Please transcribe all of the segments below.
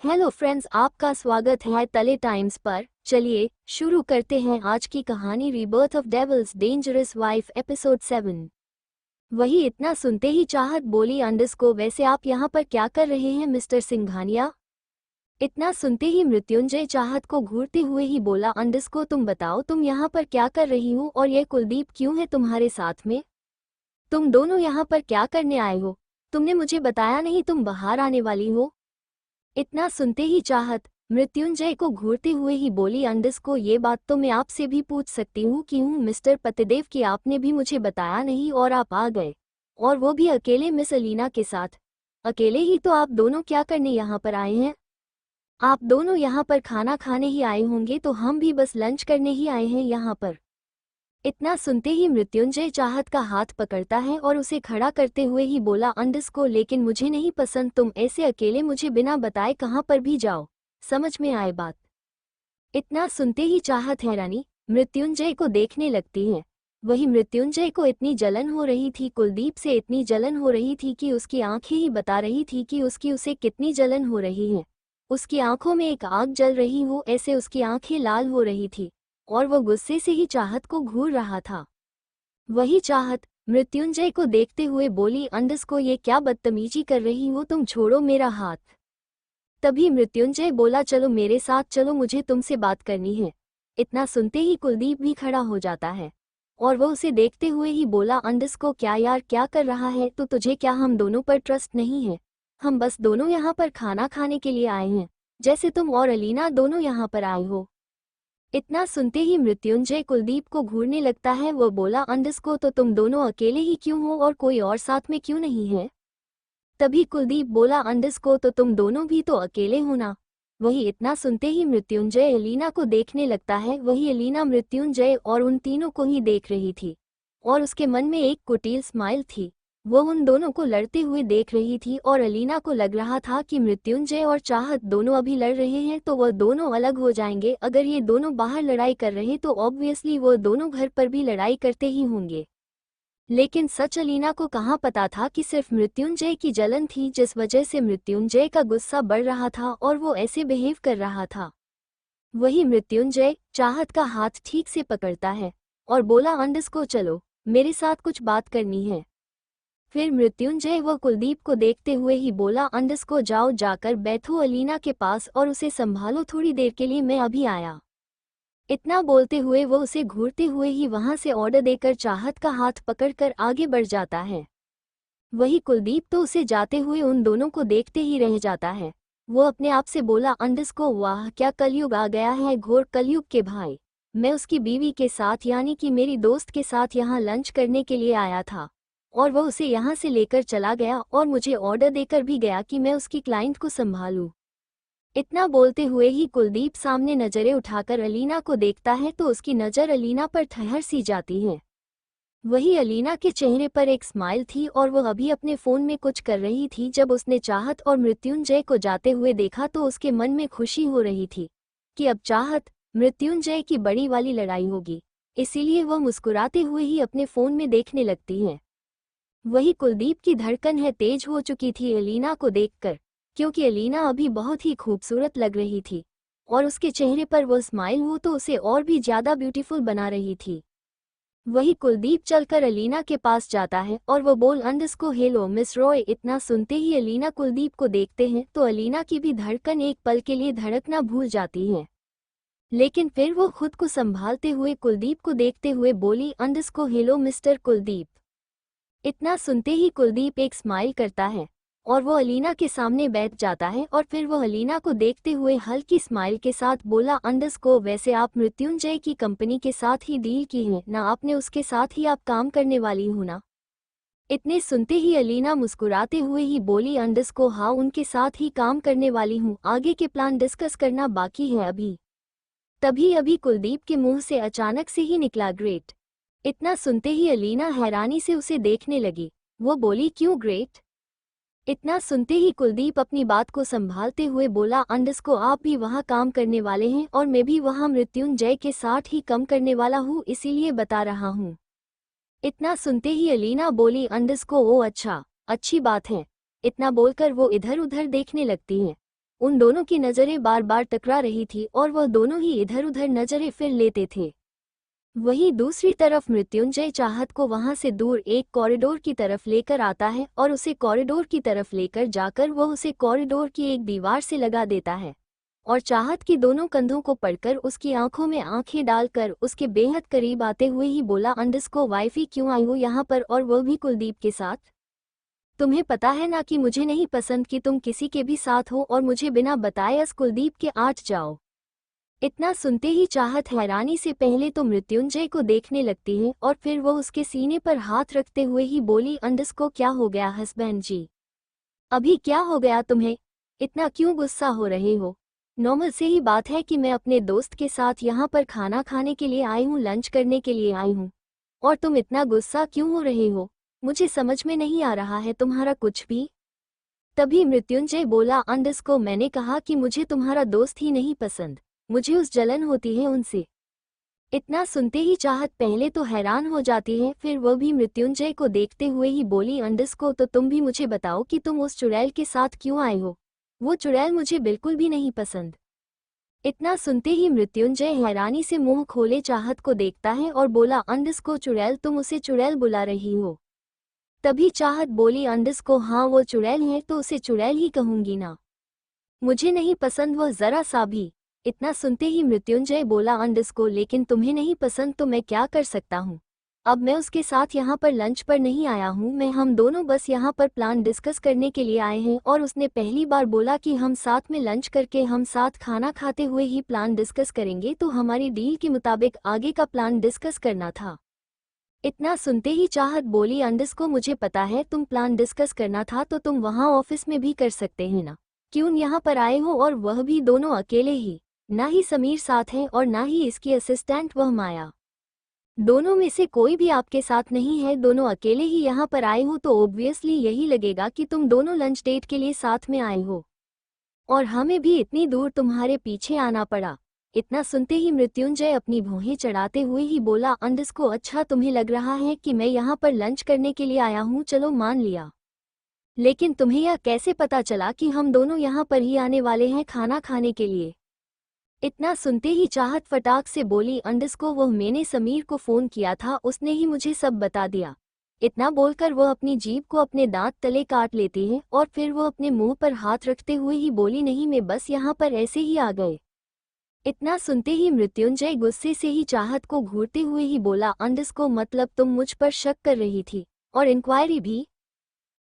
Hello friends, आपका स्वागत है तले टाइम्स पर। चलिए शुरू करते हैं आज की कहानी rebirth of devil's dangerous wife episode 7। वही इतना सुनते ही चाहत बोली अंडस को, वैसे आप यहाँ पर क्या कर रहे हैं मिस्टर सिंघानिया? इतना सुनते ही मृत्युंजय चाहत को घूरते हुए ही बोला, अंडस को तुम बताओ तुम यहाँ पर क्या कर रही हो और ये कुलदीप क्यों है तुम्हारे साथ में? तुम दोनों यहाँ पर क्या करने आए हो? तुमने मुझे बताया नहीं तुम बाहर आने वाली हो? इतना सुनते ही चाहत मृत्युंजय को घूरते हुए ही बोली, अंडस को ये बात तो मैं आपसे भी पूछ सकती हूँ कि हूँ मिस्टर पतिदेव की आपने भी मुझे बताया नहीं और आप आ गए, और वो भी अकेले मिस अलीना के साथ। अकेले ही तो आप दोनों क्या करने यहाँ पर आए हैं? आप दोनों यहाँ पर खाना खाने ही आए होंगे, तो हम भी बस लंच करने ही आए हैं यहाँ पर। इतना सुनते ही मृत्युंजय चाहत का हाथ पकड़ता है और उसे खड़ा करते हुए ही बोला, अंडस को लेकिन मुझे नहीं पसंद तुम ऐसे अकेले मुझे बिना बताए कहाँ पर भी जाओ, समझ में आए बात? इतना सुनते ही चाहत हैरानी मृत्युंजय को देखने लगती है। वही मृत्युंजय को इतनी जलन हो रही थी, कुलदीप से इतनी जलन हो रही थी कि उसकी आंखें ही बता रही थी कि उसकी उसे कितनी जलन हो रही है। उसकी आंखों में एक आग जल रही हो ऐसे उसकी आंखें लाल हो रही थी, और वो गुस्से से ही चाहत को घूर रहा था। वही चाहत मृत्युंजय को देखते हुए बोली, अंडस को ये क्या बदतमीजी कर रही हो तुम, छोड़ो मेरा हाथ। तभी मृत्युंजय बोला, चलो मेरे साथ चलो, मुझे तुमसे बात करनी है। इतना सुनते ही कुलदीप भी खड़ा हो जाता है और वो उसे देखते हुए ही बोला, अंडस को क्या यार क्या कर रहा है तो तुझे क्या हम दोनों पर ट्रस्ट नहीं है? हम बस दोनों यहाँ पर खाना खाने के लिए आए हैं, जैसे तुम और अलीना दोनों यहाँ पर आए हो। इतना सुनते ही मृत्युंजय कुलदीप को घूरने लगता है। वो बोला, अंडस को तो तुम दोनों अकेले ही क्यों हो और कोई और साथ में क्यों नहीं है? तभी कुलदीप बोला, अंडस को तो तुम दोनों भी तो अकेले हो ना। वही इतना सुनते ही मृत्युंजय अलीना को देखने लगता है। वही अलीना मृत्युंजय और उन तीनों को ही देख रही थी और उसके मन में एक कुटिल स्माइल थी। वो उन दोनों को लड़ते हुए देख रही थी और अलीना को लग रहा था कि मृत्युंजय और चाहत दोनों अभी लड़ रहे हैं तो वह दोनों अलग हो जाएंगे। अगर ये दोनों बाहर लड़ाई कर रहे तो ऑब्वियसली वो दोनों घर पर भी लड़ाई करते ही होंगे। लेकिन सच अलीना को कहाँ पता था कि सिर्फ मृत्युंजय की जलन थी जिस वजह से मृत्युंजय का गुस्सा बढ़ रहा था और वो ऐसे बिहेव कर रहा था। वही मृत्युंजय चाहत का हाथ ठीक से पकड़ता है और बोला, अंडस को चलो मेरे साथ कुछ बात करनी है। फिर मृत्युंजय वो कुलदीप को देखते हुए ही बोला, अंडस को जाओ जाकर बैठो अलीना के पास और उसे संभालो थोड़ी देर के लिए, मैं अभी आया। इतना बोलते हुए वो उसे घूरते हुए ही वहां से ऑर्डर देकर चाहत का हाथ पकड़कर आगे बढ़ जाता है। वही कुलदीप तो उसे जाते हुए उन दोनों को देखते ही रह जाता है। वो अपने आप से बोला, अंडस को वाह क्या कलयुग आ गया है, घोर कलयुग के भाई। मैं उसकी बीवी के साथ यानी कि मेरी दोस्त के साथ यहाँ लंच करने के लिए आया था और वह उसे यहाँ से लेकर चला गया और मुझे ऑर्डर देकर भी गया कि मैं उसकी क्लाइंट को संभालूं। इतना बोलते हुए ही कुलदीप सामने नजरें उठाकर अलीना को देखता है तो उसकी नज़र अलीना पर ठहर सी जाती है। वही अलीना के चेहरे पर एक स्माइल थी और वह अभी अपने फ़ोन में कुछ कर रही थी। जब उसने चाहत और मृत्युंजय को जाते हुए देखा तो उसके मन में खुशी हो रही थी कि अब चाहत मृत्युंजय की बड़ी वाली लड़ाई होगी, इसीलिए वह मुस्कुराते हुए ही अपने फ़ोन में देखने लगती है। वही कुलदीप की धड़कन है तेज हो चुकी थी अलीना को देखकर, क्योंकि अलीना अभी बहुत ही खूबसूरत लग रही थी और उसके चेहरे पर वो स्माइल हो तो उसे और भी ज़्यादा ब्यूटीफुल बना रही थी। वही कुलदीप चलकर अलीना के पास जाता है और वो बोल, अंडस को हेलो मिस रॉय। इतना सुनते ही अलीना कुलदीप को देखते हैं तो अलीना की भी धड़कन एक पल के लिए धड़कना भूल जाती है, लेकिन फिर वो खुद को संभालते हुए कुलदीप को देखते हुए बोली, अंडस को हेलो मिस्टर कुलदीप। इतना सुनते ही कुलदीप एक स्माइल करता है और वो अलीना के सामने बैठ जाता है और फिर वो अलीना को देखते हुए हल्की स्माइल के साथ बोला, अंडस को वैसे आप मृत्युंजय की कंपनी के साथ ही डील की है ना, आपने उसके साथ ही आप काम करने वाली हो ना? इतने सुनते ही अलीना मुस्कुराते हुए ही बोली, अंडस को हाँ उनके साथ ही काम करने वाली हूँ, आगे के प्लान डिस्कस करना बाकी है अभी। तभी अभी कुलदीप के मुंह से अचानक से ही निकला ग्रेट। इतना सुनते ही अलीना हैरानी से उसे देखने लगी। वो बोली, क्यों ग्रेट? इतना सुनते ही कुलदीप अपनी बात को संभालते हुए बोला, अंडस को आप भी वहाँ काम करने वाले हैं और मैं भी वहाँ मृत्युंजय के साथ ही कम करने वाला हूँ, इसीलिए बता रहा हूँ। इतना सुनते ही अलीना बोली, अंडस को ओ अच्छा, अच्छी बात है। इतना बोलकर वो इधर उधर देखने लगती हैं उन दोनों की नज़रें बार बार टकरा रही थी और वह दोनों ही इधर उधर नज़रें फिर लेते थे। वहीं दूसरी तरफ मृत्युंजय चाहत को वहां से दूर एक कॉरिडोर की तरफ लेकर आता है और उसे कॉरिडोर की तरफ लेकर जाकर वह उसे कॉरिडोर की एक दीवार से लगा देता है और चाहत की दोनों कंधों को पकड़कर उसकी आंखों में आंखें डालकर उसके बेहद करीब आते हुए ही बोला, अंडरस्को वाइफी क्यों आई हो यहाँ पर और वह भी कुलदीप के साथ? तुम्हें पता है ना कि मुझे नहीं पसंद कि तुम किसी के भी साथ हो और मुझे बिना बताए इस कुलदीप के आट जाओ। इतना सुनते ही चाहत हैरानी से पहले तो मृत्युंजय को देखने लगती है और फिर वो उसके सीने पर हाथ रखते हुए ही बोली, अंडरस्को क्या हो गया हस्बैंड जी? अभी क्या हो गया तुम्हें? इतना क्यों गुस्सा हो रहे हो? नॉर्मल से ही बात है कि मैं अपने दोस्त के साथ यहाँ पर खाना खाने के लिए आई हूँ, लंच करने के लिए आई हूँ, और तुम इतना गुस्सा क्यों हो रहे हो? मुझे समझ में नहीं आ रहा है तुम्हारा कुछ भी। तभी मृत्युंजय बोला, अंडरस्को मैंने कहा कि मुझे तुम्हारा दोस्त ही नहीं पसंद, मुझे उस जलन होती है उनसे। इतना सुनते ही चाहत पहले तो हैरान हो जाती है, फिर वह भी मृत्युंजय को देखते हुए ही बोली, अंडरस्को तो तुम भी मुझे बताओ कि तुम उस चुड़ैल के साथ क्यों आए हो? वो चुड़ैल मुझे बिल्कुल भी नहीं पसंद। इतना सुनते ही मृत्युंजय हैरानी से मुंह खोले चाहत को देखता है और बोला, अंडरस्को चुड़ैल, तुम उसे चुड़ैल बुला रही हो? तभी चाहत बोली, अंडरस्को हाँ वो चुड़ैल है तो उसे चुड़ैल ही कहूंगी ना, मुझे नहीं पसंद वह जरा सा भी। इतना सुनते ही मृत्युंजय बोला, अंडरस्को लेकिन तुम्हें नहीं पसंद तो मैं क्या कर सकता हूँ? अब मैं उसके साथ यहाँ पर लंच पर नहीं आया हूँ, मैं हम दोनों बस यहाँ पर प्लान डिस्कस करने के लिए आए हैं और उसने पहली बार बोला कि हम साथ में लंच करके हम साथ खाना खाते हुए ही प्लान डिस्कस करेंगे, तो हमारी डील के मुताबिक आगे का प्लान डिस्कस करना था। इतना सुनते ही चाहत बोली, अंडरस्को मुझे पता है तुम प्लान डिस्कस करना था तो तुम वहाँ ऑफिस में भी कर सकते हैं ना, क्यों यहाँ पर आए हो और वह भी दोनों अकेले ही? ना ही समीर साथ है और ना ही इसकी असिस्टेंट वह माया, दोनों में से कोई भी आपके साथ नहीं है, दोनों अकेले ही यहाँ पर आए हो तो ऑब्वियसली यही लगेगा कि तुम दोनों लंच डेट के लिए साथ में आए हो और हमें भी इतनी दूर तुम्हारे पीछे आना पड़ा। इतना सुनते ही मृत्युंजय अपनी भौहें चढ़ाते हुए ही बोला, अंडरस्को अच्छा तुम्हें लग रहा है कि मैं यहाँ पर लंच करने के लिए आया हूँ, चलो मान लिया, लेकिन तुम्हें यह कैसे पता चला कि हम दोनों यहाँ पर ही आने वाले हैं खाना खाने के लिए? इतना सुनते ही चाहत फटाक से बोली, अंडरस्को वह मैंने समीर को फ़ोन किया था, उसने ही मुझे सब बता दिया। इतना बोलकर वह अपनी जीभ को अपने दांत तले काट लेती है और फिर वह अपने मुंह पर हाथ रखते हुए ही बोली, नहीं मैं बस यहाँ पर ऐसे ही आ गए। इतना सुनते ही मृत्युंजय गुस्से से ही चाहत को घूरते हुए ही बोला, अंडरस्को मतलब तुम मुझ पर शक कर रही थी और इंक्वायरी भी?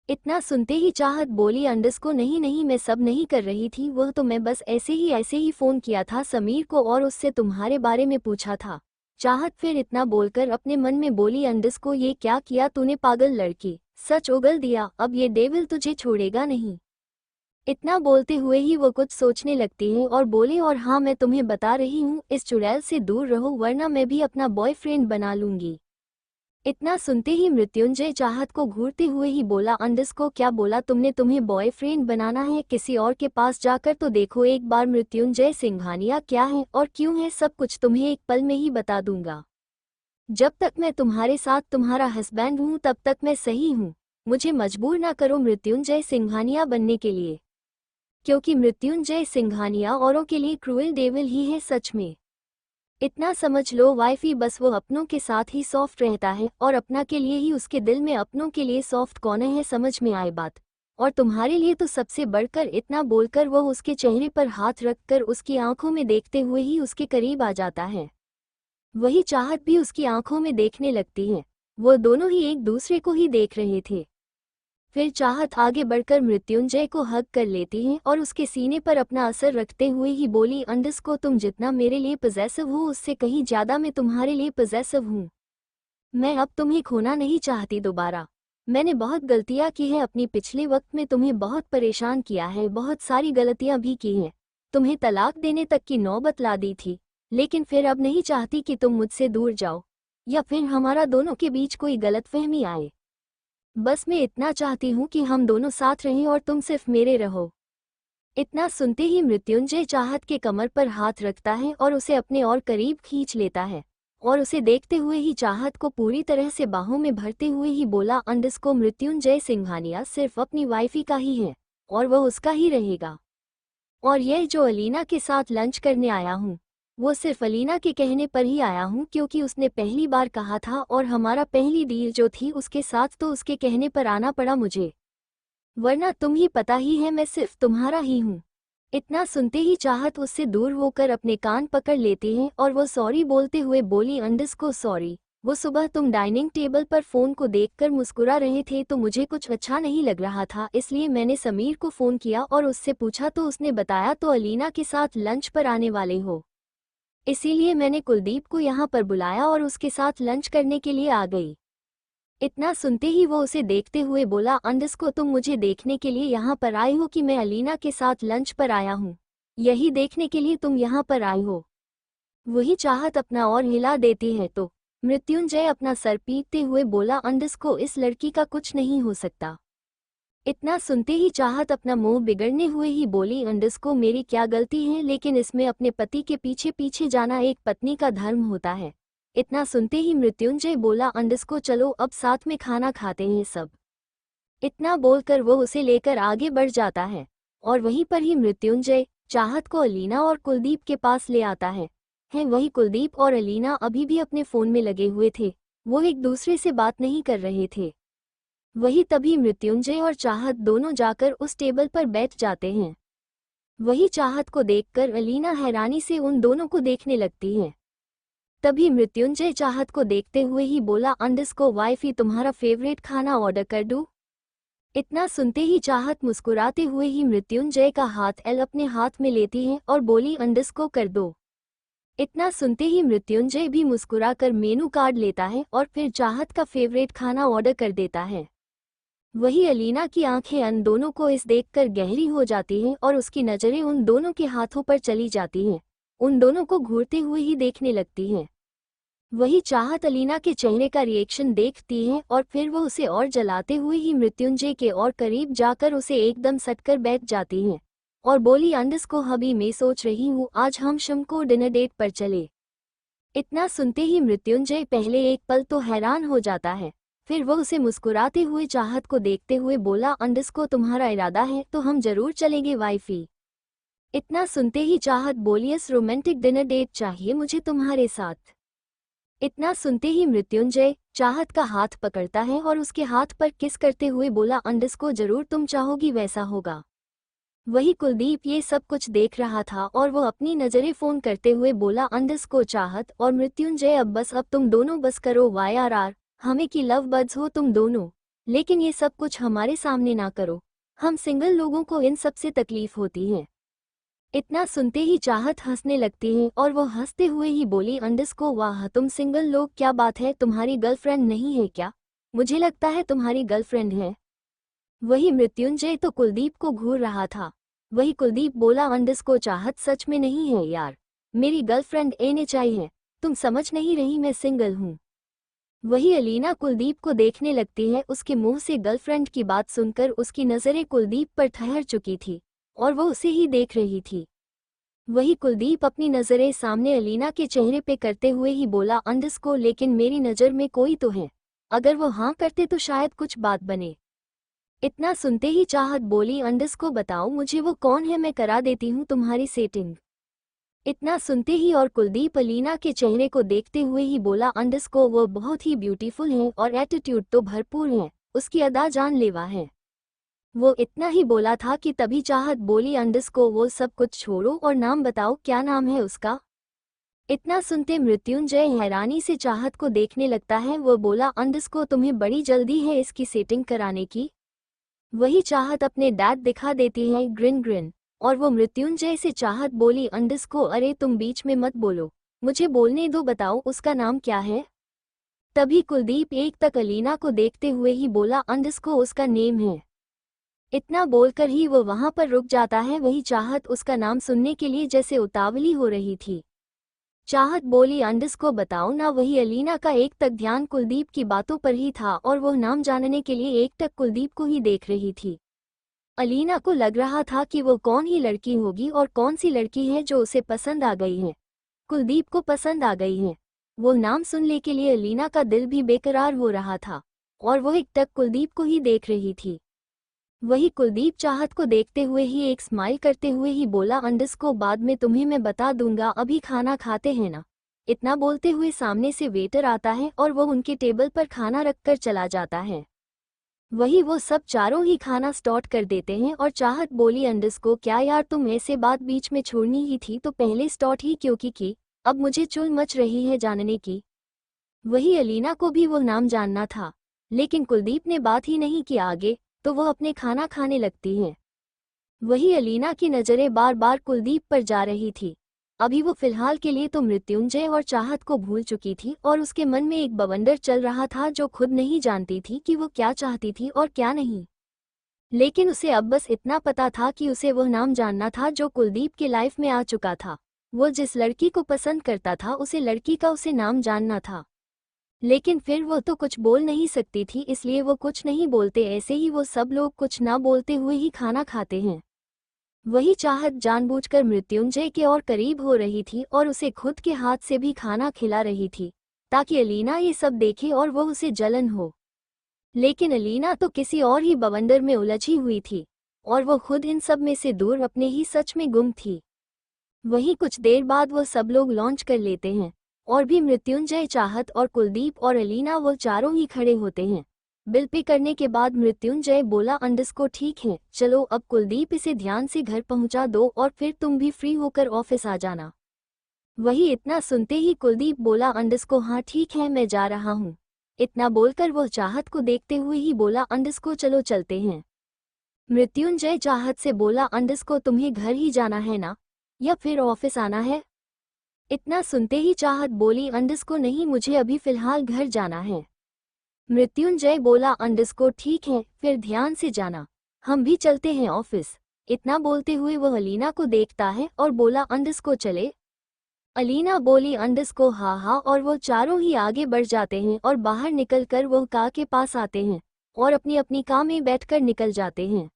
इतना सुनते ही चाहत बोली, अंडरस्को नहीं नहीं मैं सब नहीं कर रही थी, वह तो मैं बस ऐसे ही फ़ोन किया था समीर को और उससे तुम्हारे बारे में पूछा था। चाहत फिर इतना बोलकर अपने मन में बोली, अंडरस्को ये क्या किया तूने पागल लड़की, सच उगल दिया, अब ये डेविल तुझे छोड़ेगा नहीं। इतना बोलते हुए ही वो कुछ सोचने लगती है और बोले, और हाँ मैं तुम्हें बता रही हूँ इस चुड़ैल से दूर रहो वरना मैं भी अपना बॉयफ्रेंड बना लूंगी। इतना सुनते ही मृत्युंजय चाहत को घूरते हुए ही बोला, अंडरस्को क्या बोला तुमने, तुम्हें बॉयफ्रेंड बनाना है? किसी और के पास जाकर तो देखो एक बार मृत्युंजय सिंघानिया क्या है और क्यों है सब कुछ तुम्हें एक पल में ही बता दूंगा। जब तक मैं तुम्हारे साथ तुम्हारा हस्बैंड हूँ तब तक मैं सही हूँ, मुझे मजबूर ना करो मृत्युंजय सिंघानिया बनने के लिए, क्योंकि मृत्युंजय सिंघानिया औरों के लिए क्रूएल डेविल ही है सच में। इतना समझ लो वाइफी, बस वो अपनों के साथ ही सॉफ्ट रहता है और अपना के लिए ही, उसके दिल में अपनों के लिए सॉफ्ट कौन है, समझ में आए बात? और तुम्हारे लिए तो सबसे बढ़कर। इतना बोलकर वो उसके चेहरे पर हाथ रखकर उसकी आंखों में देखते हुए ही उसके करीब आ जाता है। वही चाहत भी उसकी आंखों में देखने लगती है, वो दोनों ही एक दूसरे को ही देख रहे थे। फिर चाहत आगे बढ़कर मृत्युंजय को हग कर लेती है और उसके सीने पर अपना असर रखते हुए ही बोली, अंडरस्को तुम जितना मेरे लिए पॉजेसिव हो उससे कहीं ज्यादा मैं तुम्हारे लिए पॉजेसिव हूँ। मैं अब तुम्हें खोना नहीं चाहती दोबारा। मैंने बहुत गलतियाँ की है अपनी, पिछले वक्त में तुम्हें बहुत परेशान किया है, बहुत सारी गलतियाँ भी की हैं, तुम्हें तलाक देने तक की नौबत ला दी थी, लेकिन फिर अब नहीं चाहती कि तुम मुझसे दूर जाओ या फिर हमारा दोनों के बीच कोई गलतफहमी आए। बस मैं इतना चाहती हूँ कि हम दोनों साथ रहें और तुम सिर्फ मेरे रहो। इतना सुनते ही मृत्युंजय चाहत के कमर पर हाथ रखता है और उसे अपने और करीब खींच लेता है और उसे देखते हुए ही चाहत को पूरी तरह से बाहों में भरते हुए ही बोला, अंडरस्को मृत्युंजय सिंघानिया सिर्फ अपनी वाइफी का ही है और वह उसका ही रहेगा। और यह जो अलीना के साथ लंच करने आया हूँ, वो सिर्फ अलीना के कहने पर ही आया हूँ क्योंकि उसने पहली बार कहा था और हमारा पहली डील जो थी उसके साथ, तो उसके कहने पर आना पड़ा मुझे, वरना तुम ही पता ही है मैं सिर्फ तुम्हारा ही हूँ। इतना सुनते ही चाहत उससे दूर होकर अपने कान पकड़ लेते हैं और वो सॉरी बोलते हुए बोली, अंडरस्कोर सॉरी, वो सुबह तुम डाइनिंग टेबल पर फ़ोन को देखकर मुस्कुरा रहे थे तो मुझे कुछ अच्छा नहीं लग रहा था, इसलिए मैंने समीर को फ़ोन किया और उससे पूछा तो उसने बताया तो अलीना के साथ लंच पर आने वाले हो, इसीलिए मैंने कुलदीप को यहाँ पर बुलाया और उसके साथ लंच करने के लिए आ गई। इतना सुनते ही वो उसे देखते हुए बोला, अंडरस्कोर तुम मुझे देखने के लिए यहाँ पर आए हो कि मैं अलीना के साथ लंच पर आया हूँ, यही देखने के लिए तुम यहाँ पर आए हो? वही चाहत अपना और हिला देती है तो मृत्युंजय अपना सर पीटते हुए बोला, अंडरस्कोर इस लड़की का कुछ नहीं हो सकता। इतना सुनते ही चाहत अपना मुंह बिगड़ने हुए ही बोली, अंडरस्कोर मेरी क्या गलती है, लेकिन इसमें अपने पति के पीछे पीछे जाना एक पत्नी का धर्म होता है। इतना सुनते ही मृत्युंजय बोला, अंडरस्कोर चलो अब साथ में खाना खाते हैं सब। इतना बोलकर वो उसे लेकर आगे बढ़ जाता है और वहीं पर ही मृत्युंजय चाहत को अलीना और कुलदीप के पास ले आता है। वही कुलदीप और अलीना अभी भी अपने फ़ोन में लगे हुए थे, वो एक दूसरे से बात नहीं कर रहे थे। वही तभी मृत्युंजय और चाहत दोनों जाकर उस टेबल पर बैठ जाते हैं। वही चाहत को देखकर अलीना हैरानी से उन दोनों को देखने लगती है। तभी मृत्युंजय चाहत को देखते हुए ही बोला, अंडरस्कोर वाइफी तुम्हारा फेवरेट खाना ऑर्डर कर दूं? इतना सुनते ही चाहत मुस्कुराते हुए ही मृत्युंजय का हाथ अपने हाथ में लेती है और बोली, अंडरस्कोर कर दो। इतना सुनते ही मृत्युंजय भी मुस्कुराकर मेनू कार्ड लेता है और फिर चाहत का फेवरेट खाना ऑर्डर कर देता है। वही अलीना की आंखें उन दोनों को इस देखकर गहरी हो जाती हैं और उसकी नज़रें उन दोनों के हाथों पर चली जाती हैं, उन दोनों को घूरते हुए ही देखने लगती हैं। वही चाहत अलीना के चेहरे का रिएक्शन देखती है और फिर वो उसे और जलाते हुए ही मृत्युंजय के और करीब जाकर उसे एकदम सटकर बैठ जाती हैं और बोली, अंडरस्कोर हबी मैं सोच रही हूँ आज हम शाम को डिनर डेट पर चले। इतना सुनते ही मृत्युंजय पहले एक पल तो हैरान हो जाता है, फिर वो उसे मुस्कुराते हुए चाहत को देखते हुए बोला, अंडरस्कोर तुम्हारा इरादा है तो हम जरूर चलेंगे वाइफी। इतना सुनते ही चाहत बोली, इस रोमांटिक डिनर डेट चाहिए मुझे तुम्हारे साथ। इतना सुनते ही मृत्युंजय चाहत का हाथ पकड़ता है और उसके हाथ पर किस करते हुए बोला, अंडरस्कोर जरूर तुम चाहोगी वैसा होगा। वही कुलदीप ये सब कुछ देख रहा था और वो अपनी नज़रें फ़ोन करते हुए बोला, अंडरस्कोर चाहत और मृत्युंजय अब तुम दोनों बस करो YRR, हमें की लव बर्ड्स हो तुम दोनों, लेकिन ये सब कुछ हमारे सामने ना करो, हम सिंगल लोगों को इन सब से तकलीफ होती है। इतना सुनते ही चाहत हंसने लगती है और वो हंसते हुए ही बोली, अंडरस्कोर वाह तुम सिंगल लोग, क्या बात है तुम्हारी गर्लफ्रेंड नहीं है क्या? मुझे लगता है तुम्हारी गर्लफ्रेंड है। वही मृत्युंजय तो कुलदीप को घूर रहा था। वही कुलदीप बोला, अंडरस्कोर चाहत सच में नहीं है यार, मेरी गर्लफ्रेंड एनएचआई है, तुम समझ नहीं रही मैं सिंगल हूँ। वही अलीना कुलदीप को देखने लगती है, उसके मुंह से गर्लफ्रेंड की बात सुनकर उसकी नज़रें कुलदीप पर ठहर चुकी थी और वो उसे ही देख रही थी। वही कुलदीप अपनी नज़रें सामने अलीना के चेहरे पे करते हुए ही बोला, अंडरस्कोर लेकिन मेरी नज़र में कोई तो है, अगर वो हाँ करते तो शायद कुछ बात बने। इतना सुनते ही चाहत बोली, अंडरस्कोर बताओ मुझे वो कौन है, मैं करा देती हूँ तुम्हारी सेटिंग। इतना सुनते ही और कुलदीप अलीना के चेहरे को देखते हुए ही बोला, अंडरस्कोर वो बहुत ही ब्यूटीफुल है और एटीट्यूड तो भरपूर है, उसकी अदा जानलेवा है। वो इतना ही बोला था कि तभी चाहत बोली, अंडरस्कोर वो सब कुछ छोड़ो और नाम बताओ क्या नाम है उसका। इतना सुनते मृत्युंजय हैरानी से चाहत को देखने लगता है, वो बोला, अंडरस्कोर तुम्हें बड़ी जल्दी है इसकी सेटिंग कराने की? वही चाहत अपने डैड दिखा देती है ग्रिन ग्रिन और वो मृत्युंजय से चाहत बोली, अंडरस्कोर अरे तुम बीच में मत बोलो, मुझे बोलने दो, बताओ उसका नाम क्या है? तभी कुलदीप एक तक अलीना को देखते हुए ही बोला, अंडरस्कोर उसका नेम है। इतना बोलकर ही वो वहां पर रुक जाता है। वही चाहत उसका नाम सुनने के लिए जैसे उतावली हो रही थी। चाहत बोली, अंडरस्कोर बताओ ना। वही अलीना का एक तक ध्यान कुलदीप की बातों पर ही था और वह नाम जानने के लिए एक तक कुलदीप को ही देख रही थी। अलीना को लग रहा था कि वो कौन ही लड़की होगी और कौन सी लड़की है जो उसे पसंद आ गई है, कुलदीप को पसंद आ गई है। वो नाम सुनने के लिए अलीना का दिल भी बेकरार हो रहा था और वो एक तक कुलदीप को ही देख रही थी। वही कुलदीप चाहत को देखते हुए ही एक स्माइल करते हुए ही बोला, अंडरस्को बाद में तुम्हें मैं बता दूंगा, अभी खाना खाते हैं ना। इतना बोलते हुए सामने से वेटर आता है और वो उनके टेबल पर खाना रखकर चला जाता है। वही वो सब चारों ही खाना स्टार्ट कर देते हैं और चाहत बोली, अंडरस्को क्या यार, तुम ऐसे बात बीच में छोड़नी ही थी तो पहले स्टार्ट ही क्यों की, अब मुझे चुल मच रही है जानने की। वही अलीना को भी वो नाम जानना था, लेकिन कुलदीप ने बात ही नहीं की आगे, तो वह अपने खाना खाने लगती हैं। वही अलीना की नज़रें बार बार कुलदीप पर जा रही थी। अभी वो फिलहाल के लिए तो मृत्युंजय और चाहत को भूल चुकी थी और उसके मन में एक बवंडर चल रहा था जो खुद नहीं जानती थी कि वो क्या चाहती थी और क्या नहीं। लेकिन उसे अब बस इतना पता था कि उसे वह नाम जानना था जो कुलदीप के लाइफ में आ चुका था। वो जिस लड़की को पसंद करता था उसे लड़की का उसे नाम जानना था। लेकिन फिर वो तो कुछ बोल नहीं सकती थी, इसलिए वो कुछ नहीं बोलते। ऐसे ही वो सब लोग कुछ ना बोलते हुए ही खाना खाते हैं। वही चाहत जानबूझकर मृत्युंजय के और करीब हो रही थी और उसे खुद के हाथ से भी खाना खिला रही थी, ताकि अलीना ये सब देखे और वो उसे जलन हो। लेकिन अलीना तो किसी और ही बवंडर में उलझी हुई थी और वो खुद इन सब में से दूर अपने ही सच में गुम थी। वहीं कुछ देर बाद वो सब लोग लॉन्च कर लेते हैं और भी मृत्युंजय, चाहत और कुलदीप और अलीना वो चारों ही खड़े होते हैं। बिल पे करने के बाद मृत्युंजय बोला, अंडरस्को ठीक है, चलो अब कुलदीप इसे ध्यान से घर पहुंचा दो और फिर तुम भी फ्री होकर ऑफिस आ जाना। वही इतना सुनते ही कुलदीप बोला, अंडरस्को हाँ ठीक है मैं जा रहा हूँ। इतना बोलकर वो चाहत को देखते हुए ही बोला, अंडरस्को चलो चलते हैं। मृत्युंजय चाहत से बोला, अंडरस्को तुम्हें घर ही जाना है ना, या फिर ऑफिस आना है? इतना सुनते ही चाहत बोली, अंडरस्को नहीं, मुझे अभी फिलहाल घर जाना है। मृत्युंजय बोला, अंडरस्को ठीक है, फिर ध्यान से जाना, हम भी चलते हैं ऑफिस। इतना बोलते हुए वह अलीना को देखता है और बोला, अंडरस्को चले? अलीना बोली, अंडरस्को हाँ हाँ, और वो चारों ही आगे बढ़ जाते हैं और बाहर निकलकर वो कार के पास आते हैं और अपनी अपनी कार में बैठकर निकल जाते हैं।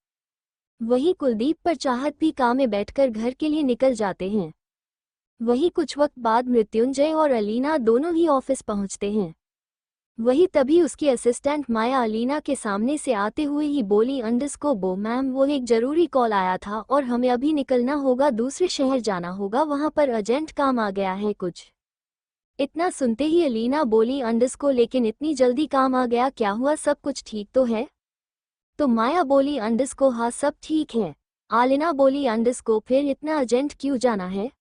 वहीं कुलदीप पर चाहत भी कार में बैठकर घर के लिए निकल जाते हैं। वहीं कुछ वक्त बाद मृत्युंजय और अलीना दोनों ही ऑफिस पहुंचते हैं। वही तभी उसकी असिस्टेंट माया अलीना के सामने से आते हुए ही बोली, अंडरस्को बो मैम, वो एक जरूरी कॉल आया था और हमें अभी निकलना होगा, दूसरे शहर जाना होगा, वहां पर अर्जेंट काम आ गया है कुछ। इतना सुनते ही अलीना बोली, अंडरस्को लेकिन इतनी जल्दी काम आ गया, क्या हुआ, सब कुछ ठीक तो है? तो माया बोली, अंडरस्को हाँ सब ठीक है। आलिना बोली, अंडरस्को फिर इतना अर्जेंट क्यों जाना है?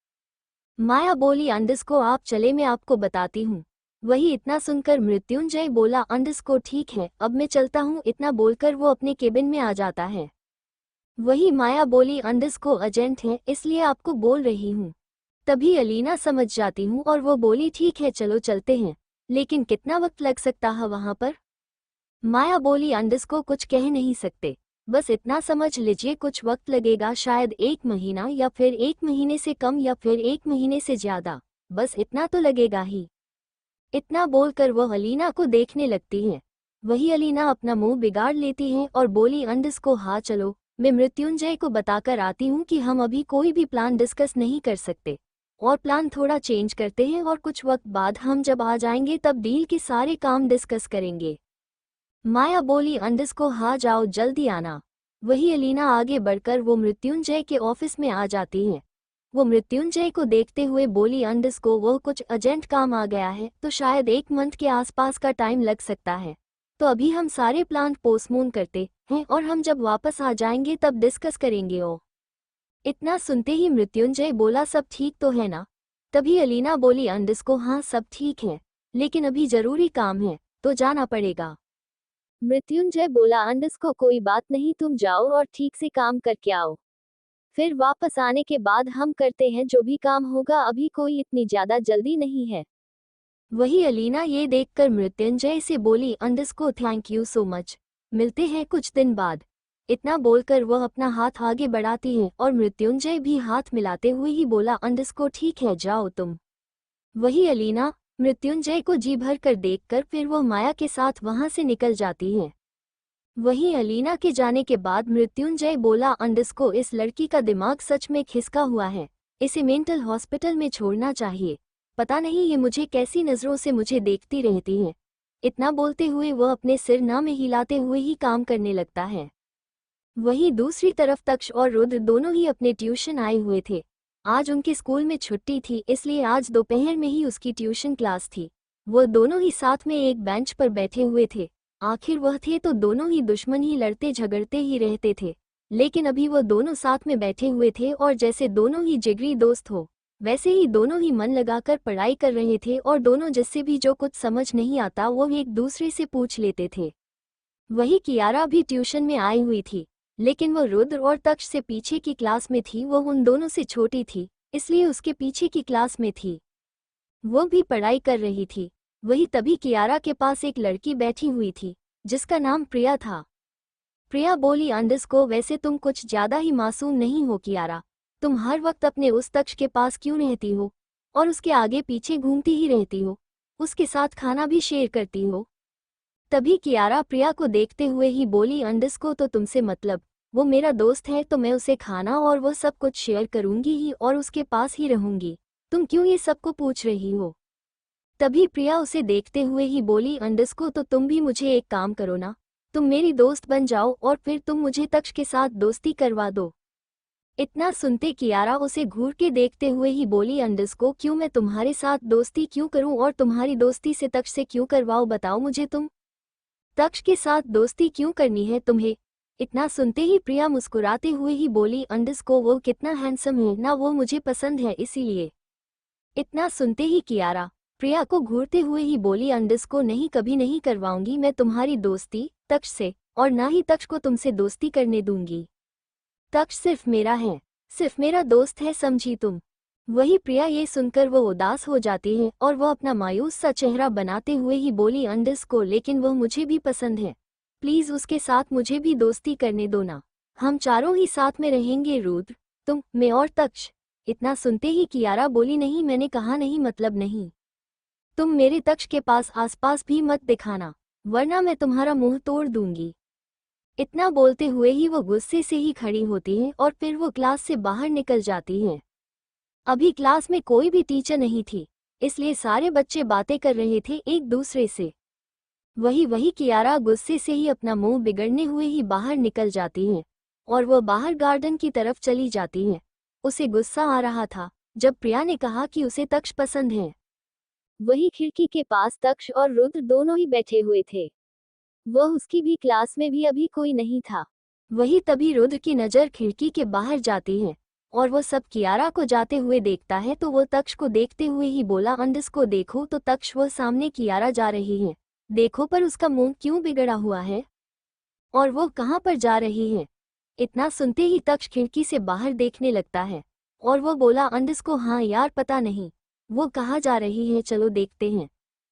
माया बोली, अंडरस्को आप चले, मैं आपको बताती हूँ। वही इतना सुनकर मृत्युंजय बोला, अंडरस्को ठीक है, अब मैं चलता हूँ। इतना बोलकर वो अपने केबिन में आ जाता है। वही माया बोली, अंडरस्को अर्जेंट है इसलिए आपको बोल रही हूँ। तभी अलीना समझ जाती हूँ और वो बोली, ठीक है चलो चलते हैं, लेकिन कितना वक्त लग सकता है वहां पर? माया बोली, अंडरस्को कुछ कह नहीं सकते, बस इतना समझ लीजिए कुछ वक्त लगेगा, शायद 1 महीना या फिर 1 महीने से कम या फिर 1 महीने से ज्यादा, बस इतना तो लगेगा ही। इतना बोलकर वह अलीना को देखने लगती हैं। वही अलीना अपना मुंह बिगाड़ लेती हैं और बोली, अंडरस्को हाँ चलो, मैं मृत्युंजय को बताकर आती हूँ कि हम अभी कोई भी प्लान डिस्कस नहीं कर सकते और प्लान थोड़ा चेंज करते हैं और कुछ वक्त बाद हम जब आ जाएंगे तब डील के सारे काम डिस्कस करेंगे। माया बोली, अंडरस्को हाँ जाओ जल्दी आना। वही अलीना आगे बढ़कर वो मृत्युंजय के ऑफिस में आ जाती हैं। वो मृत्युंजय को देखते हुए बोली, अंडरस्को वो कुछ अर्जेंट काम आ गया है तो शायद 1 मंथ के आसपास का टाइम लग सकता है, तो अभी हम सारे प्लान पोस्टपोन करते हैं और हम जब वापस आ जाएंगे तब डिस्कस करेंगे। ओ इतना सुनते ही मृत्युंजय बोला, सब ठीक तो है ना? तभी अलीना बोली, अंडरस्को हाँ सब ठीक है, लेकिन अभी जरूरी काम है तो जाना पड़ेगा। मृत्युंजय बोला, अंडरस्को कोई बात नहीं, तुम जाओ और ठीक से काम करके आओ, फिर वापस आने के बाद हम करते हैं जो भी काम होगा, अभी कोई इतनी ज्यादा जल्दी नहीं है। वही अलीना ये देखकर मृत्युंजय से बोली, अंडरस्को थैंक यू सो मच, मिलते हैं कुछ दिन बाद। इतना बोलकर वह अपना हाथ आगे बढ़ाती है और मृत्युंजय भी हाथ मिलाते हुए ही बोला, अंडरस्को ठीक है जाओ तुम। वही अलीना मृत्युंजय को जी भर कर देखकर फिर वह माया के साथ वहां से निकल जाती है। वहीं अलीना के जाने के बाद मृत्युंजय बोला, अंडरस्को इस लड़की का दिमाग सच में खिसका हुआ है, इसे मेंटल हॉस्पिटल में छोड़ना चाहिए, पता नहीं ये मुझे कैसी नज़रों से मुझे देखती रहती है। इतना बोलते हुए वह अपने सिर ना में हिलाते हुए ही काम करने लगता है। वहीं दूसरी तरफ तक्ष और रुद्र दोनों ही अपने ट्यूशन आए हुए थे। आज उनके स्कूल में छुट्टी थी, इसलिए आज दोपहर में ही उसकी ट्यूशन क्लास थी। वो दोनों ही साथ में एक बेंच पर बैठे हुए थे। आखिर वह थे तो दोनों ही दुश्मन ही लड़ते झगड़ते ही रहते थे, लेकिन अभी वो दोनों साथ में बैठे हुए थे और जैसे दोनों ही जिगरी दोस्त हो वैसे ही दोनों ही मन लगाकर पढ़ाई कर रहे थे और दोनों जिससे भी जो कुछ समझ नहीं आता वो एक दूसरे से पूछ लेते थे। वही कियारा भी ट्यूशन में आई हुई थी, लेकिन वो रुद्र और तक्ष से पीछे की क्लास में थी। वो उन दोनों से छोटी थी, इसलिए उसके पीछे की क्लास में थी। वो भी पढ़ाई कर रही थी। वही तभी कियारा के पास एक लड़की बैठी हुई थी जिसका नाम प्रिया था। प्रिया बोली, अंडस को वैसे तुम कुछ ज्यादा ही मासूम नहीं हो कियारा। तुम हर वक्त अपने उस तक्ष के पास क्यों रहती हो और उसके आगे पीछे घूमती ही रहती हो, उसके साथ खाना भी शेयर करती हो। तभी कियारा प्रिया को देखते हुए ही बोली, अंडस को तो तुमसे मतलब, वो मेरा दोस्त है तो मैं उसे खाना और वो सब कुछ शेयर करूंगी ही और उसके पास ही रहूंगी। तुम क्यों ये सबको पूछ रही हो? तभी प्रिया उसे देखते हुए ही बोली, अंडस को तो तुम भी मुझे एक काम करो ना, तुम मेरी दोस्त बन जाओ और फिर तुम मुझे तक्ष के साथ दोस्ती करवा दो। इतना सुनते कियारा उसे घूर के देखते हुए ही बोली, अंडस को क्यों मैं तुम्हारे साथ दोस्ती क्यों करूं और तुम्हारी दोस्ती से तक्ष से क्यों करवाओ, बताओ मुझे, तुम तक्ष के साथ दोस्ती क्यों करनी है तुम्हें? इतना सुनते ही प्रिया मुस्कुराते हुए ही बोली, अंडस को वो कितना हैंडसम है ना, वो मुझे पसंद है इसीलिए। इतना सुनते ही कियारा प्रिया को घूरते हुए ही बोली, अंडस को नहीं, कभी नहीं करवाऊंगी मैं तुम्हारी दोस्ती तक्ष से, और ना ही तक्ष को तुमसे दोस्ती करने दूंगी। तक्ष सिर्फ मेरा है, सिर्फ मेरा दोस्त है, समझी तुम? वही प्रिया ये सुनकर वो उदास हो जाती है और वो अपना मायूस सा चेहरा बनाते हुए ही बोली, अंडस को लेकिन वो मुझे भी पसंद है, प्लीज उसके साथ मुझे भी दोस्ती करने दो ना, हम चारों ही साथ में रहेंगे, रुद्र, तुम, मैं और तक्ष। इतना सुनते ही कियारा बोली, नहीं, मैंने कहा नहीं, मतलब नहीं, तुम मेरे तक्ष के पास आसपास भी मत दिखाना वरना मैं तुम्हारा मुंह तोड़ दूंगी। इतना बोलते हुए ही वो गुस्से से ही खड़ी होती है और फिर वो क्लास से बाहर निकल जाती हैं। अभी क्लास में कोई भी टीचर नहीं थी, इसलिए सारे बच्चे बातें कर रहे थे एक दूसरे से। वही कियारा गुस्से से ही अपना मुंह बिगड़ने हुए ही बाहर निकल जाती है और वो बाहर गार्डन की तरफ चली जाती है। उसे गुस्सा आ रहा था जब प्रिया ने कहा कि उसे तक्ष पसंद है। वही खिड़की के पास तक्ष और रुद्र दोनों ही बैठे हुए थे। वह उसकी भी क्लास में भी अभी कोई नहीं था। वही तभी रुद्र की नज़र खिड़की के बाहर जाती है और वो सब कियारा को जाते हुए देखता है तो वो तक्ष को देखते हुए ही बोला, अंडस को देखो तो तक्ष वो सामने कियारा जा रही है, देखो पर उसका मुंह क्यों बिगड़ा हुआ है और वो कहाँ पर जा रही है? इतना सुनते ही तक्ष खिड़की से बाहर देखने लगता है और वो बोला, अंडस को, हाँ यार पता नहीं वो कहाँ जा रही है, चलो देखते हैं।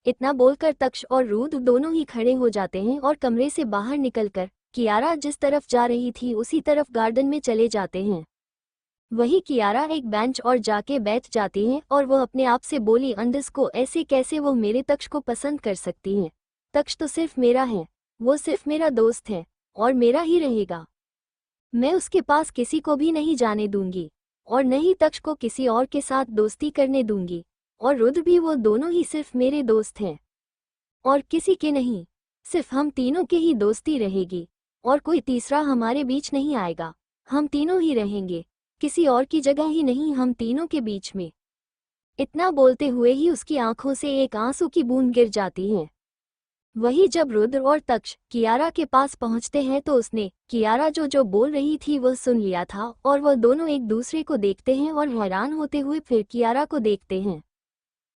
इतना बोलकर तक्ष और रुद्र दोनों ही खड़े हो जाते हैं और कमरे से बाहर निकलकर कियारा जिस तरफ जा रही थी उसी तरफ गार्डन में चले जाते हैं। वही कियारा एक बेंच और जाके बैठ जाती है और वो अपने आप से बोली, अंडस को ऐसे कैसे वो मेरे तक्ष को पसंद कर सकती हैं? तक्ष तो सिर्फ मेरा है, वो सिर्फ मेरा दोस्त है और मेरा ही रहेगा। मैं उसके पास किसी को भी नहीं जाने दूंगी और न ही तक्ष को किसी और के साथ दोस्ती करने दूंगी, और रुद्र भी, वो दोनों ही सिर्फ मेरे दोस्त हैं और किसी के नहीं। सिर्फ हम तीनों के ही दोस्ती रहेगी और कोई तीसरा हमारे बीच नहीं आएगा। हम तीनों ही रहेंगे, किसी और की जगह ही नहीं, हम तीनों के बीच में। इतना बोलते हुए ही उसकी आंखों से एक आंसू की बूंद गिर जाती है। वही जब रुद्र और तक्ष कियारा के पास पहुंचते हैं तो उसने कियारा जो बोल रही थी वह सुन लिया था और वह दोनों एक दूसरे को देखते हैं और हैरान होते हुए फिर कियारा को देखते हैं।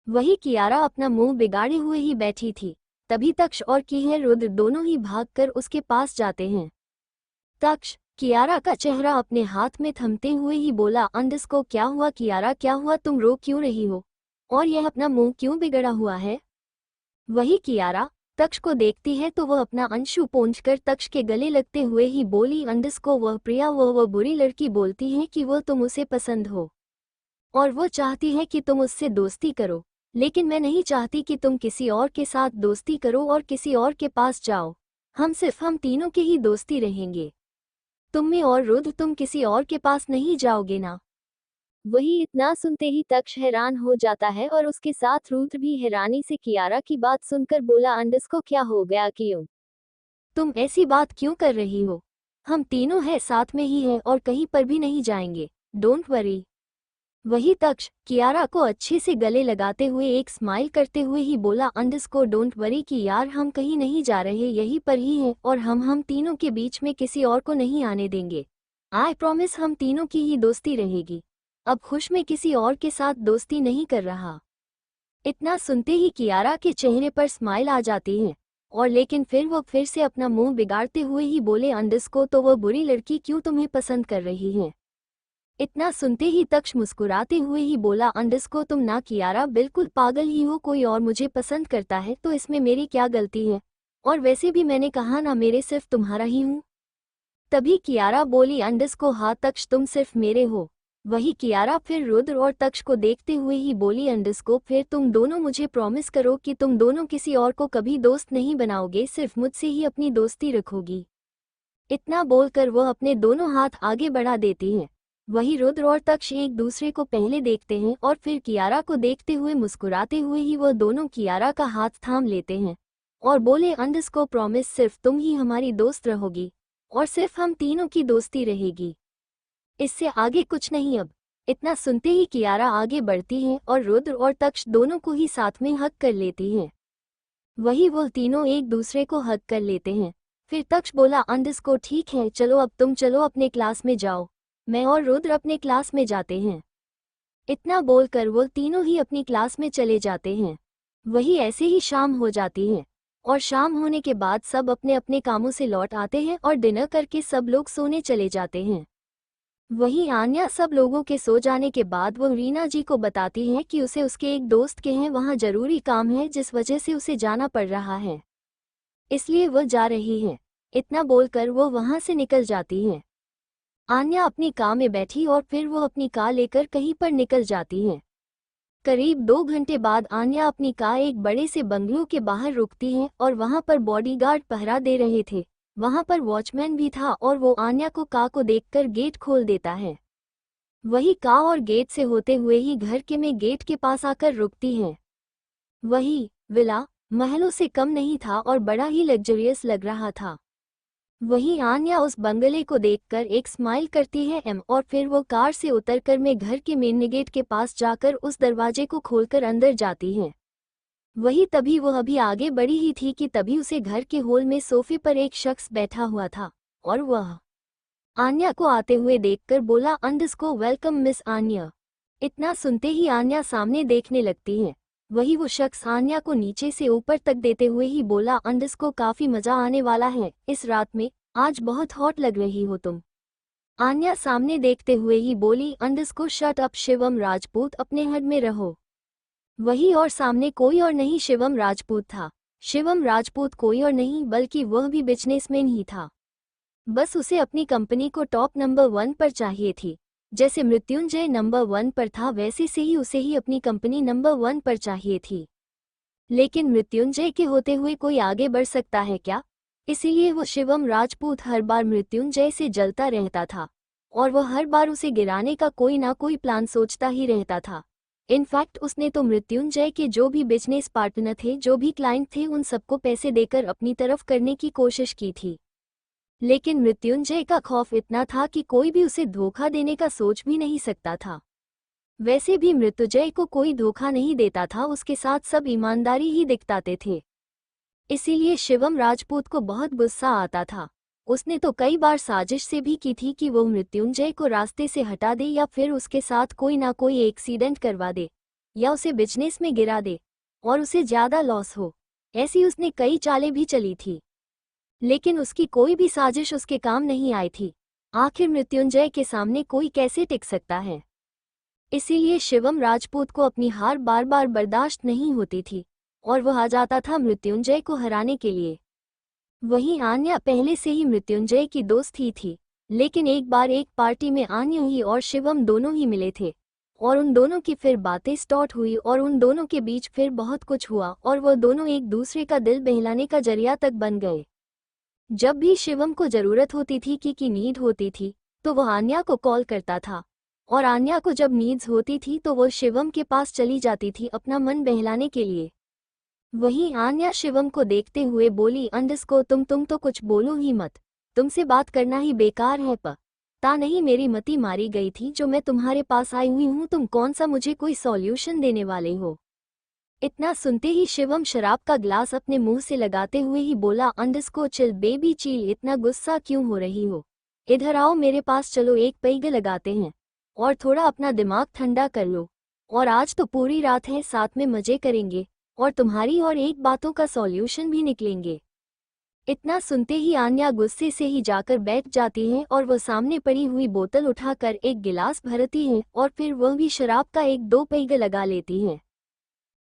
वही कियारा अपना मुंह बिगाड़े हुए ही बैठी थी। तभी तक्ष और रुद्र दोनों ही भागकर उसके पास जाते हैं। तक्ष कियारा का चेहरा अपने हाथ में थमते हुए ही बोला, अंडस को क्या हुआ कियारा, क्या हुआ, तुम रो क्यों रही हो और यह अपना मुंह क्यों बिगड़ा हुआ है? वही कियारा तक्ष को देखती है तो वह अपना अंशु पोंछकर तक्ष के गले लगते हुए ही बोली, अंडस को वह प्रिया, वह बुरी लड़की बोलती है कि वह तुम उसे पसंद हो और वो चाहती है कि तुम उससे दोस्ती करो, लेकिन मैं नहीं चाहती कि तुम किसी और के साथ दोस्ती करो और किसी और के पास जाओ। हम तीनों के ही दोस्ती रहेंगे, तुम में और रुद्र, तुम किसी और के पास नहीं जाओगे ना? वही इतना सुनते ही तक्ष हैरान हो जाता है और उसके साथ रुद्र भी हैरानी से कियारा की बात सुनकर बोला, अंडस को क्या हो गया, क्यों तुम ऐसी बात क्यों कर रही हो? हम तीनों हैं, साथ में ही हैं और कहीं पर भी नहीं जाएंगे, डोंट वरी। वही तक्ष कियारा को अच्छे से गले लगाते हुए एक स्माइल करते हुए ही बोला, अंडरस्कोर डोंट वरी कि यार हम कहीं नहीं जा रहे, यहीं पर ही हैं और हम तीनों के बीच में किसी और को नहीं आने देंगे। आई प्रॉमिस हम तीनों की ही दोस्ती रहेगी। अब खुश में किसी और के साथ दोस्ती नहीं कर रहा। इतना सुनते ही कियारा के चेहरे पर स्माइल आ जाती है और लेकिन फिर वो फिर से अपना मुंह बिगाड़ते हुए ही बोले, अंडरस्कोर तो वो बुरी लड़की क्यों तुम्हें पसंद कर रही है। इतना सुनते ही तक्ष मुस्कुराते हुए ही बोला, अंडरस्कोर तुम ना कियारा बिल्कुल पागल ही हो, कोई और मुझे पसंद करता है तो इसमें मेरी क्या गलती है, और वैसे भी मैंने कहा ना मेरे सिर्फ तुम्हारा ही हूँ। तभी कियारा बोली, अंडरस्कोर हाँ तक्ष तुम सिर्फ मेरे हो। वही कियारा फिर रुद्र और तक्ष को देखते हुए ही बोली, अंडरस्कोर फिर तुम दोनों मुझे प्रॉमिस करो कि तुम दोनों किसी और को कभी दोस्त नहीं बनाओगे, सिर्फ मुझसे ही अपनी दोस्ती रखोगी। इतना बोलकर वह अपने दोनों हाथ आगे बढ़ा देती हैं। वही रुद्र और तक्ष एक दूसरे को पहले देखते हैं और फिर कियारा को देखते हुए मुस्कुराते हुए ही वह दोनों कियारा का हाथ थाम लेते हैं और बोले, अंडरस्कोर प्रॉमिस सिर्फ तुम ही हमारी दोस्त रहोगी और सिर्फ हम तीनों की दोस्ती रहेगी, इससे आगे कुछ नहीं। अब इतना सुनते ही कियारा आगे बढ़ती हैं और रुद्र और तक्ष दोनों को ही साथ में हग कर लेती हैं। वही वो तीनों एक दूसरे को हग कर लेते हैं। फिर तक्ष बोला, अंडरस्कोर ठीक है चलो अब तुम चलो अपने क्लास में जाओ, मैं और रुद्र अपने क्लास में जाते हैं। इतना बोलकर वो तीनों ही अपनी क्लास में चले जाते हैं। वही ऐसे ही शाम हो जाती है और शाम होने के बाद सब अपने अपने कामों से लौट आते हैं और डिनर करके सब लोग सोने चले जाते हैं। वही आन्या सब लोगों के सो जाने के बाद वो रीना जी को बताती है कि उसे उसके एक दोस्त के हैं वहाँ जरूरी काम है जिस वजह से उसे जाना पड़ रहा है, इसलिए वो जा रही है। इतना बोलकर वो वहाँ से निकल जाती है। आन्या अपनी कार में बैठी और फिर वो अपनी कार लेकर कहीं पर निकल जाती है। करीब 2 घंटे बाद आन्या अपनी कार एक बड़े से बंगलो के बाहर रुकती है और वहां पर बॉडीगार्ड पहरा दे रहे थे। वहां पर वॉचमैन भी था और वो आन्या को कार को देखकर गेट खोल देता है। वही कार और गेट से होते हुए ही घर के में गेट के पास आकर रुकती है। वही विला महलों से कम नहीं था और बड़ा ही लग्जरियस लग रहा था। वही आन्या उस बंगले को देखकर एक स्माइल करती है और फिर वो कार से उतरकर में घर के मेन गेट के पास जाकर उस दरवाजे को खोलकर अंदर जाती है। वही तभी वह अभी आगे बढ़ी ही थी कि तभी उसे घर के हॉल में सोफे पर एक शख्स बैठा हुआ था और वह आन्या को आते हुए देखकर बोला, अंडरस्कोर वेलकम मिस आन्या। इतना सुनते ही आन्या सामने देखने लगती है। वही वो शख्स आन्या को नीचे से ऊपर तक देते हुए ही बोला, अंडरस्कोर काफी मजा आने वाला है इस रात में, आज बहुत हॉट लग रही हो तुम। आन्या सामने देखते हुए ही बोली, underscore shut up Shivam Rajput, अपने हद में रहो। वही और सामने कोई और नहीं शिवम राजपूत था। शिवम राजपूत कोई और नहीं बल्कि वह भी बिजनेसमैन ही था। बस उसे अपनी कंपनी को टॉप नंबर 1 पर चाहिए थी। जैसे मृत्युंजय नंबर 1 पर था वैसे से ही उसे ही अपनी कंपनी नंबर 1 पर चाहिए थी। लेकिन मृत्युंजय के होते हुए कोई आगे बढ़ सकता है क्या? इसीलिए वो शिवम राजपूत हर बार मृत्युंजय से जलता रहता था और वह हर बार उसे गिराने का कोई ना कोई प्लान सोचता ही रहता था। इनफैक्ट उसने तो मृत्युंजय के जो भी बिजनेस पार्टनर थे, जो भी क्लाइंट थे, उन सबको पैसे देकर अपनी तरफ करने की कोशिश की थी। लेकिन मृत्युंजय का खौफ इतना था कि कोई भी उसे धोखा देने का सोच भी नहीं सकता था। वैसे भी मृत्युंजय को कोई धोखा नहीं देता था, उसके साथ सब ईमानदारी ही दिखताते थे। इसीलिए शिवम राजपूत को बहुत गुस्सा आता था। उसने तो कई बार साजिश से भी की थी कि वो मृत्युंजय को रास्ते से हटा दे या फिर उसके साथ कोई ना कोई एक्सीडेंट करवा दे या उसे बिजनेस में गिरा दे और उसे ज्यादा लॉस हो। ऐसी उसने कई चालें भी चली थी, लेकिन उसकी कोई भी साजिश उसके काम नहीं आई थी। आखिर मृत्युंजय के सामने कोई कैसे टिक सकता है? इसीलिए शिवम राजपूत को अपनी हार बार बार बर्दाश्त नहीं होती थी और वह आ जाता था मृत्युंजय को हराने के लिए। वहीं आन्या पहले से ही मृत्युंजय की दोस्त ही थी, लेकिन एक बार एक पार्टी में आन्या ही और शिवम दोनों ही मिले थे और उन दोनों की फिर बातें स्टार्ट हुई और उन दोनों के बीच फिर बहुत कुछ हुआ और वह दोनों एक दूसरे का दिल बहलाने का जरिया तक बन गए। जब भी शिवम को जरूरत होती थी कि नीड होती थी तो वह आन्या को कॉल करता था और आन्या को जब नीड्स होती थी तो वह शिवम के पास चली जाती थी अपना मन बहलाने के लिए। वहीं आन्या शिवम को देखते हुए बोली, अंडरस्कोर तुम तो कुछ बोलो ही मत। तुमसे बात करना ही बेकार है। पता नहीं मेरी मति मारी गई थी जो मैं तुम्हारे पास आई हुई हूँ। तुम कौन सा मुझे कोई सॉल्यूशन देने वाले हो? इतना सुनते ही शिवम शराब का ग्लास अपने मुंह से लगाते हुए ही बोला, अंडरस्कोर चिल बेबी चिल, इतना गुस्सा क्यों हो रही हो? इधर आओ मेरे पास, चलो एक पैग लगाते हैं और थोड़ा अपना दिमाग ठंडा कर लो। और आज तो पूरी रात है, साथ में मजे करेंगे और तुम्हारी और एक बातों का सॉल्यूशन भी निकलेंगे। इतना सुनते ही आन्या गुस्से से ही जाकर बैठ जाती है और वह सामने पड़ी हुई बोतल उठाकर एक गिलास भरती है और फिर वह भी शराब का एक दो पैग लगा लेती है।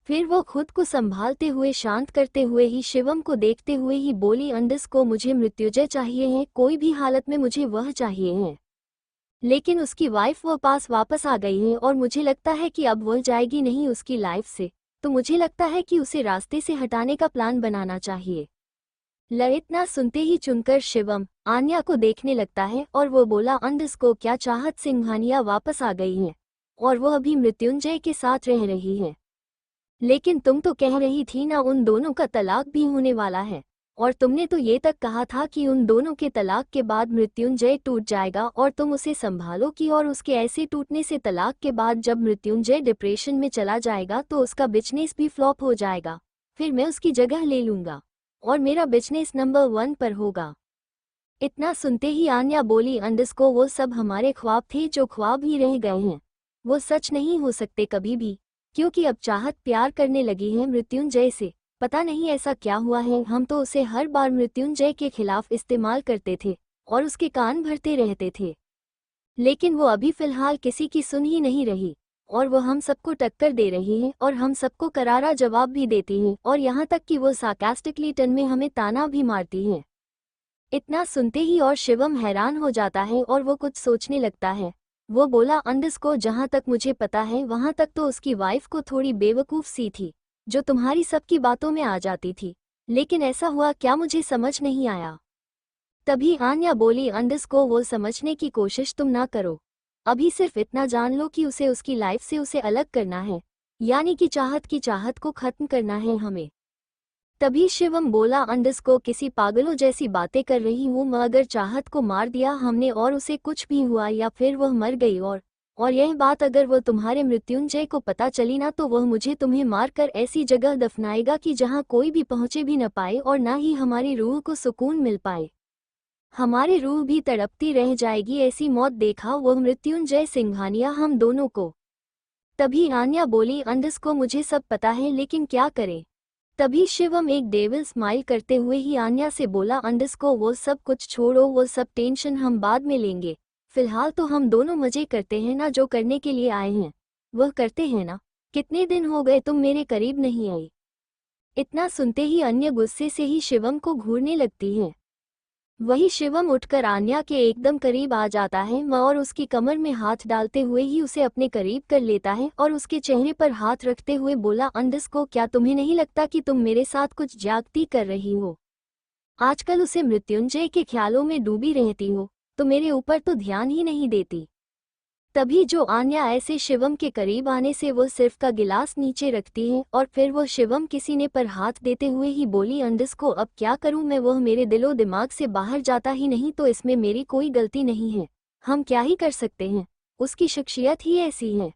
फिर वो खुद को संभालते हुए शांत करते हुए ही शिवम को देखते हुए ही बोली, अंडरस्कोर मुझे मृत्युंजय चाहिए है, कोई भी हालत में मुझे वह चाहिए है। लेकिन उसकी वाइफ वह पास वापस आ गई है और मुझे लगता है कि अब वह जाएगी नहीं उसकी लाइफ से, तो मुझे लगता है कि उसे रास्ते से हटाने का प्लान बनाना चाहिए। इतना सुनते ही चुनकर शिवम आन्या को देखने लगता है और वो बोला, अंडरस्कोर क्या चाहत सिंघानिया वापस आ गई है और वह अभी मृत्युंजय के साथ रह रही है। लेकिन तुम तो कह रही थी ना उन दोनों का तलाक भी होने वाला है, और तुमने तो ये तक कहा था कि उन दोनों के तलाक के बाद मृत्युंजय टूट जाएगा और तुम उसे संभालोगी, और उसके ऐसे टूटने से तलाक के बाद जब मृत्युंजय डिप्रेशन में चला जाएगा तो उसका बिजनेस भी फ्लॉप हो जाएगा, फिर मैं उसकी जगह ले लूंगा और मेरा बिजनेस नंबर 1 पर होगा। इतना सुनते ही आन्या बोली, अंडरस्कोर वो सब हमारे ख्वाब थे जो ख्वाब ही रह गए हैं, वो सच नहीं हो सकते कभी भी, क्योंकि अब चाहत प्यार करने लगी है मृत्युंजय से। पता नहीं ऐसा क्या हुआ है, हम तो उसे हर बार मृत्युंजय के खिलाफ इस्तेमाल करते थे और उसके कान भरते रहते थे, लेकिन वो अभी फिलहाल किसी की सुन ही नहीं रही और वो हम सबको टक्कर दे रही है और हम सबको करारा जवाब भी देती है, और यहाँ तक कि वो सार्कास्टिकली टन में हमें ताना भी मारती है। इतना सुनते ही और शिवम हैरान हो जाता है और वो कुछ सोचने लगता है। वो बोला, अंडरस्कोर जहाँ तक मुझे पता है वहाँ तक तो उसकी वाइफ को थोड़ी बेवकूफ़ सी थी जो तुम्हारी सबकी बातों में आ जाती थी, लेकिन ऐसा हुआ क्या मुझे समझ नहीं आया। तभी आन्या बोली, अंडरस्कोर वो समझने की कोशिश तुम ना करो, अभी सिर्फ इतना जान लो कि उसे उसकी लाइफ से उसे अलग करना है, यानी कि चाहत की चाहत को खत्म करना है हमें। तभी शिवम बोला, अंडरस्कोर किसी पागलों जैसी बातें कर रही हूँ मैं, अगर चाहत को मार दिया हमने और उसे कुछ भी हुआ या फिर वह मर गई और यह बात अगर वह तुम्हारे मृत्युंजय को पता चली ना, तो वह मुझे तुम्हें मारकर ऐसी जगह दफनाएगा कि जहाँ कोई भी पहुँचे भी न पाए और ना ही हमारी रूह को सुकून मिल पाए, हमारी रूह भी तड़पती रह जाएगी, ऐसी मौत देखा वह मृत्युंजय सिंघानिया हम दोनों को। तभी आन्या बोली, अंडरस्कोर मुझे सब पता है लेकिन क्या करें। तभी शिवम एक डेविल स्माइल करते हुए ही आन्या से बोला, अंडरस्कोर वो सब कुछ छोड़ो, वो सब टेंशन हम बाद में लेंगे, फिलहाल तो हम दोनों मजे करते हैं ना, जो करने के लिए आए हैं वह करते हैं ना। कितने दिन हो गए तुम मेरे करीब नहीं आई। इतना सुनते ही अन्य गुस्से से ही शिवम को घूरने लगती है। वही शिवम उठकर आन्या के एकदम करीब आ जाता है और उसकी कमर में हाथ डालते हुए ही उसे अपने करीब कर लेता है और उसके चेहरे पर हाथ रखते हुए बोला, अंडरस्कोर क्या तुम्हें नहीं लगता कि तुम मेरे साथ कुछ ज्यादती कर रही हो? आजकल उसे मृत्युंजय के ख्यालों में डूबी रहती हो, तो मेरे ऊपर तो ध्यान ही नहीं देती। तभी जो आन्या ऐसे शिवम के करीब आने से वो सिर्फ का गिलास नीचे रखती है और फिर वो शिवम किसी ने पर हाथ देते हुए ही बोली, अंडरस्कोर अब क्या करूं मैं, वह मेरे दिलो दिमाग से बाहर जाता ही नहीं, तो इसमें मेरी कोई गलती नहीं है, हम क्या ही कर सकते हैं, उसकी शख्सियत ही ऐसी है।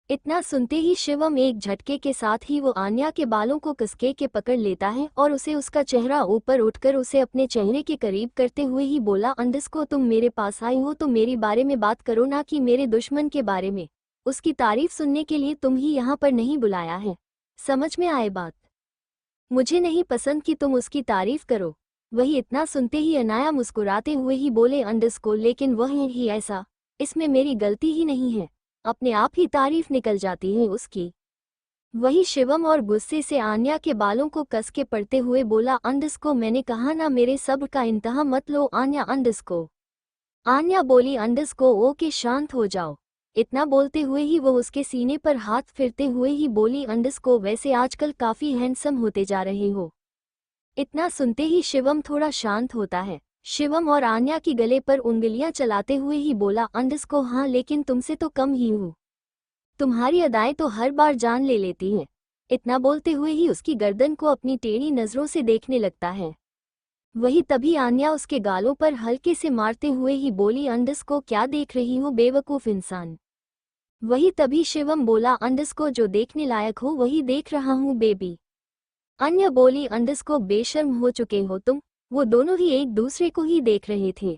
इतना सुनते ही शिवम एक झटके के साथ ही वो आन्या के बालों को कसके के पकड़ लेता है और उसे उसका चेहरा ऊपर उठकर उसे अपने चेहरे के करीब करते हुए ही बोला, अंडरस्कोर तुम मेरे पास आई हो तो मेरे बारे में बात करो, ना कि मेरे दुश्मन के बारे में। उसकी तारीफ सुनने के लिए तुम ही यहाँ पर नहीं बुलाया है, समझ में आए बात? मुझे नहीं पसंद कि तुम उसकी तारीफ करो। वही इतना सुनते ही अनाया मुस्कुराते हुए ही बोले, अंडरस्कोर लेकिन वह है ही ऐसा, इसमें मेरी गलती ही नहीं है, अपने आप ही तारीफ निकल जाती है उसकी। वही शिवम और गुस्से से आन्या के बालों को कस के पड़ते हुए बोला, अंडरस्कोर मैंने कहा ना, मेरे सब्र का इंतहा मत लो आन्या। अंडरस्कोर आन्या बोली, अंडरस्कोर ओके शांत हो जाओ। इतना बोलते हुए ही वो उसके सीने पर हाथ फिरते हुए ही बोली, अंडरस्कोर वैसे आजकल काफी हैंडसम होते जा रहे हो। इतना सुनते ही शिवम थोड़ा शांत होता है। शिवम और आन्या की गले पर उंगलियां चलाते हुए ही बोला, अंडरस्कोर हाँ लेकिन तुमसे तो कम ही हूँ, तुम्हारी अदाएं तो हर बार जान ले लेती हैं। इतना बोलते हुए ही उसकी गर्दन को अपनी टेढ़ी नजरों से देखने लगता है। वही तभी आन्या उसके गालों पर हल्के से मारते हुए ही बोली, अंडरस्को क्या देख रही हो बेवकूफ इंसान। वही तभी शिवम बोला, अंडरस्को जो देखने लायक हो वही देख रहा हूँ बेबी। अन्य बोली, अंडरस्को बेशर्म हो चुके हो तुम। वो दोनों ही एक दूसरे को ही देख रहे थे।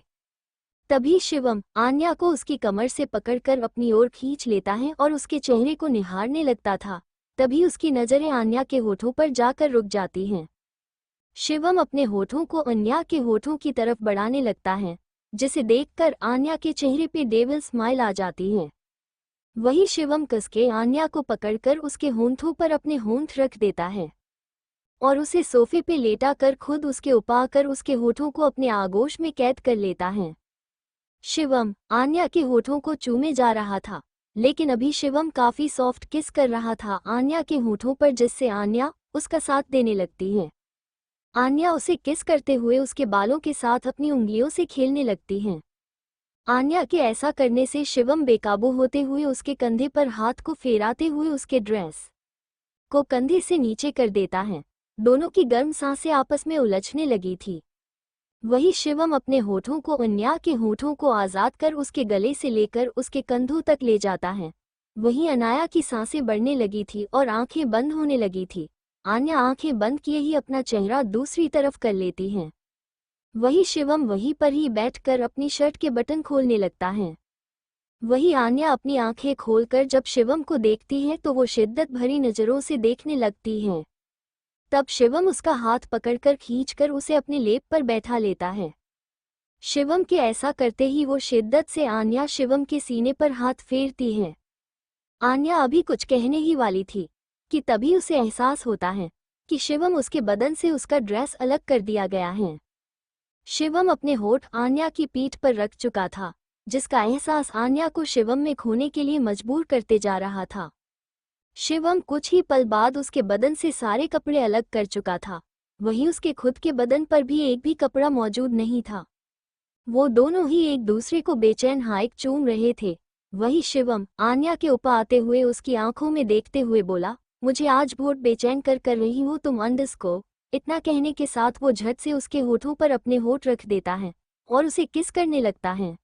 तभी शिवम आन्या को उसकी कमर से पकड़कर अपनी ओर खींच लेता है और उसके चेहरे को निहारने लगता था। तभी उसकी नजरें आन्या के होठों पर जाकर रुक जाती हैं। शिवम अपने होठों को आन्या के होठों की तरफ बढ़ाने लगता है, जिसे देखकर आन्या के चेहरे पे डेविल स्माइल आ जाती है। वही शिवम कसके आन्या को पकड़कर उसके होंठों पर अपने होंठ रख देता है और उसे सोफे पे लेटा कर खुद उसके ऊपर आकर उसके होठों को अपने आगोश में कैद कर लेता है। शिवम आन्या के होठों को चूमे जा रहा था, लेकिन अभी शिवम काफी सॉफ्ट किस कर रहा था आन्या के होठों पर, जिससे आन्या उसका साथ देने लगती है। आन्या उसे किस करते हुए उसके बालों के साथ अपनी उंगलियों से खेलने लगती हैं। आन्या के ऐसा करने से शिवम बेकाबू होते हुए उसके कंधे पर हाथ को फेराते हुए उसके ड्रेस को कंधे से नीचे कर देता है। दोनों की गर्म सांसें आपस में उलझने लगी थी। वही शिवम अपने होठों को आन्या के होठों को आजाद कर उसके गले से लेकर उसके कंधों तक ले जाता है। वहीं अनाया की सांसें बढ़ने लगी थी और आंखें बंद होने लगी थी। आन्या आंखें बंद किए ही अपना चेहरा दूसरी तरफ कर लेती है। वही शिवम वहीं पर ही बैठकर अपनी शर्ट के बटन खोलने लगता है। वही आन्या अपनी आंखें खोलकर जब शिवम को देखती है तो वो शिद्दत भरी नजरों से देखने लगती है। तब शिवम उसका हाथ पकड़कर खींचकर उसे अपने लेप पर बैठा लेता है। शिवम के ऐसा करते ही वो शिद्दत से आन्या शिवम के सीने पर हाथ फेरती है। आन्या अभी कुछ कहने ही वाली थी कि तभी उसे एहसास होता है कि शिवम उसके बदन से उसका ड्रेस अलग कर दिया गया है। शिवम अपने होठ आन्या की पीठ पर रख चुका था, जिसका एहसास आन्या को शिवम में खोने के लिए मजबूर करते जा रहा था। शिवम कुछ ही पल बाद उसके बदन से सारे कपड़े अलग कर चुका था। वहीं उसके खुद के बदन पर भी एक भी कपड़ा मौजूद नहीं था। वो दोनों ही एक दूसरे को बेचैन हाइक चूम रहे थे। वही शिवम आन्या के ऊपर आते हुए उसकी आंखों में देखते हुए बोला, मुझे आज बहुत बेचैन कर रही हो तुम अंडरस्को। इतना कहने के साथ वो झट से उसके होठों पर अपने होठ रख देता है और उसे किस करने लगता है।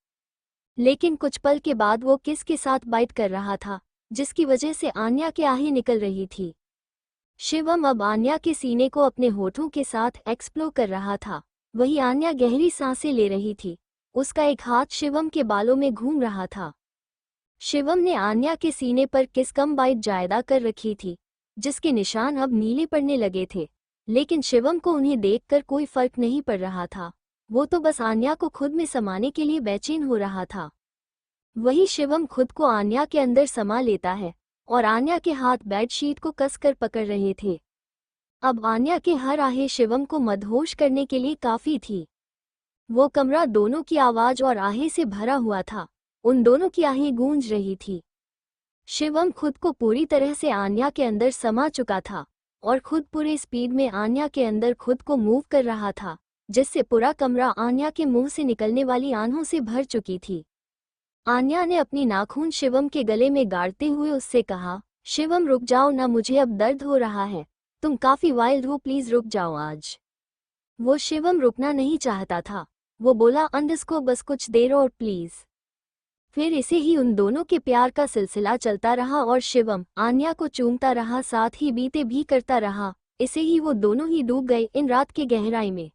लेकिन कुछ पल के बाद वो किस के साथ बाइट कर रहा था, जिसकी वजह से आन्या के आहें निकल रही थी। शिवम अब आन्या के सीने को अपने होठों के साथ एक्सप्लोर कर रहा था। वही आन्या गहरी सांसें ले रही थी। उसका एक हाथ शिवम के बालों में घूम रहा था। शिवम ने आन्या के सीने पर किस कम बाइट जायदा कर रखी थी, जिसके निशान अब नीले पड़ने लगे थे। लेकिन शिवम को उन्हें देखकर कोई फर्क नहीं पड़ रहा था। वो तो बस आन्या को खुद में समाने के लिए बेचैन हो रहा था। वही शिवम खुद को आन्या के अंदर समा लेता है और आन्या के हाथ बेडशीट को कसकर पकड़ रहे थे। अब आन्या के हर आहें शिवम को मदहोश करने के लिए काफी थी। वो कमरा दोनों की आवाज और आहें से भरा हुआ था। उन दोनों की आहें गूंज रही थी। शिवम खुद को पूरी तरह से आन्या के अंदर समा चुका था और खुद पूरे स्पीड में आन्या के अंदर खुद को मूव कर रहा था, जिससे पूरा कमरा आन्या के मुंह से निकलने वाली आंहों से भर चुकी थी। आन्या ने अपनी नाखून शिवम के गले में गाड़ते हुए उससे कहा, शिवम रुक जाओ ना, मुझे अब दर्द हो रहा है। तुम काफी वाइल्ड हो, प्लीज रुक जाओ आज। वो शिवम रुकना नहीं चाहता था। वो बोला, अंडरस्को बस कुछ देर और प्लीज। फिर इसे ही उन दोनों के प्यार का सिलसिला चलता रहा और शिवम आन्या को चूमता रहा, साथ ही बीते भी करता रहा। इसे ही वो दोनों ही डूब गए इन रात के गहराई में।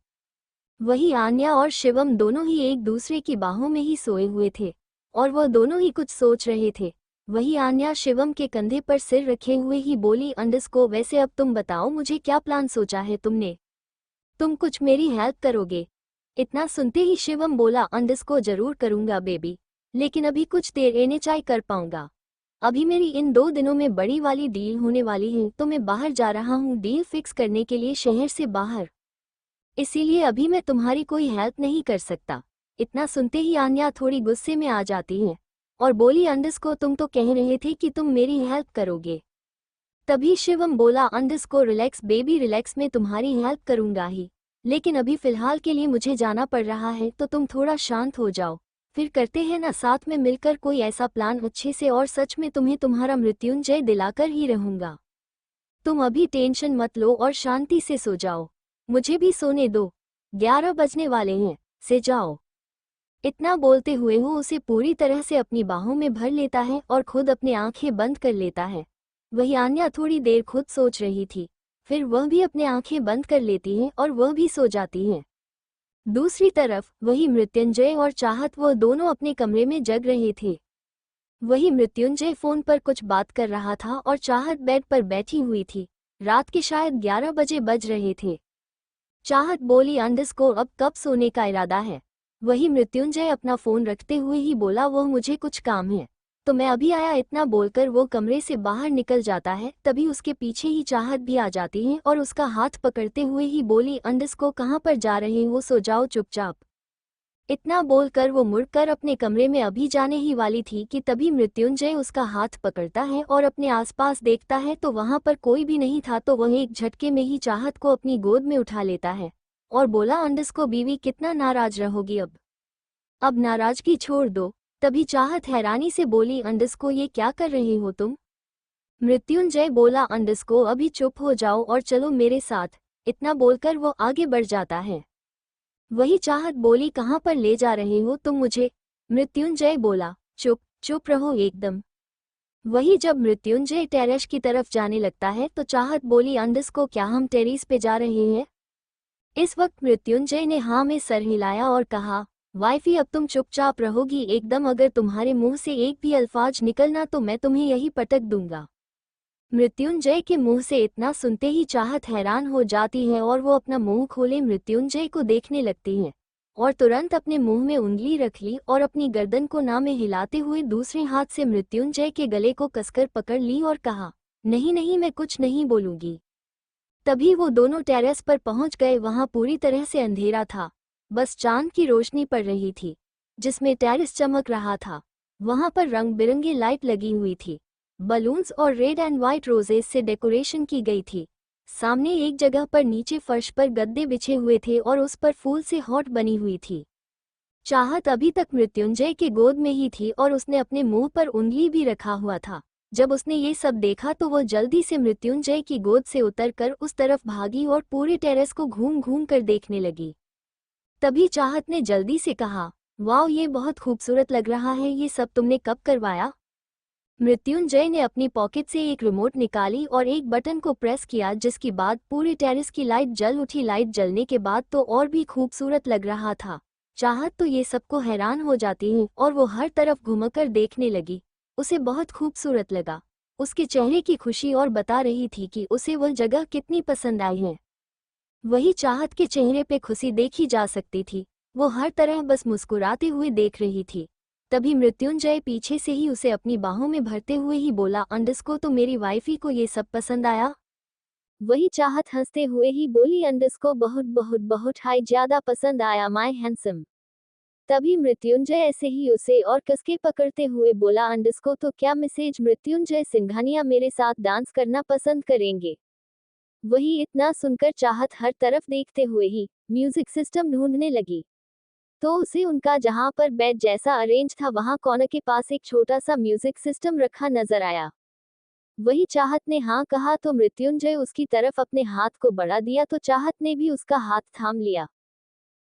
वही आन्या और शिवम दोनों ही एक दूसरे की बाहों में ही सोए हुए थे और वह दोनों ही कुछ सोच रहे थे। वही आन्या शिवम के कंधे पर सिर रखे हुए ही बोली, अंडरस्को वैसे अब तुम बताओ, मुझे क्या प्लान सोचा है तुमने? तुम कुछ मेरी हेल्प करोगे? इतना सुनते ही शिवम बोला, अंडरस्को जरूर करूंगा बेबी, लेकिन अभी कुछ देर एनएचआई कर पाऊंगा। अभी मेरी इन 2 दिनों में बड़ी वाली डील होने वाली है, तो मैं बाहर जा रहा हूँ डील फिक्स करने के लिए शहर से बाहर। इसीलिए अभी मैं तुम्हारी कोई हेल्प नहीं कर सकता। इतना सुनते ही आन्या थोड़ी गुस्से में आ जाती है और बोली, अंडरस्को तुम तो कह रहे थे कि तुम मेरी हेल्प करोगे। तभी शिवम बोला, अंडरस्को रिलैक्स बेबी रिलैक्स, मैं तुम्हारी हेल्प करूंगा ही, लेकिन अभी फिलहाल के लिए मुझे जाना पड़ रहा है, तो तुम थोड़ा शांत हो जाओ, फिर करते हैं ना साथ में मिलकर कोई ऐसा प्लान अच्छे से, और सच में तुम्हें तुम्हारा मृत्युंजय दिलाकर ही रहूंगा। तुम अभी टेंशन मत लो और शांति से सो जाओ, मुझे भी सोने दो। 11 बजने वाले हैं, से जाओ। इतना बोलते हुए वो उसे पूरी तरह से अपनी बाहों में भर लेता है और खुद अपनी आंखें बंद कर लेता है। वही आन्या थोड़ी देर खुद सोच रही थी, फिर वह भी अपनी आंखें बंद कर लेती है और वह भी सो जाती है। दूसरी तरफ वही मृत्युंजय और चाहत वह दोनों अपने कमरे में जग रहे थे। वही मृत्युंजय फोन पर कुछ बात कर रहा था और चाहत बेड पर बैठी हुई थी। रात के शायद 11 बजे बज रहे थे। चाहत बोली, अंडरस्कोर अब कब सोने का इरादा है? वही मृत्युंजय अपना फोन रखते हुए ही बोला, वह मुझे कुछ काम है तो मैं अभी आया। इतना बोलकर वो कमरे से बाहर निकल जाता है। तभी उसके पीछे ही चाहत भी आ जाती है और उसका हाथ पकड़ते हुए ही बोली, अंडरस्कोर कहाँ पर जा रहे हो? सो जाओ चुपचाप। इतना बोलकर वो मुड़कर अपने कमरे में अभी जाने ही वाली थी कि तभी मृत्युंजय उसका हाथ पकड़ता है और अपने आसपास देखता है तो वहां पर कोई भी नहीं था। तो वह एक झटके में ही चाहत को अपनी गोद में उठा लेता है और बोला, अंडरस्कोर बीवी कितना नाराज रहोगी अब नाराजगी छोड़ दो। तभी चाहत हैरानी से बोली, अंडरस्कोर ये क्या कर रहे हो तुम? मृत्युंजय बोला, अंडरस्कोर अभी चुप हो जाओ और चलो मेरे साथ। इतना बोलकर वो आगे बढ़ जाता है। वही चाहत बोली, कहाँ पर ले जा रहे हो तुम मुझे? मृत्युंजय बोला, चुप चुप रहो एकदम। वही जब मृत्युंजय टेरेस की तरफ जाने लगता है तो चाहत बोली, अंडरस्कोर क्या हम टेरेस पे जा रहे हैं? इस वक्त मृत्युंजय ने हाँ में सर हिलाया और कहा, वाइफी अब तुम चुपचाप रहोगी एकदम, अगर तुम्हारे मुंह से एक भी अल्फाज निकलना तो मैं तुम्हें यही पटक दूंगा। मृत्युंजय के मुंह से इतना सुनते ही चाहत हैरान हो जाती है और वो अपना मुंह खोले मृत्युंजय को देखने लगती है और तुरंत अपने मुंह में उंगली रख ली और अपनी गर्दन को ना में हिलाते हुए दूसरे हाथ से मृत्युंजय के गले को कसकर पकड़ ली और कहा, नहीं नहीं मैं कुछ नहीं बोलूंगी। तभी वो दोनों टेरेस पर पहुंच गए। वहां पूरी तरह से अंधेरा था, बस चांद की रोशनी पड़ रही थी जिसमें टेरेस चमक रहा था। वहां पर रंग बिरंगी लाइट लगी हुई थी, बलून्स और रेड एंड व्हाइट रोजेस से डेकोरेशन की गई थी। सामने एक जगह पर नीचे फर्श पर गद्दे बिछे हुए थे और उस पर फूल से हॉट बनी हुई थी। चाहत अभी तक मृत्युंजय के गोद में ही थी और उसने अपने मुंह पर उंगली भी रखा हुआ था। जब उसने ये सब देखा तो वो जल्दी से मृत्युंजय की गोद से उतरकर उस तरफ भागी और पूरे टेरेस को घूम घूम कर देखने लगी। तभी चाहत ने जल्दी से कहा, वाओ ये बहुत खूबसूरत लग रहा है, ये सब तुमने कब करवाया? मृत्युंजय ने अपनी पॉकेट से एक रिमोट निकाली और एक बटन को प्रेस किया जिसके बाद पूरे टेरेस की लाइट जल उठी। लाइट जलने के बाद तो और भी खूबसूरत लग रहा था। चाहत तो ये सबको हैरान हो जाती है और वो हर तरफ घुमकर देखने लगी। उसे बहुत खूबसूरत लगा। उसके चेहरे की खुशी और बता रही थी कि उसे वह जगह कितनी पसंद आई है। वही चाहत के चेहरे पे खुशी देखी जा सकती थी। वो हर तरह बस मुस्कुराते हुए देख रही थी। तभी मृत्युंजय पीछे से ही उसे अपनी बाहों में भरते हुए ही बोला, अंडरस्कोर तो मेरी वाइफी को ये सब पसंद आया? वही चाहत हंसते हुए ही बोली, अंडरस्कोर बहुत बहुत बहुत हाई ज्यादा पसंद आया माय हैंडसम। तभी मृत्युंजय ऐसे ही उसे और कसके पकड़ते हुए बोला, अंडरस्कोर तो क्या मैसेज? मृत्युंजय सिंघानिया मेरे साथ डांस करना पसंद करेंगे? वही इतना सुनकर चाहत हर तरफ देखते हुए ही म्यूजिक सिस्टम ढूंढने लगी तो उसे उनका जहां पर बेड जैसा अरेंज था वहां कॉर्नर के पास एक छोटा सा म्यूजिक सिस्टम रखा नजर आया। वही चाहत ने हाँ कहा तो मृत्युंजय उसकी तरफ अपने हाथ को बढ़ा दिया तो चाहत ने भी उसका हाथ थाम लिया।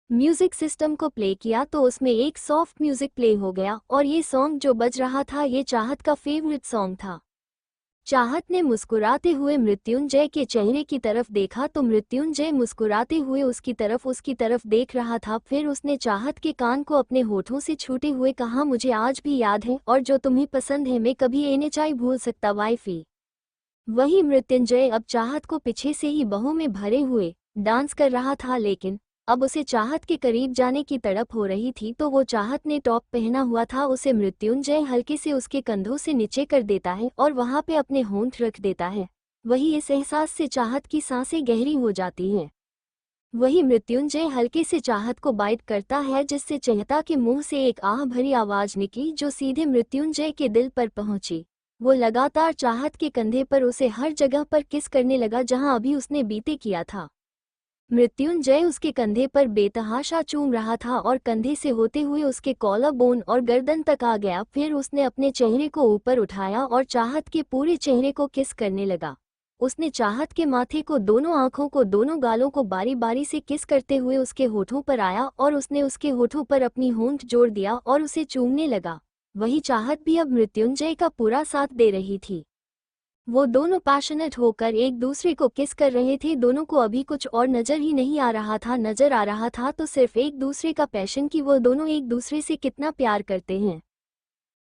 म्यूजिक सिस्टम को प्ले किया तो उसमें एक सॉफ्ट म्यूजिक प्ले हो गया और ये सॉन्ग जो बज रहा था ये चाहत का फेवरेट सॉन्ग था। चाहत ने मुस्कुराते हुए मृत्युंजय के चेहरे की तरफ देखा तो मृत्युंजय मुस्कुराते हुए उसकी तरफ देख रहा था। फिर उसने चाहत के कान को अपने होठों से छूते हुए कहा, मुझे आज भी याद है और जो तुम्हें पसंद है मैं कभी ये नहीं भूल सकता वाइफी। वही मृत्युंजय अब चाहत को पीछे से ही बाहों में भरे हुए डांस कर रहा था, लेकिन अब उसे चाहत के करीब जाने की तड़प हो रही थी तो वो चाहत ने टॉप पहना हुआ था उसे मृत्युंजय हल्के से उसके कंधों से नीचे कर देता है और वहां पे अपने होंठ रख देता है। वही इस एहसास से चाहत की सांसें गहरी हो जाती हैं। वही मृत्युंजय हल्के से चाहत को बाइट करता है जिससे चहता के मुंह से एक आह भरी आवाज निकली जो सीधे मृत्युंजय के दिल पर पहुंची। वो लगातार चाहत के कंधे पर उसे हर जगह पर किस करने लगा जहां अभी उसने बीते किया था। मृत्युंजय उसके कंधे पर बेतहाशा चूम रहा था और कंधे से होते हुए उसके कॉलर बोन और गर्दन तक आ गया। फिर उसने अपने चेहरे को ऊपर उठाया और चाहत के पूरे चेहरे को किस करने लगा। उसने चाहत के माथे को, दोनों आंखों को, दोनों गालों को बारी बारी से किस करते हुए उसके होठों पर आया और उसने उसके होठों पर अपनी होंठ जोड़ दिया और उसे चूमने लगा। वही चाहत भी अब मृत्युंजय का पूरा साथ दे रही थी। वो दोनों पैशनेट होकर एक दूसरे को किस कर रहे थे। दोनों को अभी कुछ और नजर ही नहीं आ रहा था, नजर आ रहा था तो सिर्फ एक दूसरे का पैशन कि वो दोनों एक दूसरे से कितना प्यार करते हैं।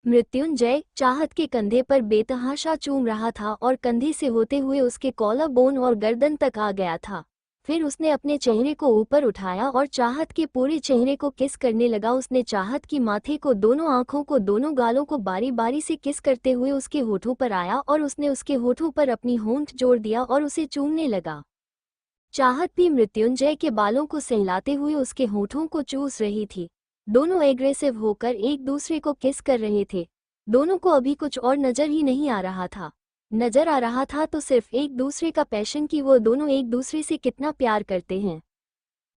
मृत्युंजय चाहत के कंधे पर बेतहाशा चूम रहा था और कंधे से होते हुए उसके कॉलर बोन और गर्दन तक आ गया था। फिर उसने अपने चेहरे को ऊपर उठाया और चाहत के पूरे चेहरे को किस करने लगा। उसने चाहत की माथे को, दोनों आंखों को, दोनों गालों को बारी बारी से किस करते हुए उसके होठों पर आया और उसने उसके होठों पर अपनी होंठ जोड़ दिया और उसे चूमने लगा। चाहत भी मृत्युंजय के बालों को सहलाते हुए उसके होठों को चूस रही थी। दोनों एग्रेसिव होकर एक दूसरे को किस कर रहे थे। दोनों को अभी कुछ और नजर ही नहीं आ रहा था। नजर आ रहा था तो सिर्फ एक दूसरे का पैशन कि वो दोनों एक दूसरे से कितना प्यार करते हैं।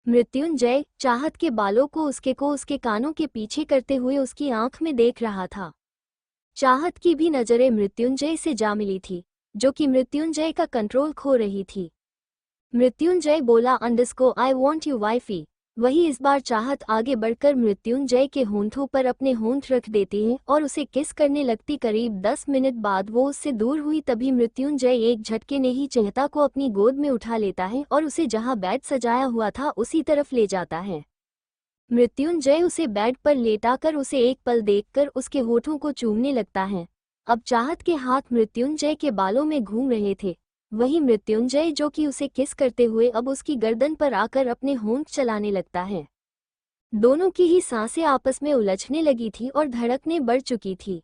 मृत्युंजय चाहत के बालों को, उसके कानों के पीछे करते हुए उसकी आंख में देख रहा था। चाहत की भी नजरें मृत्युंजय से जा मिली थी, जो कि मृत्युंजय का कंट्रोल खो रही थी। मृत्युंजय बोला, अंडरस्को आई वॉन्ट यू वाइफी। वही इस बार चाहत आगे बढ़कर मृत्युंजय के होंठों पर अपने होंठ रख देती है और उसे किस करने लगती। करीब 10 मिनट बाद वो उससे दूर हुई, तभी मृत्युंजय एक झटके ने ही चहता को अपनी गोद में उठा लेता है और उसे जहां बेड सजाया हुआ था उसी तरफ ले जाता है। मृत्युंजय उसे बेड पर लेटाकर उसे एक पल देखकर उसके होठों को चूमने लगता है। अब चाहत के हाथ मृत्युंजय के बालों में घूम रहे थे। वही मृत्युंजय जो कि उसे किस करते हुए अब उसकी गर्दन पर आकर अपने होंठ चलाने लगता है। दोनों की ही सांसें आपस में उलझने लगी थी और धड़कनें बढ़ चुकी थी।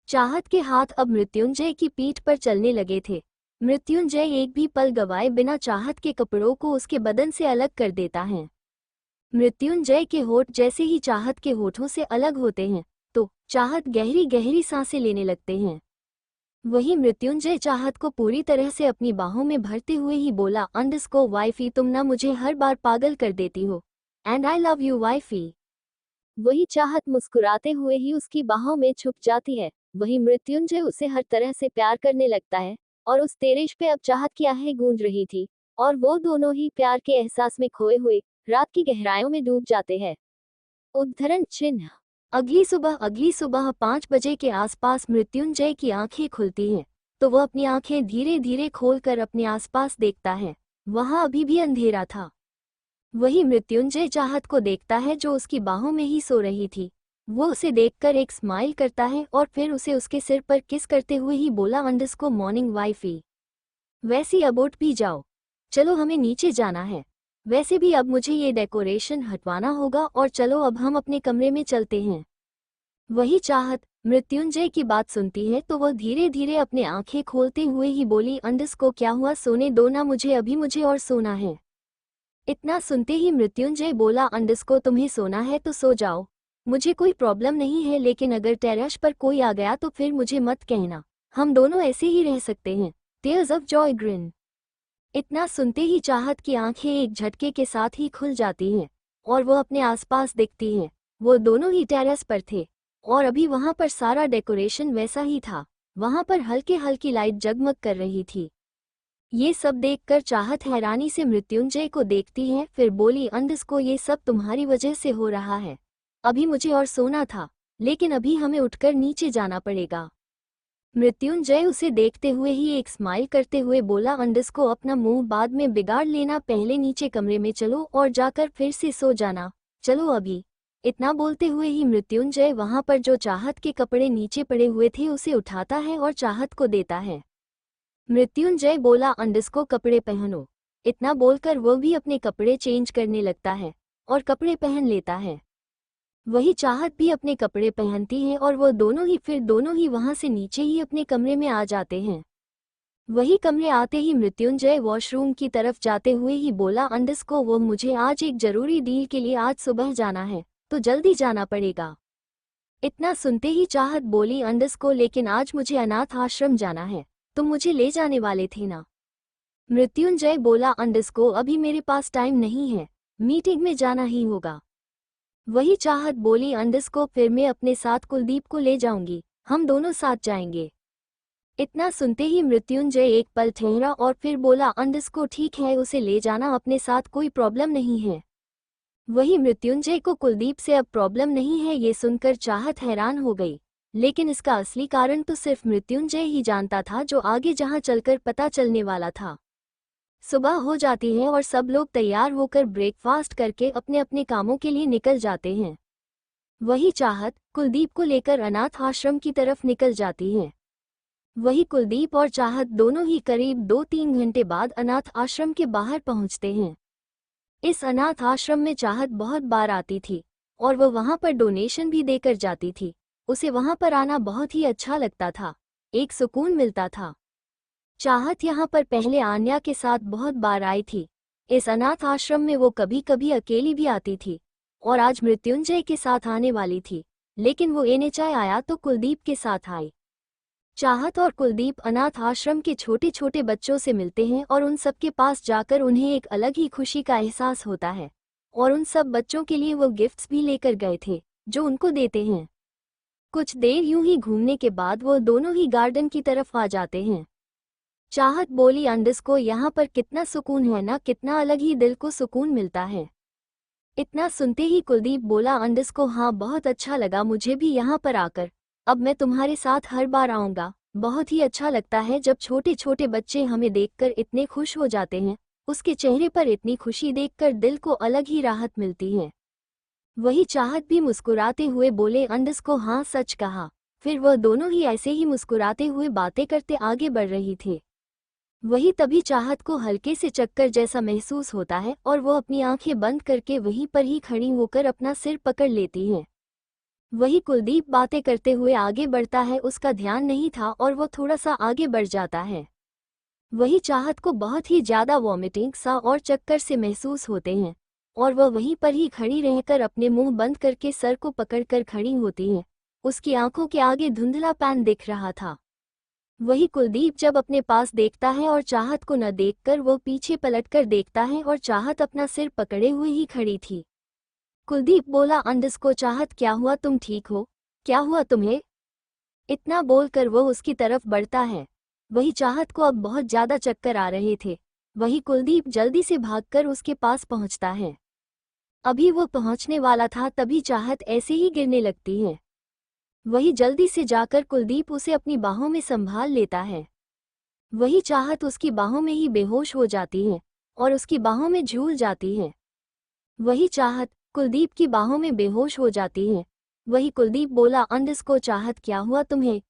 चाहत के हाथ अब मृत्युंजय की पीठ पर चलने लगे थे। मृत्युंजय एक भी पल गवाए बिना चाहत के कपड़ों को उसके बदन से अलग कर देता है। मृत्युंजय के होठ जैसे ही चाहत के होठों से अलग होते हैं तो चाहत गहरी गहरी सांसें लेने लगते हैं। वही मृत्युंजय चाहत को पूरी तरह से अपनी बाहों में भरते हुए ही बोला, अंडरस्को वाइफी, तुम ना मुझे हर बार पागल कर देती हो, and I love you wifey. वही चाहत मुस्कुराते हुए ही उसकी बाहों में छुप जाती है। वही मृत्युंजय उसे हर तरह से प्यार करने लगता है और उस तेरेश पे अब चाहत की आहें गूंज रही थी और वो दोनों ही प्यार के एहसास में खोए हुए रात की गहराइयों में डूब जाते हैं। उद्धरण चिन्ह। अगली सुबह 5 बजे के आसपास मृत्युंजय की आंखें खुलती हैं तो वह अपनी आंखें धीरे धीरे खोलकर अपने आसपास देखता है। वहां अभी भी अंधेरा था। वही मृत्युंजय चाहत को देखता है जो उसकी बाहों में ही सो रही थी। वो उसे देखकर एक स्माइल करता है और फिर उसे उसके सिर पर किस करते हुए ही बोला, अंडरस्को मॉर्निंग वाइफी। वैसी अब उठ भी जाओ, चलो हमें नीचे जाना है। वैसे भी अब मुझे ये डेकोरेशन हटवाना होगा और चलो अब हम अपने कमरे में चलते हैं। वही चाहत मृत्युंजय की बात सुनती है तो वह धीरे धीरे अपने आंखें खोलते हुए ही बोली, अंडरस्को क्या हुआ, सोने दो ना मुझे, अभी मुझे और सोना है। इतना सुनते ही मृत्युंजय बोला, अंडरस्को तुम्हें सोना है तो सो जाओ, मुझे कोई प्रॉब्लम नहीं है, लेकिन अगर टेरेस पर कोई आ गया तो फिर मुझे मत कहना, हम दोनों ऐसे ही रह सकते हैं। Tears of Joy green. इतना सुनते ही चाहत की आंखें एक झटके के साथ ही खुल जाती हैं और वह अपने आसपास देखती हैं। वो दोनों ही टेरेस पर थे और अभी वहां पर सारा डेकोरेशन वैसा ही था। वहां पर हल्की हल्की लाइट जगमग कर रही थी। ये सब देखकर चाहत हैरानी से मृत्युंजय को देखती है, फिर बोली, अंडरस्को ये सब तुम्हारी वजह से हो रहा है। अभी मुझे और सोना था, लेकिन अभी हमें उठकर नीचे जाना पड़ेगा। मृत्युंजय उसे देखते हुए ही एक स्माइल करते हुए बोला, अंडरस्को अपना मुंह बाद में बिगाड़ लेना, पहले नीचे कमरे में चलो और जाकर फिर से सो जाना, चलो अभी। इतना बोलते हुए ही मृत्युंजय वहां पर जो चाहत के कपड़े नीचे पड़े हुए थे उसे उठाता है और चाहत को देता है। मृत्युंजय बोला, अंडरस्को कपड़े पहनो। इतना बोलकर वो भी अपने कपड़े चेंज करने लगता है और कपड़े पहन लेता है। वही चाहत भी अपने कपड़े पहनती है और वो दोनों ही वहां से नीचे ही अपने कमरे में आ जाते हैं। वही कमरे आते ही मृत्युंजय वॉशरूम की तरफ जाते हुए ही बोला, अंडरस्को वो मुझे आज एक जरूरी डील के लिए आज सुबह जाना है तो जल्दी जाना पड़ेगा। इतना सुनते ही चाहत बोली, अंडरस्को लेकिन आज मुझे अनाथ आश्रम जाना है, तुम मुझे ले जाने वाले थे ना। मृत्युंजय बोला, अंडरस्को अभी मेरे पास टाइम नहीं है, मीटिंग में जाना ही होगा। वही चाहत बोली, अंडरस्को फिर मैं अपने साथ कुलदीप को ले जाऊंगी, हम दोनों साथ जाएंगे। इतना सुनते ही मृत्युंजय एक पल ठहरा और फिर बोला, अंडस को ठीक है, उसे ले जाना अपने साथ, कोई प्रॉब्लम नहीं है। वही मृत्युंजय को कुलदीप से अब प्रॉब्लम नहीं है ये सुनकर चाहत हैरान हो गई, लेकिन इसका असली कारण तो सिर्फ मृत्युंजय ही जानता था, जो आगे जहां चलकर पता चलने वाला था। सुबह हो जाती है और सब लोग तैयार होकर ब्रेकफास्ट करके अपने अपने कामों के लिए निकल जाते हैं। वही चाहत कुलदीप को लेकर अनाथ आश्रम की तरफ निकल जाती है। वही कुलदीप और चाहत दोनों ही करीब 2-3 घंटे बाद अनाथ आश्रम के बाहर पहुंचते हैं। इस अनाथ आश्रम में चाहत बहुत बार आती थी और वह वहां पर डोनेशन भी देकर जाती थी। उसे वहां पर आना बहुत ही अच्छा लगता था, एक सुकून मिलता था। चाहत यहाँ पर पहले आन्या के साथ बहुत बार आई थी। इस अनाथ आश्रम में वो कभी कभी अकेली भी आती थी और आज मृत्युंजय के साथ आने वाली थी, लेकिन वो एनएचआई आया तो कुलदीप के साथ आई। चाहत और कुलदीप अनाथ आश्रम के छोटे छोटे बच्चों से मिलते हैं और उन सब के पास जाकर उन्हें एक अलग ही खुशी का एहसास होता है और उन सब बच्चों के लिए वो गिफ्ट्स भी लेकर गए थे जो उनको देते हैं। कुछ देर यूं ही घूमने के बाद वो दोनों ही गार्डन की तरफ आ जाते हैं। चाहत बोली, अंडस को यहाँ पर कितना सुकून है ना, कितना अलग ही दिल को सुकून मिलता है। इतना सुनते ही कुलदीप बोला, अंडस को हाँ बहुत अच्छा लगा मुझे भी यहाँ पर आकर, अब मैं तुम्हारे साथ हर बार आऊँगा। बहुत ही अच्छा लगता है जब छोटे छोटे बच्चे हमें देखकर इतने खुश हो जाते हैं, उसके चेहरे पर इतनी खुशी देखकर दिल को अलग ही राहत मिलती है। वही चाहत भी मुस्कुराते हुए बोले, अंडस को हाँ सच कहा। फिर वह दोनों ही ऐसे ही मुस्कुराते हुए बातें करते आगे बढ़ रही थी। वही तभी चाहत को हल्के से चक्कर जैसा महसूस होता है और वो अपनी आंखें बंद करके वहीं पर ही खड़ी होकर अपना सिर पकड़ लेती है। वही कुलदीप बातें करते हुए आगे बढ़ता है, उसका ध्यान नहीं था और वो थोड़ा सा आगे बढ़ जाता है। वही चाहत को बहुत ही ज्यादा वॉमिटिंग सा और चक्कर से महसूस होते हैं और वह वहीं पर ही खड़ी रहकर अपने मुंह बंद करके सर को पकड़कर खड़ी होती है। उसकी आंखों के आगे धुंधला पैन दिख रहा था। वही कुलदीप जब अपने पास देखता है और चाहत को न देखकर वो पीछे पलटकर देखता है और चाहत अपना सिर पकड़े हुए ही खड़ी थी। कुलदीप बोला, अंडस को चाहत क्या हुआ, तुम ठीक हो, क्या हुआ तुम्हें? इतना बोलकर वो उसकी तरफ बढ़ता है। वही चाहत को अब बहुत ज्यादा चक्कर आ रहे थे। वही कुलदीप जल्दी से भागकर उसके पास पहुंचता है। अभी वो पहुंचने वाला था तभी चाहत ऐसे ही गिरने लगती है। वही जल्दी से जाकर कुलदीप उसे अपनी बाहों में संभाल लेता है। वही चाहत उसकी बाहों में ही बेहोश हो जाती है और उसकी बाहों में झूल जाती है। वही चाहत कुलदीप की बाहों में बेहोश हो जाती है। वही कुलदीप बोला, अंडस को चाहत क्या हुआ तुम्हें,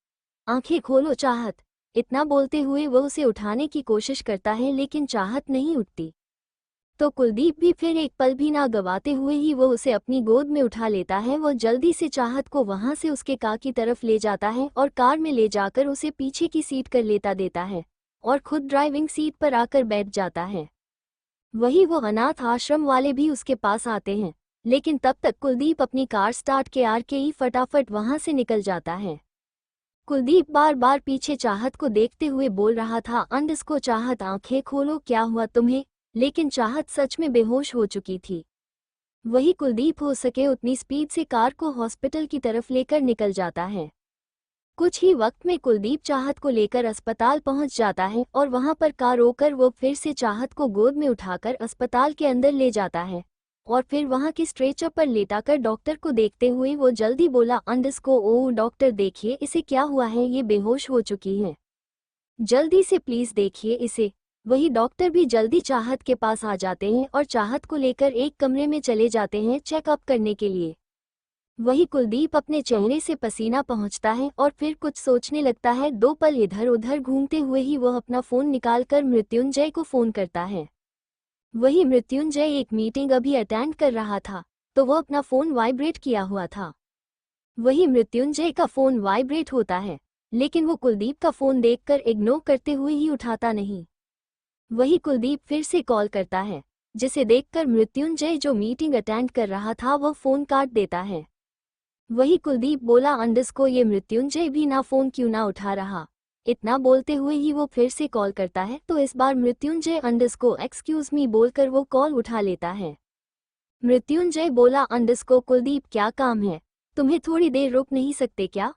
आंखें खोलो चाहत। इतना बोलते हुए वो उसे उठाने की कोशिश करता है लेकिन चाहत नहीं उठती। तो कुलदीप भी फिर एक पल भी ना गवाते हुए ही वो उसे अपनी गोद में उठा लेता है। वो जल्दी से चाहत को वहां से उसके कार की तरफ ले जाता है और कार में ले जाकर उसे पीछे की सीट कर लेता देता है और खुद ड्राइविंग सीट पर आकर बैठ जाता है। वही वो अनाथ आश्रम वाले भी उसके पास आते हैं, लेकिन तब तक कुलदीप अपनी कार स्टार्ट के ही फटाफट वहां से निकल जाता है। कुलदीप बार बार पीछे चाहत को देखते हुए बोल रहा था, अंडस को चाहत आंखें खोलो, क्या हुआ तुम्हें? लेकिन चाहत सच में बेहोश हो चुकी थी। वही कुलदीप हो सके उतनी स्पीड से कार को हॉस्पिटल की तरफ लेकर निकल जाता है। कुछ ही वक्त में कुलदीप चाहत को लेकर अस्पताल पहुंच जाता है और वहां पर कार रोककर वो फिर से चाहत को गोद में उठाकर अस्पताल के अंदर ले जाता है और फिर वहां की स्ट्रेचर पर लेटाकर डॉक्टर को देखते हुए वो जल्दी बोला, अंडस को ओ डॉक्टर देखिए इसे क्या हुआ है, ये बेहोश हो चुकी है, जल्दी से प्लीज देखिए इसे। वही डॉक्टर भी जल्दी चाहत के पास आ जाते हैं और चाहत को लेकर एक कमरे में चले जाते हैं चेकअप करने के लिए। वही कुलदीप अपने चेहरे से पसीना पहुंचता है और फिर कुछ सोचने लगता है। 2 पल इधर उधर घूमते हुए ही वह अपना फोन निकालकर मृत्युंजय को फोन करता है। वही मृत्युंजय एक मीटिंग अभी अटेंड कर रहा था तो वह अपना फोन वाइब्रेट किया हुआ था। वही मृत्युंजय का फोन वाइब्रेट होता है लेकिन वो कुलदीप का फोन देखकर इग्नोर करते हुए ही उठाता नहीं। वही कुलदीप फिर से कॉल करता है जिसे देखकर मृत्युंजय जो मीटिंग अटेंड कर रहा था वह फोन काट देता है। वही कुलदीप बोला, अंडस को ये मृत्युंजय भी ना फोन क्यों ना उठा रहा। इतना बोलते हुए ही वो फिर से कॉल करता है तो इस बार मृत्युंजय अंडस को एक्सक्यूज मी बोलकर वो कॉल उठा लेता है। मृत्युंजय बोला, अंडस को कुलदीप क्या काम है, तुम्हें थोड़ी देर रुक नहीं सकते क्या?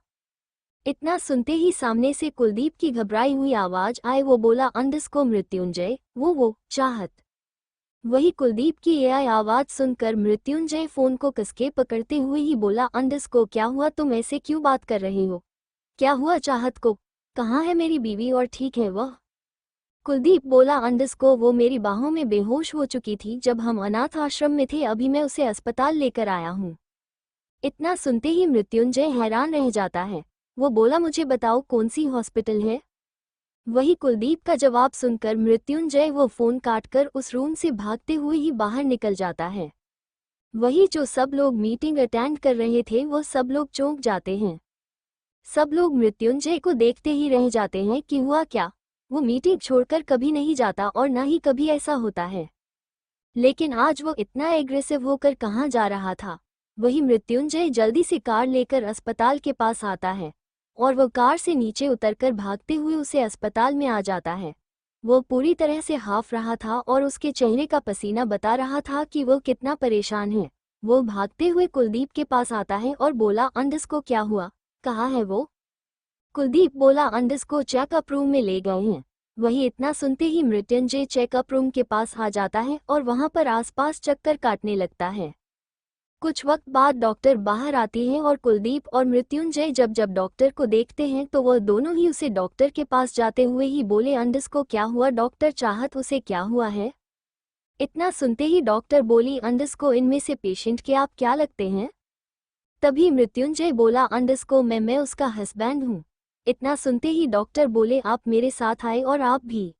इतना सुनते ही सामने से कुलदीप की घबराई हुई आवाज आए। वो बोला, अंडरस्कोर मृत्युंजय। वो चाहत। वही कुलदीप की एआई आवाज सुनकर मृत्युंजय फोन को कसके पकड़ते हुए ही बोला, अंडरस्कोर क्या हुआ, तुम ऐसे क्यों बात कर रहे हो? क्या हुआ चाहत को? कहाँ है मेरी बीवी और ठीक है वह? कुलदीप बोला, अंडरस्कोर वो मेरी बाहों में बेहोश हो चुकी थी जब हम अनाथ आश्रम में थे, अभी मैं उसे अस्पताल लेकर आया हूँ। इतना सुनते ही मृत्युंजय हैरान रह जाता है। वो बोला, मुझे बताओ कौन सी हॉस्पिटल है? वही कुलदीप का जवाब सुनकर मृत्युंजय वो फोन काटकर उस रूम से भागते हुए ही बाहर निकल जाता है। वही जो सब लोग मीटिंग अटेंड कर रहे थे वो सब लोग चौंक जाते हैं। सब लोग मृत्युंजय को देखते ही रह जाते हैं कि हुआ क्या। वो मीटिंग छोड़कर कभी नहीं जाता और ना ही कभी ऐसा होता है, लेकिन आज वो इतना एग्रेसिव होकर कहाँ जा रहा था। वही मृत्युंजय जल्दी से कार लेकर अस्पताल के पास आता है और वो कार से नीचे उतरकर भागते हुए उसे अस्पताल में आ जाता है। वो पूरी तरह से हाफ रहा था और उसके चेहरे का पसीना बता रहा था कि वो कितना परेशान है। वो भागते हुए कुलदीप के पास आता है और बोला, अंडस को क्या हुआ, कहाँ है वो? कुलदीप बोला, अंडस को चेकअप रूम में ले गए हैं। वही इतना सुनते ही मृत्युंजय चेकअप रूम के पास आ जाता है और वहां पर आसपास चक्कर काटने लगता है। कुछ वक्त बाद डॉक्टर बाहर आती है और कुलदीप और मृत्युंजय जब जब डॉक्टर को देखते हैं तो वह दोनों ही उसे डॉक्टर के पास जाते हुए ही बोले, अंडस को क्या हुआ डॉक्टर? चाहत उसे क्या हुआ है? इतना सुनते ही डॉक्टर बोली, अंडस को इनमें से पेशेंट के आप क्या लगते हैं? तभी मृत्युंजय बोला, अंडस को मैं उसका हस्बैंड हूँ। इतना सुनते ही डॉक्टर बोले, आप मेरे साथ आए और आप भी।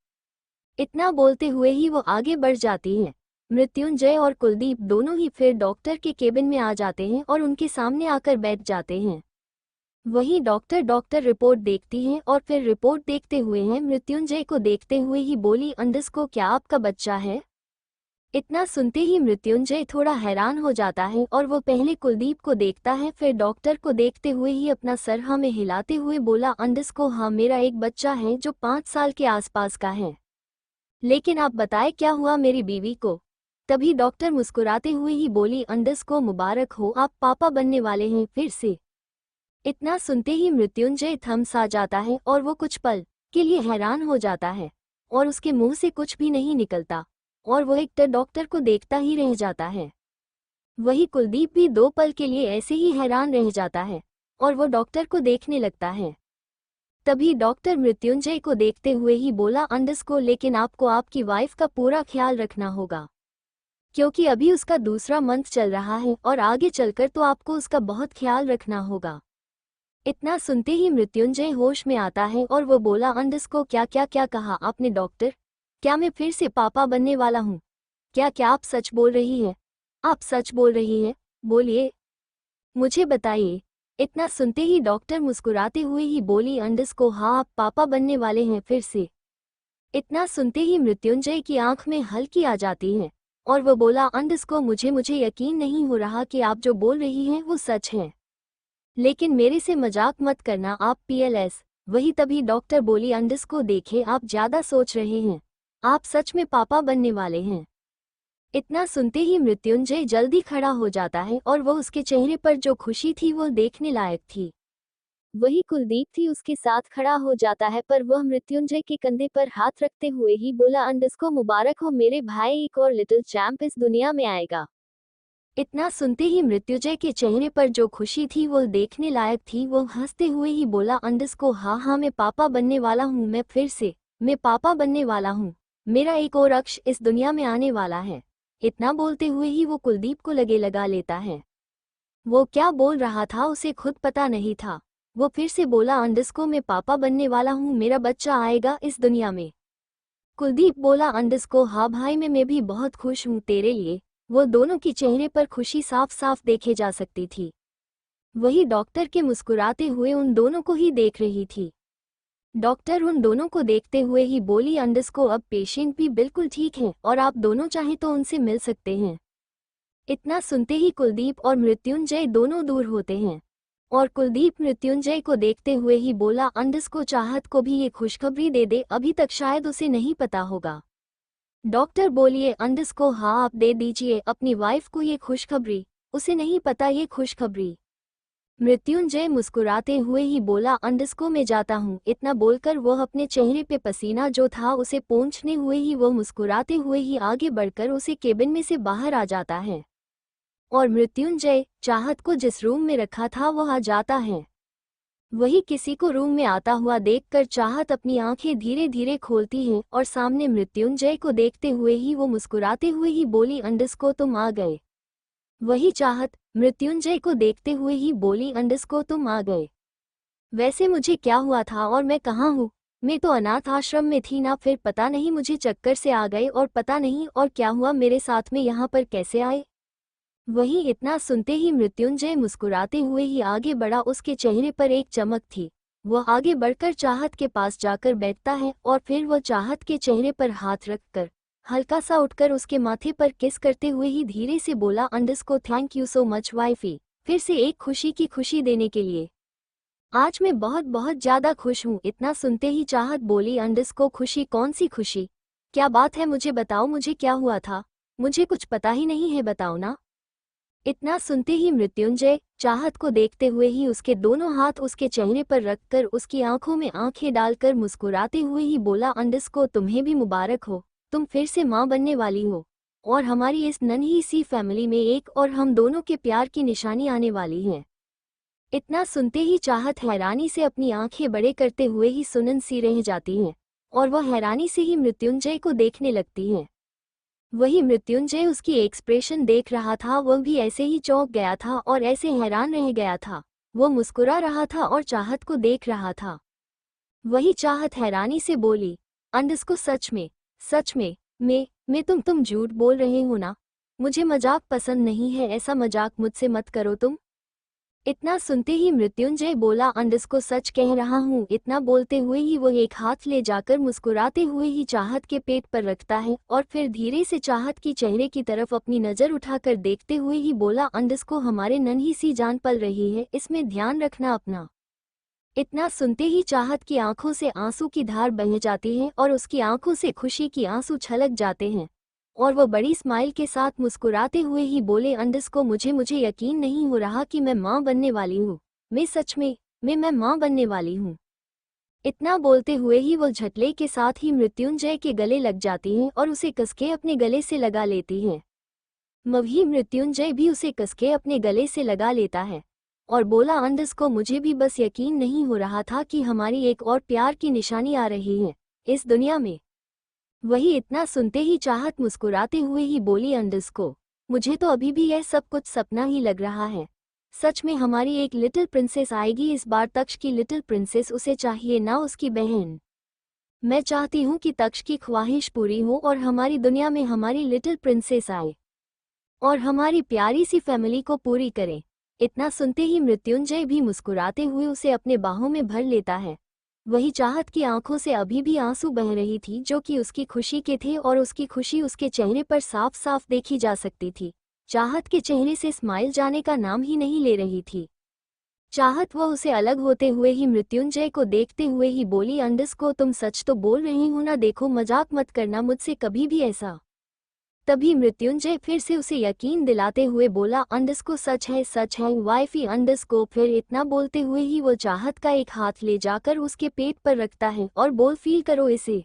इतना बोलते हुए ही वो आगे बढ़ जाती हैं। मृत्युंजय और कुलदीप दोनों ही फिर डॉक्टर के केबिन में आ जाते हैं और उनके सामने आकर बैठ जाते हैं। वहीं डॉक्टर रिपोर्ट देखती हैं और फिर रिपोर्ट देखते हुए हैं मृत्युंजय को देखते हुए ही बोली, अंडस को क्या आपका बच्चा है? इतना सुनते ही मृत्युंजय थोड़ा हैरान हो जाता है और वो पहले कुलदीप को देखता है फिर डॉक्टर को देखते हुए ही अपना सर हाँ में हिलाते हुए बोला, अंडस को हाँ मेरा एक बच्चा है जो 5 साल के आसपास का है। लेकिन आप बताए क्या हुआ मेरी बीवी को? तभी डॉक्टर मुस्कुराते हुए ही बोली, अंडस को मुबारक हो, आप पापा बनने वाले हैं फिर से। इतना सुनते ही मृत्युंजय थम सा जाता है और वो कुछ पल के लिए हैरान हो जाता है और उसके मुंह से कुछ भी नहीं निकलता और वो एक डॉक्टर को देखता ही रह जाता है। वही कुलदीप भी 2 पल के लिए ऐसे ही हैरान रह जाता है और वो डॉक्टर को देखने लगता है। तभी डॉक्टर मृत्युंजय को देखते हुए ही बोला, अंडस को लेकिन आपको आपकी वाइफ का पूरा ख्याल रखना होगा, क्योंकि अभी उसका दूसरा मंथ चल रहा है और आगे चलकर तो आपको उसका बहुत ख्याल रखना होगा। इतना सुनते ही मृत्युंजय होश में आता है और वो बोला, अंडस को क्या क्या क्या कहा आपने डॉक्टर? क्या मैं फिर से पापा बनने वाला हूँ? क्या क्या आप सच बोल रही हैं? आप सच बोल रही हैं? बोलिए, मुझे बताइए। इतना सुनते ही डॉक्टर मुस्कुराते हुए ही बोली, अंडस को हाँ आप पापा बनने वाले हैं फिर से। इतना सुनते ही मृत्युंजय की आंख में हल्की आ जाती है और वो बोला, अंडस को मुझे यकीन नहीं हो रहा कि आप जो बोल रही हैं वो सच है, लेकिन मेरे से मजाक मत करना आप PLS। वही तभी डॉक्टर बोली, अंडस को देखे आप ज्यादा सोच रहे हैं, आप सच में पापा बनने वाले हैं। इतना सुनते ही मृत्युंजय जल्दी खड़ा हो जाता है और वो उसके चेहरे पर जो खुशी थी वो देखने लायक थी। वही कुलदीप थी उसके साथ खड़ा हो जाता है पर वह मृत्युंजय के कंधे पर हाथ रखते हुए ही बोला, अंडस को मुबारक हो मेरे भाई, एक और लिटिल चैंप इस दुनिया में आएगा। इतना सुनते ही मृत्युंजय के चेहरे पर जो खुशी थी वो देखने लायक थी। वो हंसते हुए ही बोला, अंडस को हाँ हाँ मैं पापा बनने वाला हूँ, मैं फिर से मैं पापा बनने वाला हूँ, मेरा एक और अक्ष इस दुनिया में आने वाला है। इतना बोलते हुए ही वो कुलदीप को लगे लगा लेता है। वो क्या बोल रहा था उसे खुद पता नहीं था। वो फिर से बोला, अंडस को मैं पापा बनने वाला हूँ, मेरा बच्चा आएगा इस दुनिया में। कुलदीप बोला, अंडस को हाँ भाई मैं भी बहुत खुश हूँ तेरे लिए। वो दोनों की चेहरे पर खुशी साफ साफ देखे जा सकती थी। वही डॉक्टर के मुस्कुराते हुए उन दोनों को ही देख रही थी। डॉक्टर उन दोनों को देखते हुए ही बोली, अंडस को अब पेशेंट भी बिल्कुल ठीक है और आप दोनों चाहें तो उनसे मिल सकते हैं। इतना सुनते ही कुलदीप और मृत्युंजय दोनों दूर होते हैं और कुलदीप मृत्युंजय को देखते हुए ही बोला, अंडस को चाहत को भी ये खुशखबरी दे दे, अभी तक शायद उसे नहीं पता होगा। डॉक्टर बोलिए, अंडस को हाँ आप दे दीजिए अपनी वाइफ को ये खुशखबरी, उसे नहीं पता ये खुशखबरी। मृत्युंजय मुस्कुराते हुए ही बोला, अंडरस्को मैं जाता हूँ। इतना बोलकर वह अपने चेहरे पे पसीना जो था उसे पोंछने हुए ही वह मुस्कुराते हुए ही आगे बढ़कर उसे केबिन में से बाहर आ जाता है और मृत्युंजय चाहत को जिस रूम में रखा था वह आ जाता है। वही किसी को रूम में आता हुआ देखकर चाहत अपनी आंखें धीरे धीरे खोलती है और सामने मृत्युंजय को देखते हुए ही वो मुस्कुराते हुए ही बोली, अंडरस्को तुम आ गए। वही चाहत मृत्युंजय को देखते हुए ही बोली, अंडरस्को तुम आ गए। वैसे मुझे क्या हुआ था और मैं कहाँ हूँ? मैं तो अनाथ आश्रम में थी ना, फिर पता नहीं मुझे चक्कर से आ गए और पता नहीं और क्या हुआ मेरे साथ में यहाँ पर कैसे आए। वही इतना सुनते ही मृत्युंजय मुस्कुराते हुए ही आगे बढ़ा। उसके चेहरे पर एक चमक थी। वह आगे बढ़कर चाहत के पास जाकर बैठता है और फिर वह चाहत के चेहरे पर हाथ रखकर हल्का सा उठकर उसके माथे पर किस करते हुए ही धीरे से बोला, अंडरस्को thank you so much wifey, फिर से एक खुशी की खुशी देने के लिए। आज मैं बहुत बहुत ज्यादा खुश हूँ। इतना सुनते ही चाहत बोली, अंडरस्को खुशी? कौन सी खुशी? क्या बात है? मुझे बताओ, मुझे क्या हुआ था? मुझे कुछ पता ही नहीं है, बताओ ना। इतना सुनते ही मृत्युंजय चाहत को देखते हुए ही उसके दोनों हाथ उसके चेहरे पर रखकर उसकी आंखों में आंखें डालकर मुस्कुराते हुए ही बोला, अंडरस्को तुम्हें भी मुबारक हो, तुम फिर से माँ बनने वाली हो और हमारी इस नन्ही सी फैमिली में एक और हम दोनों के प्यार की निशानी आने वाली है। इतना सुनते ही चाहत हैरानी से अपनी आंखें बड़े करते हुए ही सुनन सी रह जाती हैं और वह हैरानी से ही मृत्युंजय को देखने लगती है। वही मृत्युंजय उसकी एक्सप्रेशन देख रहा था, वह भी ऐसे ही चौंक गया था और ऐसे हैरान रह गया था। वो मुस्कुरा रहा था और चाहत को देख रहा था। वही चाहत हैरानी से बोली, अंडरस्को सच में मैं तुम झूठ बोल रहे हो ना? मुझे मजाक पसंद नहीं है, ऐसा मजाक मुझसे मत करो तुम। इतना सुनते ही मृत्युंजय बोला, अंडरस्को सच कह रहा हूँ। इतना बोलते हुए ही वो एक हाथ ले जाकर मुस्कुराते हुए ही चाहत के पेट पर रखता है और फिर धीरे से चाहत की चेहरे की तरफ अपनी नज़र उठाकर देखते हुए ही बोला, अंडरस्को हमारे नन्ही सी जान पल रही है, इसमें ध्यान रखना अपना। इतना सुनते ही चाहत की आंखों से आंसू की धार बह जाती है और उसकी आंखों से खुशी की आंसू छलक जाते हैं और वो बड़ी स्माइल के साथ मुस्कुराते हुए ही बोले, अंडरस्को मुझे यकीन नहीं हो रहा कि मैं माँ बनने वाली हूँ। मैं सच में मैं माँ बनने वाली हूँ। इतना बोलते हुए ही वो झटले के साथ ही मृत्युंजय के गले लग जाती है और उसे कसके अपने गले से लगा लेती है। वही मृत्युंजय भी उसे कसके अपने गले से लगा लेता है और बोला, अंडरस्को मुझे भी बस यकीन नहीं हो रहा था कि हमारी एक और प्यार की निशानी आ रही है इस दुनिया में। वही इतना सुनते ही चाहत मुस्कुराते हुए ही बोली, अंडरस्को मुझे तो अभी भी यह सब कुछ सपना ही लग रहा है। सच में हमारी एक लिटिल प्रिंसेस आएगी इस बार। तक्ष की लिटिल प्रिंसेस, उसे चाहिए ना उसकी बहन। मैं चाहती हूँ कि तक्ष की ख्वाहिश पूरी हो और हमारी दुनिया में हमारी लिटिल प्रिंसेस आए और हमारी प्यारी सी फैमिली को पूरी करे। इतना सुनते ही मृत्युंजय भी मुस्कुराते हुए उसे अपने बाहों में भर लेता है। वही चाहत की आंखों से अभी भी आंसू बह रही थी जो कि उसकी खुशी के थे और उसकी खुशी उसके चेहरे पर साफ साफ देखी जा सकती थी। चाहत के चेहरे से स्माइल जाने का नाम ही नहीं ले रही थी। चाहत वह उसे अलग होते हुए ही मृत्युंजय को देखते हुए ही बोली, अंडरस्को तुम सच तो बोल रही हो ना? देखो मजाक मत करना मुझसे कभी भी ऐसा। तभी मृत्युंजय फिर से उसे यकीन दिलाते हुए बोला, अंडरस्को सच है वाइफी अंडरस्को। फिर इतना बोलते हुए ही वो चाहत का एक हाथ ले जाकर उसके पेट पर रखता है और बोल, फील करो इसे।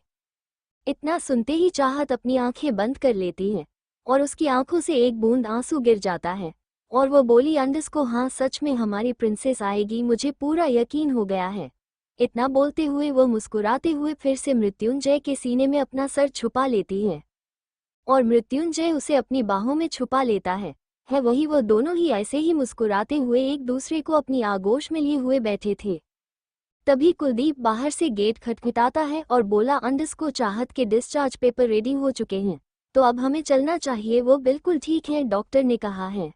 इतना सुनते ही चाहत अपनी आंखें बंद कर लेती है और उसकी आंखों से एक बूंद आंसू गिर जाता है और वो बोली, अंडरस्को हाँ सच में हमारी प्रिंसेस आएगी, मुझे पूरा यकीन हो गया है। इतना बोलते हुए वो मुस्कुराते हुए फिर से मृत्युंजय के सीने में अपना सर छुपा लेती है और मृत्युंजय उसे अपनी बाहों में छुपा लेता है। वही वो दोनों ही ऐसे ही मुस्कुराते हुए एक दूसरे को अपनी आगोश में लिए हुए बैठे थे। तभी कुलदीप बाहर से गेट खटखटाता है और बोला, अंडरस्को चाहत के डिस्चार्ज पेपर रेडी हो चुके हैं, तो अब हमें चलना चाहिए। वो बिल्कुल ठीक है, डॉक्टर ने कहा है।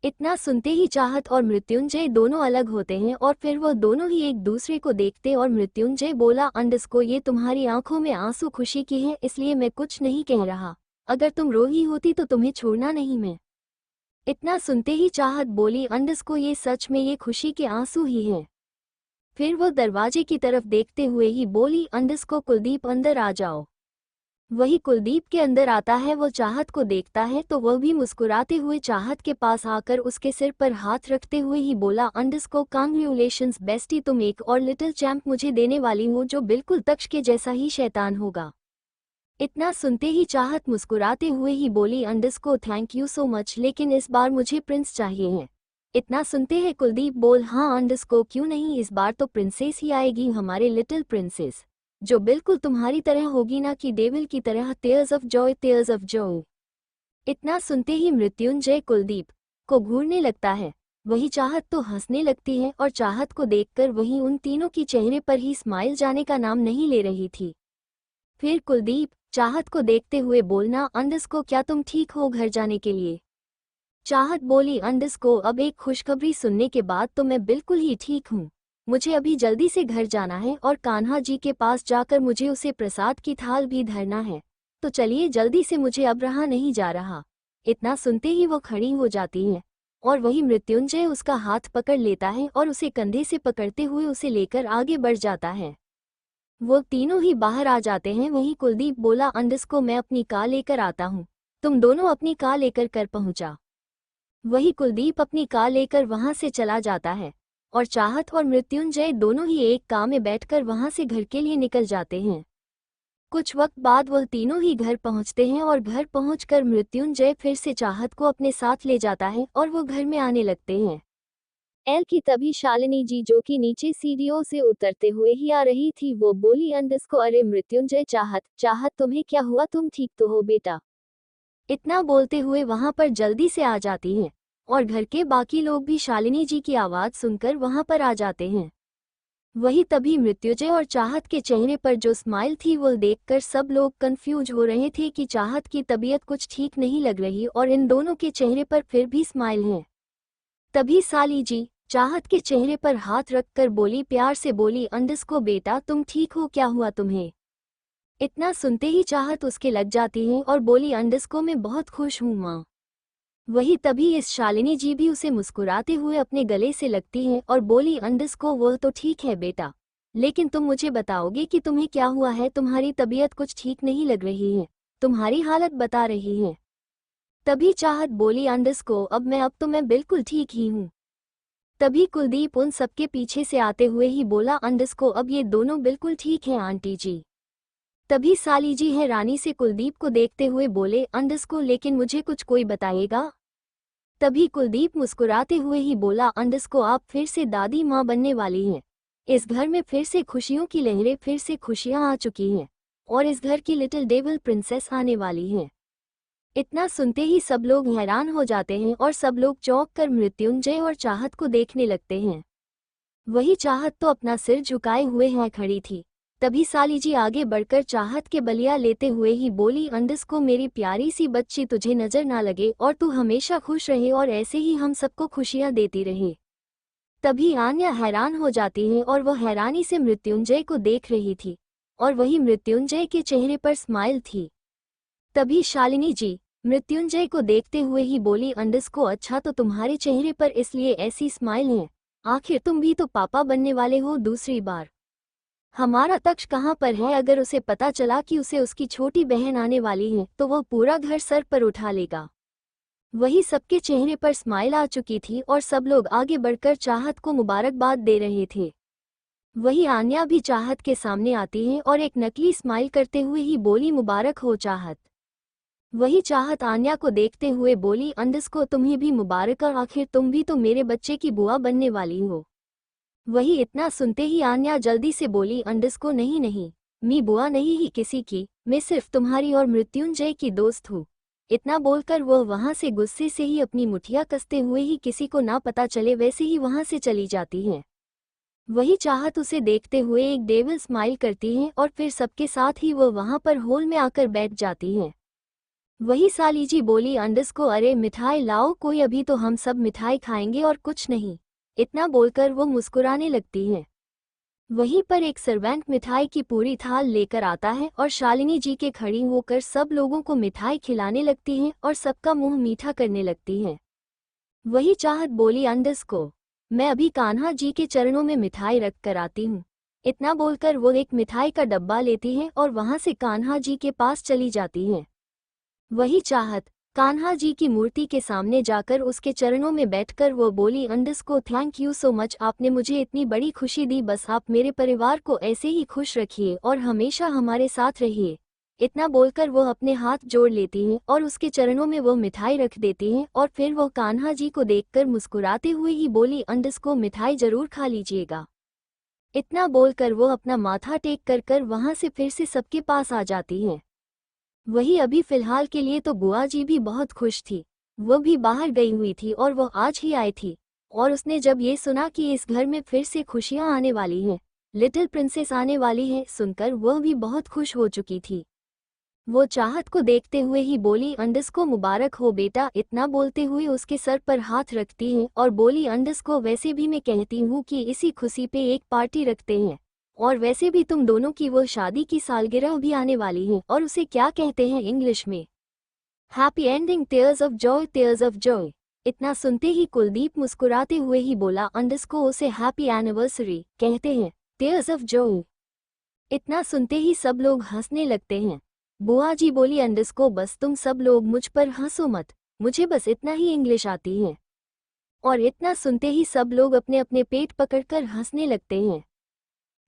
इतना सुनते ही चाहत और मृत्युंजय दोनों अलग होते हैं और फिर वो दोनों ही एक दूसरे को देखते और मृत्युंजय बोला, अंडरस्को ये तुम्हारी आंखों में आंसू खुशी की है, इसलिए मैं कुछ नहीं कह रहा। अगर तुम रो ही होती तो तुम्हें छोड़ना नहीं मैं। इतना सुनते ही चाहत बोली, अंडरस्को ये सच में ये खुशी के आंसू ही हैं। फिर वो दरवाजे की तरफ देखते हुए ही बोली, अंडरस्को कुलदीप अंदर आ जाओ। वही कुलदीप के अंदर आता है, वो चाहत को देखता है तो वह भी मुस्कुराते हुए चाहत के पास आकर उसके सिर पर हाथ रखते हुए ही बोला, अंडरस्कोर कांग्रेचुलेशंस बेस्टी, तुम एक और लिटिल चैंप मुझे देने वाली हो जो बिल्कुल तक्ष के जैसा ही शैतान होगा। इतना सुनते ही चाहत मुस्कुराते हुए ही बोली, underscore thank you so much, लेकिन इस बार मुझे प्रिंस चाहिए है। इतना सुनते हैं कुलदीप बोल, हाँ अंडरस्कोर क्यों नहीं, इस बार तो प्रिंसेस ही आएगी, हमारे लिटिल प्रिंसेस, जो बिल्कुल तुम्हारी तरह होगी, ना कि डेविल की तरह। Tears of Joy, tears of Joy. इतना सुनते ही मृत्युंजय कुलदीप को घूरने लगता है। वही चाहत तो हंसने लगती है और चाहत को देखकर वही उन तीनों की चेहरे पर ही स्माइल जाने का नाम नहीं ले रही थी। फिर कुलदीप चाहत को देखते हुए बोलना, अंडरस्कोर क्या तुम ठीक हो घर जाने के लिए? चाहत बोली, अंडरस्कोर अब एक खुशखबरी सुनने के बाद तो मैं बिल्कुल ही ठीक हूँ। मुझे अभी जल्दी से घर जाना है और कान्हा जी के पास जाकर मुझे उसे प्रसाद की थाल भी धरना है। तो चलिए जल्दी से, मुझे अब रहा नहीं जा रहा। इतना सुनते ही वो खड़ी हो जाती है और वही मृत्युंजय उसका हाथ पकड़ लेता है और उसे कंधे से पकड़ते हुए उसे लेकर आगे बढ़ जाता है। वो तीनों ही बाहर आ जाते हैं। वहीं कुलदीप बोला, अंडरस्कोर मैं अपनी कार लेकर आता हूँ, तुम दोनों अपनी कार लेकर कर पहुंचा। वही कुलदीप अपनी कार लेकर वहां से चला जाता है और चाहत और मृत्युंजय दोनों ही एक कार में बैठकर वहां से घर के लिए निकल जाते हैं। कुछ वक्त बाद वह तीनों ही घर पहुंचते हैं और घर पहुंचकर मृत्युंजय फिर से चाहत को अपने साथ ले जाता है और वो घर में आने लगते हैं। एल की तभी शालिनी जी, जो कि नीचे सीढ़ियों से उतरते हुए ही आ रही थी, वो बोली, अंडरस्कोर अरे मृत्युंजय, चाहत चाहत तुम्हें क्या हुआ, तुम ठीक तो हो बेटा? इतना बोलते हुए वहां पर जल्दी से आ जाती हैं और घर के बाकी लोग भी शालिनी जी की आवाज सुनकर वहां पर आ जाते हैं। वही तभी मृत्युंजय और चाहत के चेहरे पर जो स्माइल थी वो देखकर सब लोग कंफ्यूज हो रहे थे कि चाहत की तबीयत कुछ ठीक नहीं लग रही और इन दोनों के चेहरे पर फिर भी स्माइल है। तभी साली जी चाहत के चेहरे पर हाथ रखकर बोली, प्यार से बोली, अंडरस्कोर बेटा तुम ठीक हो, क्या हुआ तुम्हें? इतना सुनते ही चाहत उसके लग जाती है और बोली, अंडरस्कोर मैं बहुत खुश हूँ माँ। वही तभी इस शालिनी जी भी उसे मुस्कुराते हुए अपने गले से लगती हैं और बोली, अंडरस्कोर वह तो ठीक है बेटा, लेकिन तुम मुझे बताओगे कि तुम्हें क्या हुआ है? तुम्हारी तबीयत कुछ ठीक नहीं लग रही है, तुम्हारी हालत बता रही है। तभी चाहत बोली, अंडरस्कोर अब तो मैं बिल्कुल ठीक ही हूँ। तभी कुलदीप उन सबके पीछे से आते हुए ही बोला, अंडरस्कोर अब ये दोनों बिल्कुल ठीक हैं आंटी जी। तभी साली जी है रानी से कुलदीप को देखते हुए बोले, अंडरस्कोर लेकिन मुझे कुछ कोई बताएगा? तभी कुलदीप मुस्कुराते हुए ही बोला, अंडरस्कोर आप फिर से दादी माँ बनने वाली हैं। इस घर में फिर से खुशियों की लहरें, फिर से खुशियाँ आ चुकी हैं और इस घर की लिटिल डेविल प्रिंसेस आने वाली हैं। इतना सुनते ही सब लोग हैरान हो जाते हैं और सब लोग चौंक कर मृत्युंजय और चाहत को देखने लगते हैं। वही चाहत तो अपना सिर झुकाए हुए है खड़ी थी। तभी साली जी आगे बढ़कर चाहत के बलिया लेते हुए ही बोली, अंडरस्कोर मेरी प्यारी सी बच्ची, तुझे नजर ना लगे और तू हमेशा खुश रहे और ऐसे ही हम सबको खुशियां देती रहे। तभी आन्या हैरान हो जाती है और वह हैरानी से मृत्युंजय को देख रही थी और वही मृत्युंजय के चेहरे पर स्माइल थी। तभी शालिनी जी मृत्युंजय को देखते हुए ही बोली, अंडरस्कोर अच्छा तो तुम्हारे चेहरे पर इसलिए ऐसी स्माइल है, आखिर तुम भी तो पापा बनने वाले हो दूसरी बार। हमारा तक्ष कहाँ पर है? अगर उसे पता चला कि उसे उसकी छोटी बहन आने वाली है तो वह पूरा घर सर पर उठा लेगा। वही सबके चेहरे पर स्माइल आ चुकी थी और सब लोग आगे बढ़कर चाहत को मुबारकबाद दे रहे थे। वही आन्या भी चाहत के सामने आती है और एक नकली स्माइल करते हुए ही बोली, मुबारक हो चाहत। वही चाहत आन्या को देखते हुए बोली, अंडरस्कोर तुम्हें भी मुबारक, और आखिर तुम भी तो मेरे बच्चे की बुआ बनने वाली हो। वही इतना सुनते ही आन्या जल्दी से बोली, अंडरस्कोर नहीं नहीं, मैं बुआ नहीं ही किसी की, मैं सिर्फ तुम्हारी और मृत्युंजय की दोस्त हूँ। इतना बोलकर वह वहां से गुस्से से ही अपनी मुठिया कसते हुए ही किसी को ना पता चले वैसे ही वहां से चली जाती है। वही चाहत उसे देखते हुए एक डेविल स्माइल करती है और फिर सबके साथ ही वह वहां पर होल में आकर बैठ जाती है। वही साली जी बोली, अंडरस्कोर अरे मिठाई लाओ कोई, अभी तो हम सब मिठाई खाएंगे और कुछ नहीं। इतना बोलकर वो मुस्कुराने लगती है। वहीं पर एक सर्वेंट मिठाई की पूरी थाल लेकर आता है और शालिनी जी के खड़ी होकर सब लोगों को मिठाई खिलाने लगती है और सबका मुंह मीठा करने लगती है। वही चाहत बोली, अंडरस्कोर मैं अभी कान्हा जी के चरणों में मिठाई रख कर आती हूँ। इतना बोलकर वो एक मिठाई का डब्बा लेती है और वहां से कान्हा जी के पास चली जाती है। वही चाहत कान्हा जी की मूर्ति के सामने जाकर उसके चरणों में बैठकर वो बोली, अंडस को थैंक यू सो मच, आपने मुझे इतनी बड़ी खुशी दी, बस आप मेरे परिवार को ऐसे ही खुश रखिए और हमेशा हमारे साथ रहिए। इतना बोलकर वो अपने हाथ जोड़ लेती हैं और उसके चरणों में वो मिठाई रख देती हैं और फिर वो कान्हा जी को देखकर मुस्कुराते हुए ही बोली, अंडस को मिठाई जरूर खा लीजिएगा। इतना बोलकर वो अपना माथा टेक कर कर वहां से फिर से सबके पास आ जाती हैं। वही अभी फिलहाल के लिए तो बुआ जी भी बहुत खुश थी। वो भी बाहर गई हुई थी और वो आज ही आई थी, और उसने जब ये सुना कि इस घर में फिर से खुशियां आने वाली हैं, लिटिल प्रिंसेस आने वाली है, सुनकर वह भी बहुत खुश हो चुकी थी। वो चाहत को देखते हुए ही बोली, अंडस को मुबारक हो बेटा। इतना बोलते हुए उसके सर पर हाथ रखती है और बोली, अंडस को वैसे भी मैं कहती हूँ कि इसी खुशी पे एक पार्टी रखते हैं, और वैसे भी तुम दोनों की वो शादी की सालगिरह भी आने वाली है, और उसे क्या कहते हैं इंग्लिश में, happy ending, tears of Joy, tears of Joy. इतना सुनते ही कुलदीप मुस्कुराते हुए ही बोला, अंडस को उसे हैप्पी एनिवर्सरी कहते हैं, टीयर्स ऑफ जॉय। इतना सुनते ही सब लोग हंसने लगते हैं। बुआ जी बोली, अंडस को बस तुम सब लोग मुझ पर हंसो मत, मुझे बस इतना ही इंग्लिश आती है। और इतना सुनते ही सब लोग अपने अपने पेट पकड़कर हंसने लगते हैं।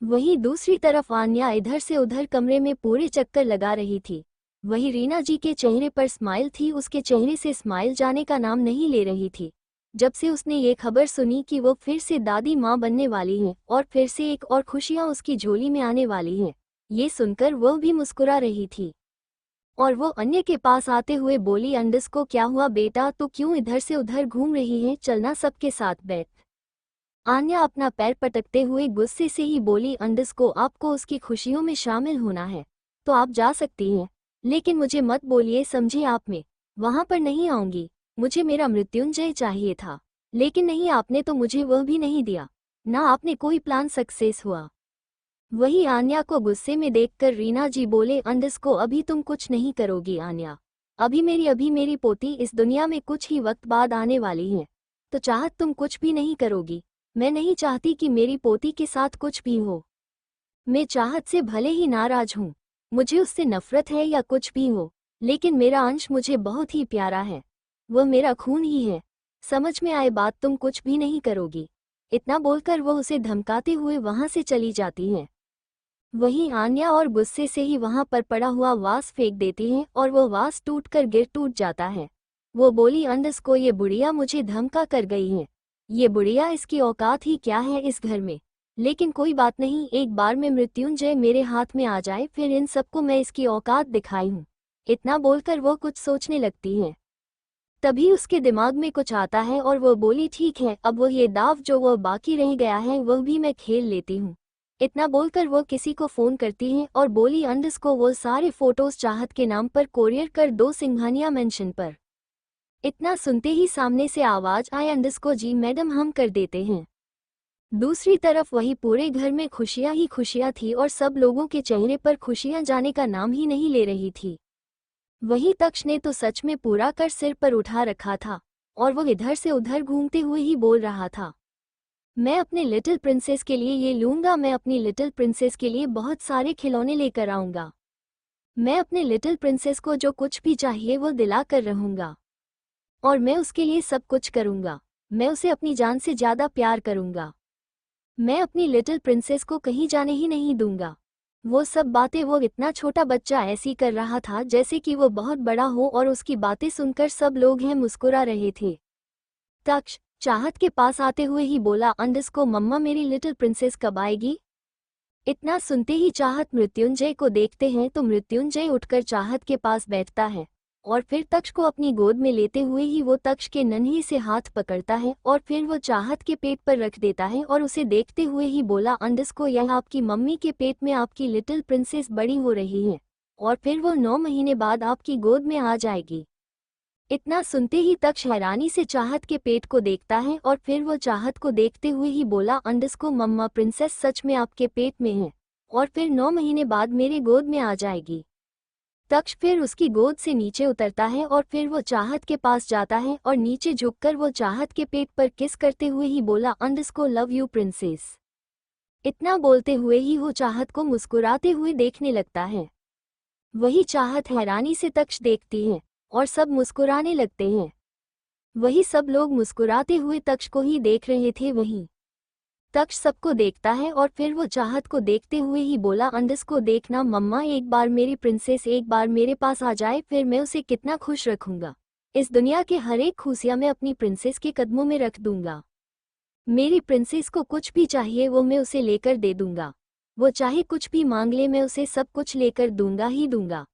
वहीं दूसरी तरफ आन्या इधर से उधर कमरे में पूरे चक्कर लगा रही थी। वही रीना जी के चेहरे पर स्माइल थी, उसके चेहरे से स्माइल जाने का नाम नहीं ले रही थी। जब से उसने ये खबर सुनी कि वो फिर से दादी माँ बनने वाली हैं और फिर से एक और खुशियाँ उसकी झोली में आने वाली हैं, ये सुनकर वह भी मुस्कुरा रही थी। और वो अन्य के पास आते हुए बोली, अंडस को क्या हुआ बेटा, तो क्यों इधर से उधर घूम रही है, चलना सबके साथ बैठ। आन्या अपना पैर पटकते हुए गुस्से से ही बोली, अंडस को आपको उसकी खुशियों में शामिल होना है तो आप जा सकती हैं, लेकिन मुझे मत बोलिए, समझे आप, मैं वहां पर नहीं आऊंगी। मुझे मेरा मृत्युंजय चाहिए था, लेकिन नहीं, आपने तो मुझे वह भी नहीं दिया ना, आपने कोई प्लान सक्सेस हुआ। वही आन्या को गुस्से में देखकर रीना जी बोले, अंडस को अभी तुम कुछ नहीं करोगी आन्या, अभी मेरी पोती इस दुनिया में कुछ ही वक्त बाद आने वाली है, तो चाहत तुम कुछ भी नहीं करोगी। मैं नहीं चाहती कि मेरी पोती के साथ कुछ भी हो। मैं चाहत से भले ही नाराज हूँ, मुझे उससे नफरत है या कुछ भी हो, लेकिन मेरा अंश मुझे बहुत ही प्यारा है, वह मेरा खून ही है। समझ में आए बात, तुम कुछ भी नहीं करोगी। इतना बोलकर वह उसे धमकाते हुए वहां से चली जाती हैं। वहीं आन्या और गुस्से से ही वहां पर पड़ा हुआ वास फेंक देती हैं और वो वास टूटकर टूट जाता है। वो बोली, अंडस को ये बुढ़िया मुझे धमका कर गई है, ये बुढ़िया, इसकी औकात ही क्या है इस घर में। लेकिन कोई बात नहीं, एक बार में मृत्युंजय मेरे हाथ में आ जाए, फिर इन सबको मैं इसकी औकात दिखाई हूँ। इतना बोलकर वो कुछ सोचने लगती है। तभी उसके दिमाग में कुछ आता है और वो बोली, ठीक है, अब वो ये दाव जो वह बाकी रह गया है वह भी मैं खेल लेती हूँ। इतना बोलकर वो किसी को फोन करती हैं और बोली, अंडस को वो सारे फोटोज चाहत के नाम पर कोरियर कर दो, सिंघानिया मेंशन पर। इतना सुनते ही सामने से आवाज आई, अंडस को जी मैडम, हम कर देते हैं। दूसरी तरफ वही पूरे घर में खुशियां ही खुशियां थी और सब लोगों के चेहरे पर खुशियां जाने का नाम ही नहीं ले रही थी। वही तक्ष ने तो सच में पूरा कर सिर पर उठा रखा था और वो इधर से उधर घूमते हुए ही बोल रहा था, मैं अपने लिटिल प्रिंसेस के लिए ये लूंगा, मैं अपनी लिटिल प्रिंसेस के लिए बहुत सारे खिलौने लेकर आऊंगा, मैं अपने लिटिल प्रिंसेस को जो कुछ भी चाहिए वो दिला कर रहूंगा, और मैं उसके लिए सब कुछ करूंगा, मैं उसे अपनी जान से ज्यादा प्यार करूंगा, मैं अपनी लिटिल प्रिंसेस को कहीं जाने ही नहीं दूंगा। वो सब बातें वो इतना छोटा बच्चा ऐसी कर रहा था जैसे कि वो बहुत बड़ा हो, और उसकी बातें सुनकर सब लोग हैं मुस्कुरा रहे थे। तक्ष चाहत के पास आते हुए ही बोला, अंडस को मम्मा, मेरी लिटिल प्रिंसेस कब आएगी। इतना सुनते ही चाहत मृत्युंजय को देखते हैं तो मृत्युंजय उठकर चाहत के पास बैठता है और फिर तक्ष को अपनी गोद में लेते हुए ही वो तक्ष के नन्हे से हाथ पकड़ता है और फिर वो चाहत के पेट पर रख देता है और उसे देखते हुए ही बोला, अंडस को यह आपकी मम्मी के पेट में आपकी लिटिल प्रिंसेस बड़ी हो रही है और फिर वो 9 महीने बाद आपकी गोद में आ जाएगी। इतना सुनते ही तक्ष हैरानी से चाहत के पेट को देखता है और फिर वो चाहत को देखते हुए ही बोला, अंडस को मम्मा, प्रिंसेस सच में आपके पेट में है और फिर 9 महीने बाद मेरे गोद में आ जाएगी। तक्ष फिर उसकी गोद से नीचे उतरता है और फिर वो चाहत के पास जाता है और नीचे झुककर वो चाहत के पेट पर किस करते हुए ही बोला, अंडस को लव यू प्रिंसेस। इतना बोलते हुए ही वो चाहत को मुस्कुराते हुए देखने लगता है। वही चाहत हैरानी से तक्ष देखती है और सब मुस्कुराने लगते हैं। वही सब लोग मुस्कुराते हुए तक्ष को ही देख रहे थे। वहीं तक्ष सबको देखता है और फिर वो चाहत को देखते हुए ही बोला, अंडस को देखना मम्मा, एक बार मेरी प्रिंसेस एक बार मेरे पास आ जाए फिर मैं उसे कितना खुश रखूंगा। इस दुनिया के हर एक खुशियां मैं अपनी प्रिंसेस के कदमों में रख दूंगा। मेरी प्रिंसेस को कुछ भी चाहिए वो मैं उसे लेकर दे दूंगा। वो चाहे कुछ भी मांग ले मैं उसे सब कुछ लेकर दूंगा ही दूंगा।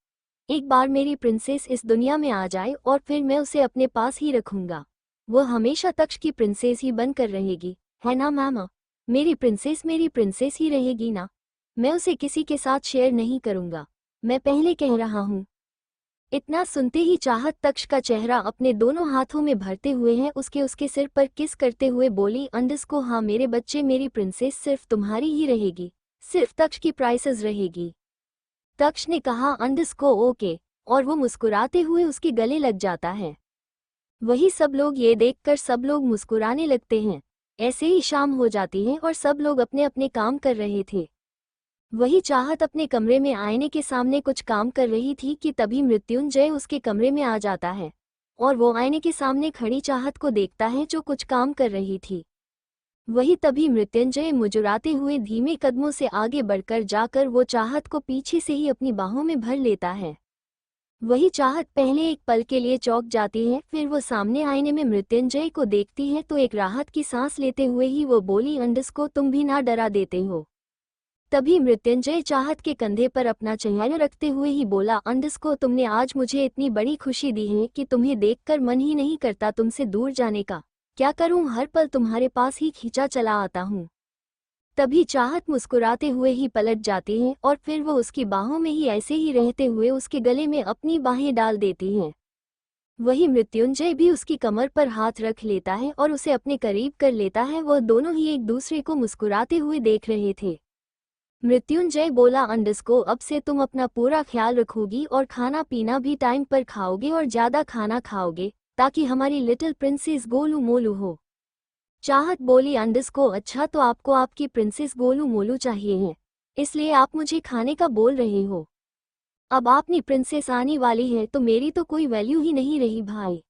एक बार मेरी प्रिंसेस इस दुनिया में आ जाए और फिर मैं उसे अपने पास ही रखूंगा। वो हमेशा तक्ष की प्रिंसेस ही बनकर रहेगी, है ना मामा? मेरी प्रिंसेस ही रहेगी ना? मैं उसे किसी के साथ शेयर नहीं करूंगा, मैं पहले कह रहा हूँ। इतना सुनते ही चाहत तक्ष का चेहरा अपने दोनों हाथों में भरते हुए है उसके सिर पर किस करते हुए बोली, अंडस को, हाँ मेरे बच्चे, मेरी प्रिंसेस सिर्फ तुम्हारी ही रहेगी, सिर्फ तक्ष की प्राइसेस रहेगी। तक्ष ने कहा, अंडस को ओके, और वो मुस्कुराते हुए उसके गले लग जाता है। वही सब लोग ये देखकर सब लोग मुस्कुराने लगते हैं। ऐसे ही शाम हो जाती है और सब लोग अपने अपने काम कर रहे थे। वही चाहत अपने कमरे में आईने के सामने कुछ काम कर रही थी कि तभी मृत्युंजय उसके कमरे में आ जाता है और वो आईने के सामने खड़ी चाहत को देखता है जो कुछ काम कर रही थी। वही तभी मृत्युंजय मुजुराते हुए धीमे कदमों से आगे बढ़कर जाकर वो चाहत को पीछे से ही अपनी बाहों में भर लेता है। वही चाहत पहले एक पल के लिए चौंक जाती है, फिर वो सामने आईने में मृत्युंजय को देखती है तो एक राहत की सांस लेते हुए ही वो बोली, अंडस को, तुम भी ना डरा देते हो। तभी मृत्युंजय चाहत के कंधे पर अपना चेहरा रखते हुए ही बोला, अंडस को, तुमने आज मुझे इतनी बड़ी खुशी दी है कि तुम्हें देखकर मन ही नहीं करता तुमसे दूर जाने का। क्या करूं, हर पल तुम्हारे पास ही खींचा चला आता हूँ। तभी चाहत मुस्कुराते हुए ही पलट जाती है और फिर वो उसकी बाहों में ही ऐसे ही रहते हुए उसके गले में अपनी बाहें डाल देती हैं। वही मृत्युंजय भी उसकी कमर पर हाथ रख लेता है और उसे अपने करीब कर लेता है। वह दोनों ही एक दूसरे को मुस्कुराते हुए देख रहे थे। मृत्युंजय बोला, अंडस को, अब से तुम अपना पूरा ख्याल रखोगी और खाना पीना भी टाइम पर खाओगे और ज्यादा खाना खाओगे ताकि हमारी लिटिल प्रिंसेस गोलू मोलू हो। चाहत बोली, अंडस को, अच्छा तो आपको आपकी प्रिंसेस गोलू मोलू चाहिए है, इसलिए आप मुझे खाने का बोल रहे हो। अब आपनी प्रिंसेस आने वाली है तो मेरी तो कोई वैल्यू ही नहीं रही भाई।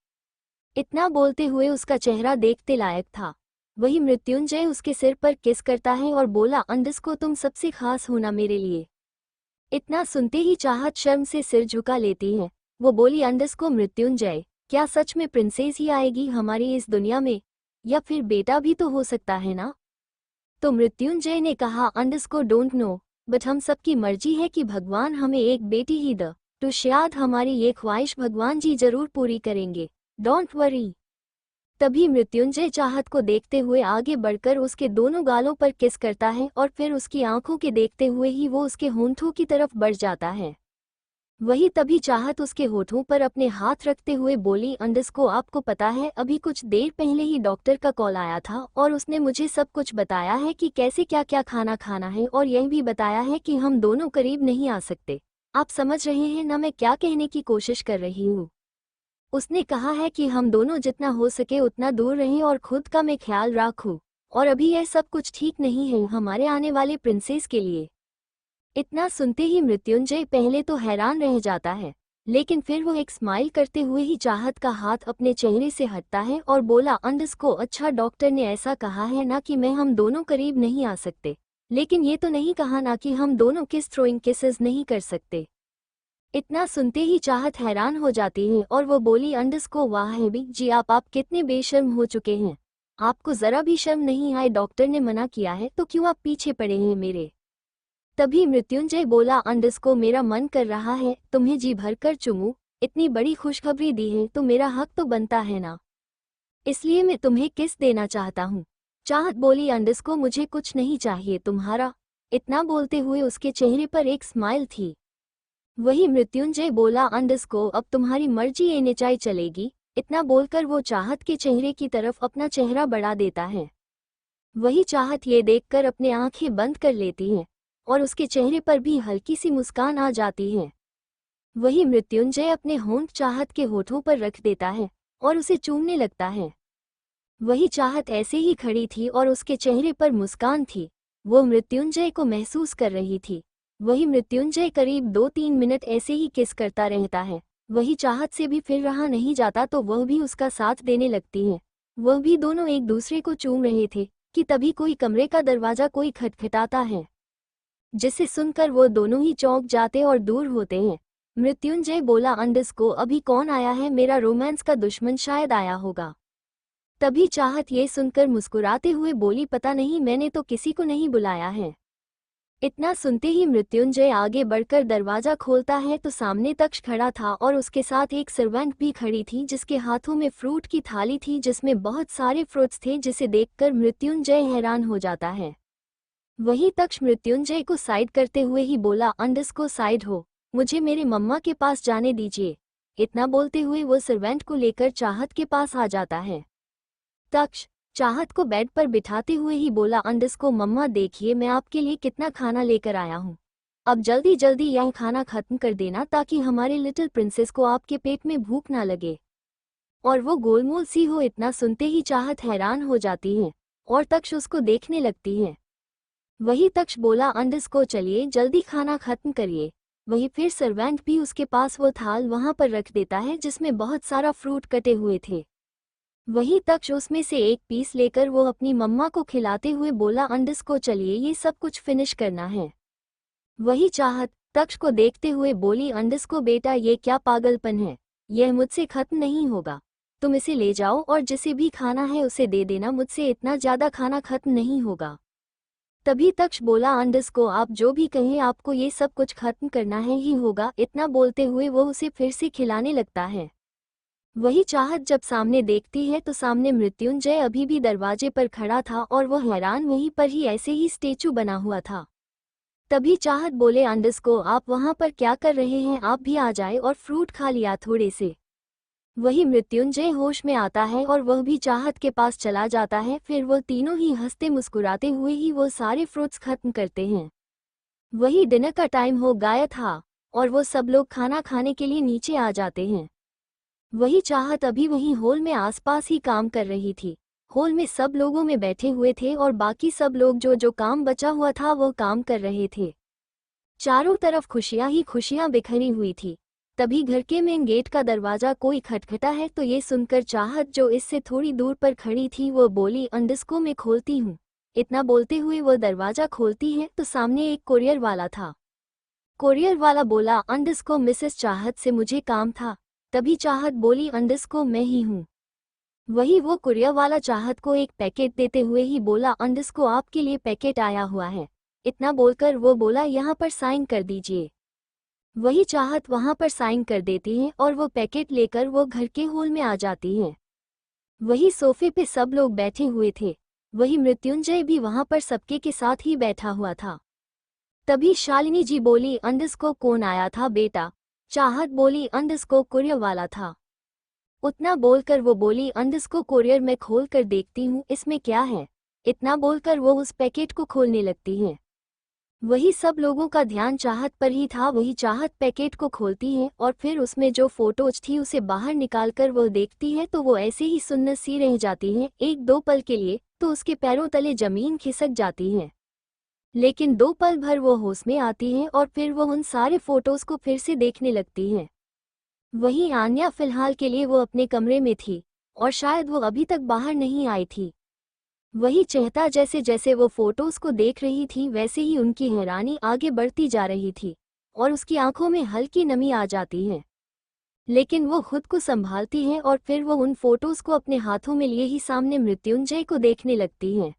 इतना बोलते हुए उसका चेहरा देखते लायक था। वही मृत्युंजय उसके सिर पर किस करता है और बोला, अंडस को, तुम सबसे खास हो ना मेरे लिए। इतना सुनते ही चाहत शर्म से सिर झुका लेती है। वो बोली, अंडस को, मृत्युंजय, क्या सच में प्रिंसेस ही आएगी हमारी इस दुनिया में, या फिर बेटा भी तो हो सकता है ना? तो मृत्युंजय ने कहा, अंडस को, डोंट नो, बट हम सबकी मर्जी है कि भगवान हमें एक बेटी ही दे, तो शायद हमारी ये ख्वाहिश भगवान जी जरूर पूरी करेंगे, डोंट वरी। तभी मृत्युंजय चाहत को देखते हुए आगे बढ़कर उसके दोनों गालों पर किस करता है और फिर उसकी आंखों के देखते हुए ही वो उसके होंठों की तरफ बढ़ जाता है। वही तभी चाहत उसके होठों पर अपने हाथ रखते हुए बोली, अंडस को, आपको पता है अभी कुछ देर पहले ही डॉक्टर का कॉल आया था और उसने मुझे सब कुछ बताया है कि कैसे क्या क्या खाना खाना है और यह भी बताया है कि हम दोनों करीब नहीं आ सकते। आप समझ रहे हैं ना मैं क्या कहने की कोशिश कर रही हूँ? उसने कहा है कि हम दोनों जितना हो सके उतना दूर रहें और खुद का मैं ख्याल रखूं, और अभी यह सब कुछ ठीक नहीं है हमारे आने वाले प्रिंसेस के लिए। इतना सुनते ही मृत्युंजय पहले तो हैरान रह जाता है, लेकिन फिर वो एक स्माइल करते हुए ही चाहत का हाथ अपने चेहरे से हटता है और बोला, अंडस को, अच्छा डॉक्टर ने ऐसा कहा है ना कि मैं हम दोनों करीब नहीं आ सकते, लेकिन ये तो नहीं कहा ना कि हम दोनों किस थ्रोइंग किसेस नहीं कर सकते। इतना सुनते ही चाहत हैरान हो जाती है और वो बोली, अंडस को, वाह हेबी जी, आप कितने बेशर्म हो चुके हैं। आपको जरा भी शर्म नहीं आए? डॉक्टर ने मना किया है तो क्यों आप पीछे पड़े हैं मेरे? तभी मृत्युंजय बोला, अंडस को, मेरा मन कर रहा है तुम्हें जी भर कर चूमूं, इतनी बड़ी खुशखबरी दी है तो मेरा हक तो बनता है ना, इसलिए मैं तुम्हें किस देना चाहता हूँ। चाहत बोली, अंडस को, मुझे कुछ नहीं चाहिए तुम्हारा। इतना बोलते हुए उसके चेहरे पर एक स्माइल थी। वही मृत्युंजय बोला, अंडस को, अब तुम्हारी मर्जी ये निचाई चलेगी। इतना बोलकर वो चाहत के चेहरे की तरफ अपना चेहरा बढ़ा देता है। वही चाहत ये देखकर अपने आंखें बंद कर लेती है और उसके चेहरे पर भी हल्की सी मुस्कान आ जाती है। वही मृत्युंजय अपने होंठ चाहत के होठों पर रख देता है और उसे चूमने लगता है। वही चाहत ऐसे ही खड़ी थी और उसके चेहरे पर मुस्कान थी। वो मृत्युंजय को महसूस कर रही थी। वही मृत्युंजय करीब 2-3 मिनट ऐसे ही किस करता रहता है। वही चाहत से भी फिर रहा नहीं जाता तो वह भी उसका साथ देने लगती है। वह भी दोनों एक दूसरे को चूम रहे थे कि तभी कोई कमरे का दरवाजा कोई खटखटाता है, जिसे सुनकर वो दोनों ही चौंक जाते और दूर होते हैं। मृत्युंजय बोला, अंडस को अभी कौन आया है? मेरा रोमांस का दुश्मन शायद आया होगा। तभी चाहत ये सुनकर मुस्कुराते हुए बोली, पता नहीं, मैंने तो किसी को नहीं बुलाया है। इतना सुनते ही मृत्युंजय आगे बढ़कर दरवाजा खोलता है तो सामने तक्ष खड़ा था और उसके साथ एक सर्वेंट भी खड़ी थी जिसके हाथों में फ्रूट की थाली थी जिसमें बहुत सारे फ्रूट्स थे, जिसे देखकर मृत्युंजय हैरान हो जाता है। वही तक्ष मृत्युंजय को साइड करते हुए ही बोला, अंडस को साइड हो, मुझे मेरे मम्मा के पास जाने दीजिए। इतना बोलते हुए वो सर्वेंट को लेकर चाहत के पास आ जाता है। तक्ष चाहत को बेड पर बिठाते हुए ही बोला, अंडस को, मम्मा देखिए मैं आपके लिए कितना खाना लेकर आया हूँ। अब जल्दी जल्दी यह खाना खत्म कर देना ताकि हमारे लिटिल प्रिंसेस को आपके पेट में भूख ना लगे और वो गोलमोल सी हो। इतना सुनते ही चाहत हैरान हो जाती है और तक्ष उसको देखने लगती है। वही तक्ष बोला, अंडस को, चलिए जल्दी खाना खत्म करिए। वही फिर सर्वेंट भी उसके पास वो थाल वहां पर रख देता है जिसमें बहुत सारा फ्रूट कटे हुए थे। वही तक्ष उसमें से एक पीस लेकर वो अपनी मम्मा को खिलाते हुए बोला, अंडस को, चलिए ये सब कुछ फिनिश करना है। वही चाहत तक्ष को देखते हुए बोली, अंडस को, बेटा ये क्या पागलपन है, यह मुझसे खत्म नहीं होगा। तुम इसे ले जाओ और जिसे भी खाना है उसे दे देना, मुझसे इतना ज्यादा खाना खत्म नहीं होगा। तभी तक्ष बोला, अंडस को, आप जो भी कहें आपको ये सब कुछ खत्म करना है ही होगा। इतना बोलते हुए वो उसे फिर से खिलाने लगता है। वही चाहत जब सामने देखती है तो सामने मृत्युंजय अभी भी दरवाजे पर खड़ा था और वह हैरान वहीं पर ही ऐसे ही स्टेचू बना हुआ था। तभी चाहत बोले, अंडस को, आप वहां पर क्या कर रहे हैं? आप भी आ जाए और फ्रूट खा लिया थोड़े से। वही मृत्युंजय होश में आता है और वह भी चाहत के पास चला जाता है। फिर वो तीनों ही हंसते मुस्कुराते हुए ही वो सारे फ्रूट्स खत्म करते हैं। वही डिनर का टाइम हो गया था और वो सब लोग खाना खाने के लिए नीचे आ जाते हैं। वही चाहत अभी वहीं हॉल में आसपास ही काम कर रही थी। हॉल में सब लोगों में बैठे हुए थे और बाकी सब लोग जो काम बचा हुआ था वो काम कर रहे थे। चारों तरफ खुशियां ही खुशियां बिखरी हुई थी। तभी घर के मेन गेट का दरवाजा कोई खटखटा है तो ये सुनकर चाहत जो इससे थोड़ी दूर पर खड़ी थी वो बोली, अंडस को, मैं खोलती हूँ। इतना बोलते हुए वो दरवाजा खोलती है तो सामने एक कोरियर वाला था। कोरियर वाला बोला, अंडस को, मिसेस चाहत से मुझे काम था। तभी चाहत बोली, अंडस को, मैं ही हूँ। वही वो कुरियर वाला चाहत को एक पैकेट देते हुए ही बोला, अंडस को, आपके लिए पैकेट आया हुआ है। इतना बोलकर वो बोला, यहाँ पर साइन कर दीजिए। वही चाहत वहां पर साइन कर देती है और वो पैकेट लेकर वो घर के हॉल में आ जाती है। वही सोफे पे सब लोग बैठे हुए थे। वही मृत्युंजय भी वहां पर सबके के साथ ही बैठा हुआ था। तभी शालिनी जी बोली, अंडस को, कौन आया था बेटा? चाहत बोली, अंडस को, कुरियर वाला था। उतना बोलकर वो बोली, अंडस को, कुरियर मैं खोल कर देखती हूँ इसमें क्या है। इतना बोलकर वो उस पैकेट को खोलने लगती है। वही सब लोगों का ध्यान चाहत पर ही था। वही चाहत पैकेट को खोलती है और फिर उसमें जो फोटोज थी उसे बाहर निकालकर वो देखती है तो वो ऐसे ही सुन्न सी रह जाती है। एक दो पल के लिए तो उसके पैरों तले जमीन खिसक जाती है, लेकिन 2 पल भर वो होश में आती है और फिर वो उन सारे फोटोज को फिर से देखने लगती है। वहीं आन्या फिलहाल के लिए वो अपने कमरे में थी और शायद वो अभी तक बाहर नहीं आई थी। वही चहता जैसे जैसे वो फोटोज को देख रही थी वैसे ही उनकी हैरानी आगे बढ़ती जा रही थी और उसकी आंखों में हल्की नमी आ जाती है, लेकिन वो खुद को संभालती है और फिर वो उन फोटोज को अपने हाथों में लिए ही सामने मृत्युंजय को देखने लगती है।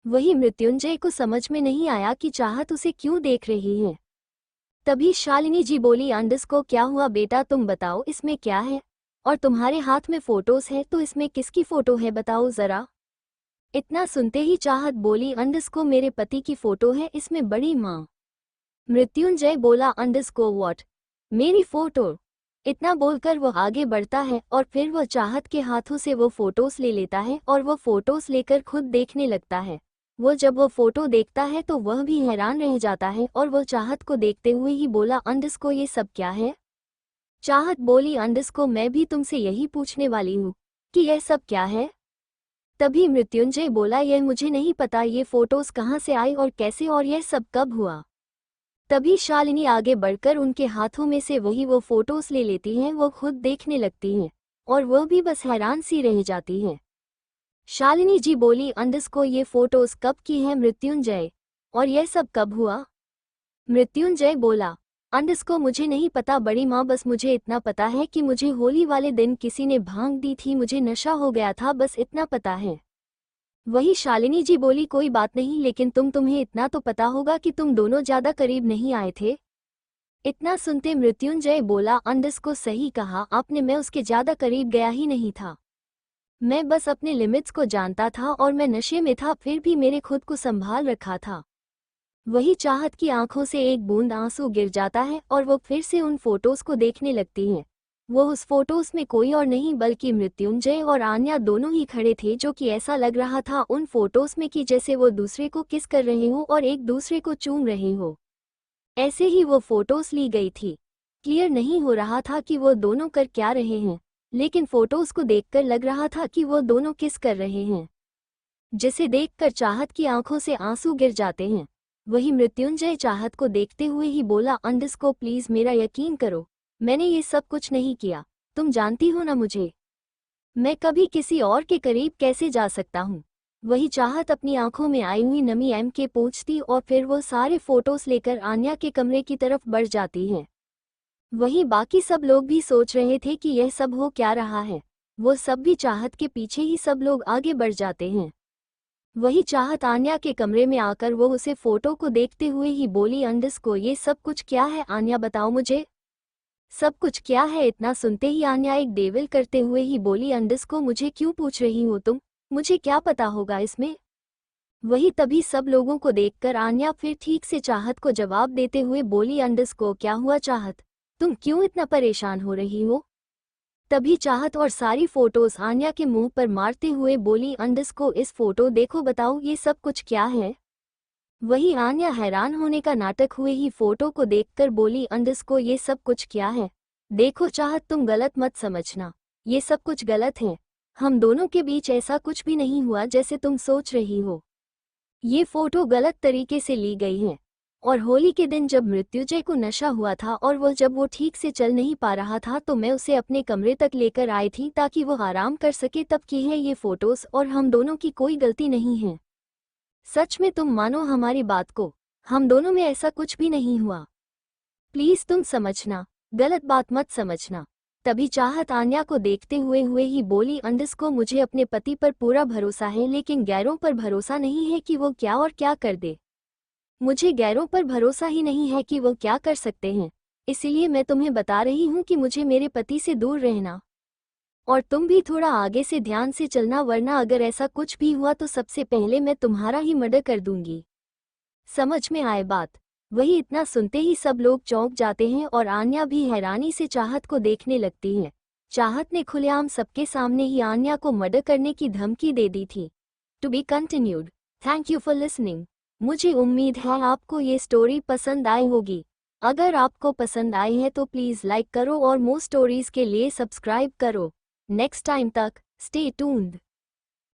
वही मृत्युंजय को समझ में नहीं आया कि चाहत उसे क्यों देख रही है। तभी शालिनी जी बोली, अंडस को, क्या हुआ बेटा, तुम बताओ इसमें क्या है? और तुम्हारे हाथ में फोटोज है तो इसमें किसकी फोटो है, बताओ जरा। इतना सुनते ही चाहत बोली, अंडस को, मेरे पति की फोटो है इसमें, बड़ी माँ। मृत्युंजय बोला, अंडस को, व्हाट, मेरी फोटो? इतना बोलकर वो आगे बढ़ता है और फिर वह चाहत के हाथों से वो फोटोज ले लेता है और वो फोटोज लेकर खुद देखने लगता है। वो जब वो फोटो देखता है तो वह भी हैरान रह जाता है और वो चाहत को देखते हुए ही बोला, अंडस को, ये सब क्या है? चाहत बोली, अंडस को, मैं भी तुमसे यही पूछने वाली हूँ कि यह सब क्या है। तभी मृत्युंजय बोला, यह मुझे नहीं पता, ये फोटोज कहाँ से आई और कैसे, और यह सब कब हुआ। तभी शालिनी आगे बढ़कर उनके हाथों में से वो फोटोज ले लेती हैं। वो खुद देखने लगती हैं और वह भी बस हैरान सी रह जाती हैं। शालिनी जी बोली, अंडरस्कोर ये फोटोज कब की हैं मृत्युंजय, और यह सब कब हुआ। मृत्युंजय बोला, अंडरस्कोर मुझे नहीं पता बड़ी माँ, बस मुझे इतना पता है कि मुझे होली वाले दिन किसी ने भांग दी थी, मुझे नशा हो गया था, बस इतना पता है। वही शालिनी जी बोली, कोई बात नहीं, लेकिन तुम्हें इतना तो पता होगा कि तुम दोनों ज्यादा करीब नहीं आए थे। इतना सुनते मृत्युंजय बोला, अंडरस्कोर सही कहा आपने, मैं उसके ज्यादा करीब गया ही नहीं था। मैं बस अपने लिमिट्स को जानता था और मैं नशे में था, फिर भी मेरे खुद को संभाल रखा था। वही चाहत की आंखों से एक बूंद आंसू गिर जाता है और वो फिर से उन फोटोज को देखने लगती हैं। वो उस फोटोज में कोई और नहीं बल्कि मृत्युंजय और आन्या दोनों ही खड़े थे, जो कि ऐसा लग रहा था उन फोटोज में कि जैसे वो दूसरे को किस कर रहे हो और एक दूसरे को चूम रहे हो। ऐसे ही वो फोटोज ली गई थी। क्लियर नहीं हो रहा था कि वो दोनों कर क्या रहे हैं, लेकिन फोटोज को देखकर लग रहा था कि वो दोनों किस कर रहे हैं, जिसे देखकर चाहत की आंखों से आंसू गिर जाते हैं। वही मृत्युंजय चाहत को देखते हुए ही बोला, अंडरस्कोर प्लीज मेरा यकीन करो, मैंने ये सब कुछ नहीं किया, तुम जानती हो ना मुझे, मैं कभी किसी और के करीब कैसे जा सकता हूँ। वही चाहत अपनी आंखों में आई हुई नमी के पूछती और फिर वो सारे फोटोज लेकर आन्या के कमरे की तरफ बढ़ जाती हैं। वहीं बाकी सब लोग भी सोच रहे थे कि यह सब हो क्या रहा है। वो सब भी चाहत के पीछे ही सब लोग आगे बढ़ जाते हैं। वही चाहत आन्या के कमरे में आकर वो उसे फोटो को देखते हुए ही बोली, अंडरस्कोर ये सब कुछ क्या है आन्या, बताओ मुझे, सब कुछ क्या है। इतना सुनते ही आन्या एक डेविल करते हुए ही बोली, अंडरस्कोर मुझे क्यों पूछ रही हो तुम, मुझे क्या पता होगा इसमें। वही तभी सब लोगों को देखकर आन्या फिर ठीक से चाहत को जवाब देते हुए बोली, अंडरस्कोर क्या हुआ चाहत, तुम क्यों इतना परेशान हो रही हो। तभी चाहत और सारी फोटोज आन्या के मुंह पर मारते हुए बोली, अंडरस्कोर इस फोटो देखो, बताओ ये सब कुछ क्या है। वही आन्या हैरान होने का नाटक हुए ही फोटो को देखकर बोली, अंडरस्कोर ये सब कुछ क्या है। देखो चाहत तुम गलत मत समझना, ये सब कुछ गलत है, हम दोनों के बीच ऐसा कुछ भी नहीं हुआ जैसे तुम सोच रही हो। ये फोटो गलत तरीके से ली गई है, और होली के दिन जब मृत्युंजय को नशा हुआ था और जब वो ठीक से चल नहीं पा रहा था तो मैं उसे अपने कमरे तक लेकर आई थी ताकि वो आराम कर सके, तब की है ये फोटोज और हम दोनों की कोई गलती नहीं है। सच में तुम मानो हमारी बात को, हम दोनों में ऐसा कुछ भी नहीं हुआ, प्लीज तुम समझना, गलत बात मत समझना। तभी चाहत आन्या को देखते हुए ही बोली, अंडरस्कोर मुझे अपने पति पर पूरा भरोसा है, लेकिन गैरों पर भरोसा नहीं है कि वो क्या और क्या कर दे। मुझे गैरों पर भरोसा ही नहीं है कि वो क्या कर सकते हैं, इसीलिए मैं तुम्हें बता रही हूँ कि मुझे मेरे पति से दूर रहना, और तुम भी थोड़ा आगे से ध्यान से चलना, वरना अगर ऐसा कुछ भी हुआ तो सबसे पहले मैं तुम्हारा ही मर्डर कर दूंगी। समझ में आए बात। वही इतना सुनते ही सब लोग चौंक जाते हैं और आन्या भी हैरानी से चाहत को देखने लगती है। चाहत ने खुलेआम सबके सामने ही आन्या को मर्डर करने की धमकी दे दी थी। To be continued. Thank you for listening. मुझे उम्मीद है आपको ये स्टोरी पसंद आई होगी। अगर आपको पसंद आई है तो प्लीज़ लाइक करो और मोर स्टोरीज के लिए सब्सक्राइब करो। नेक्स्ट टाइम तक स्टे ट्यून्ड।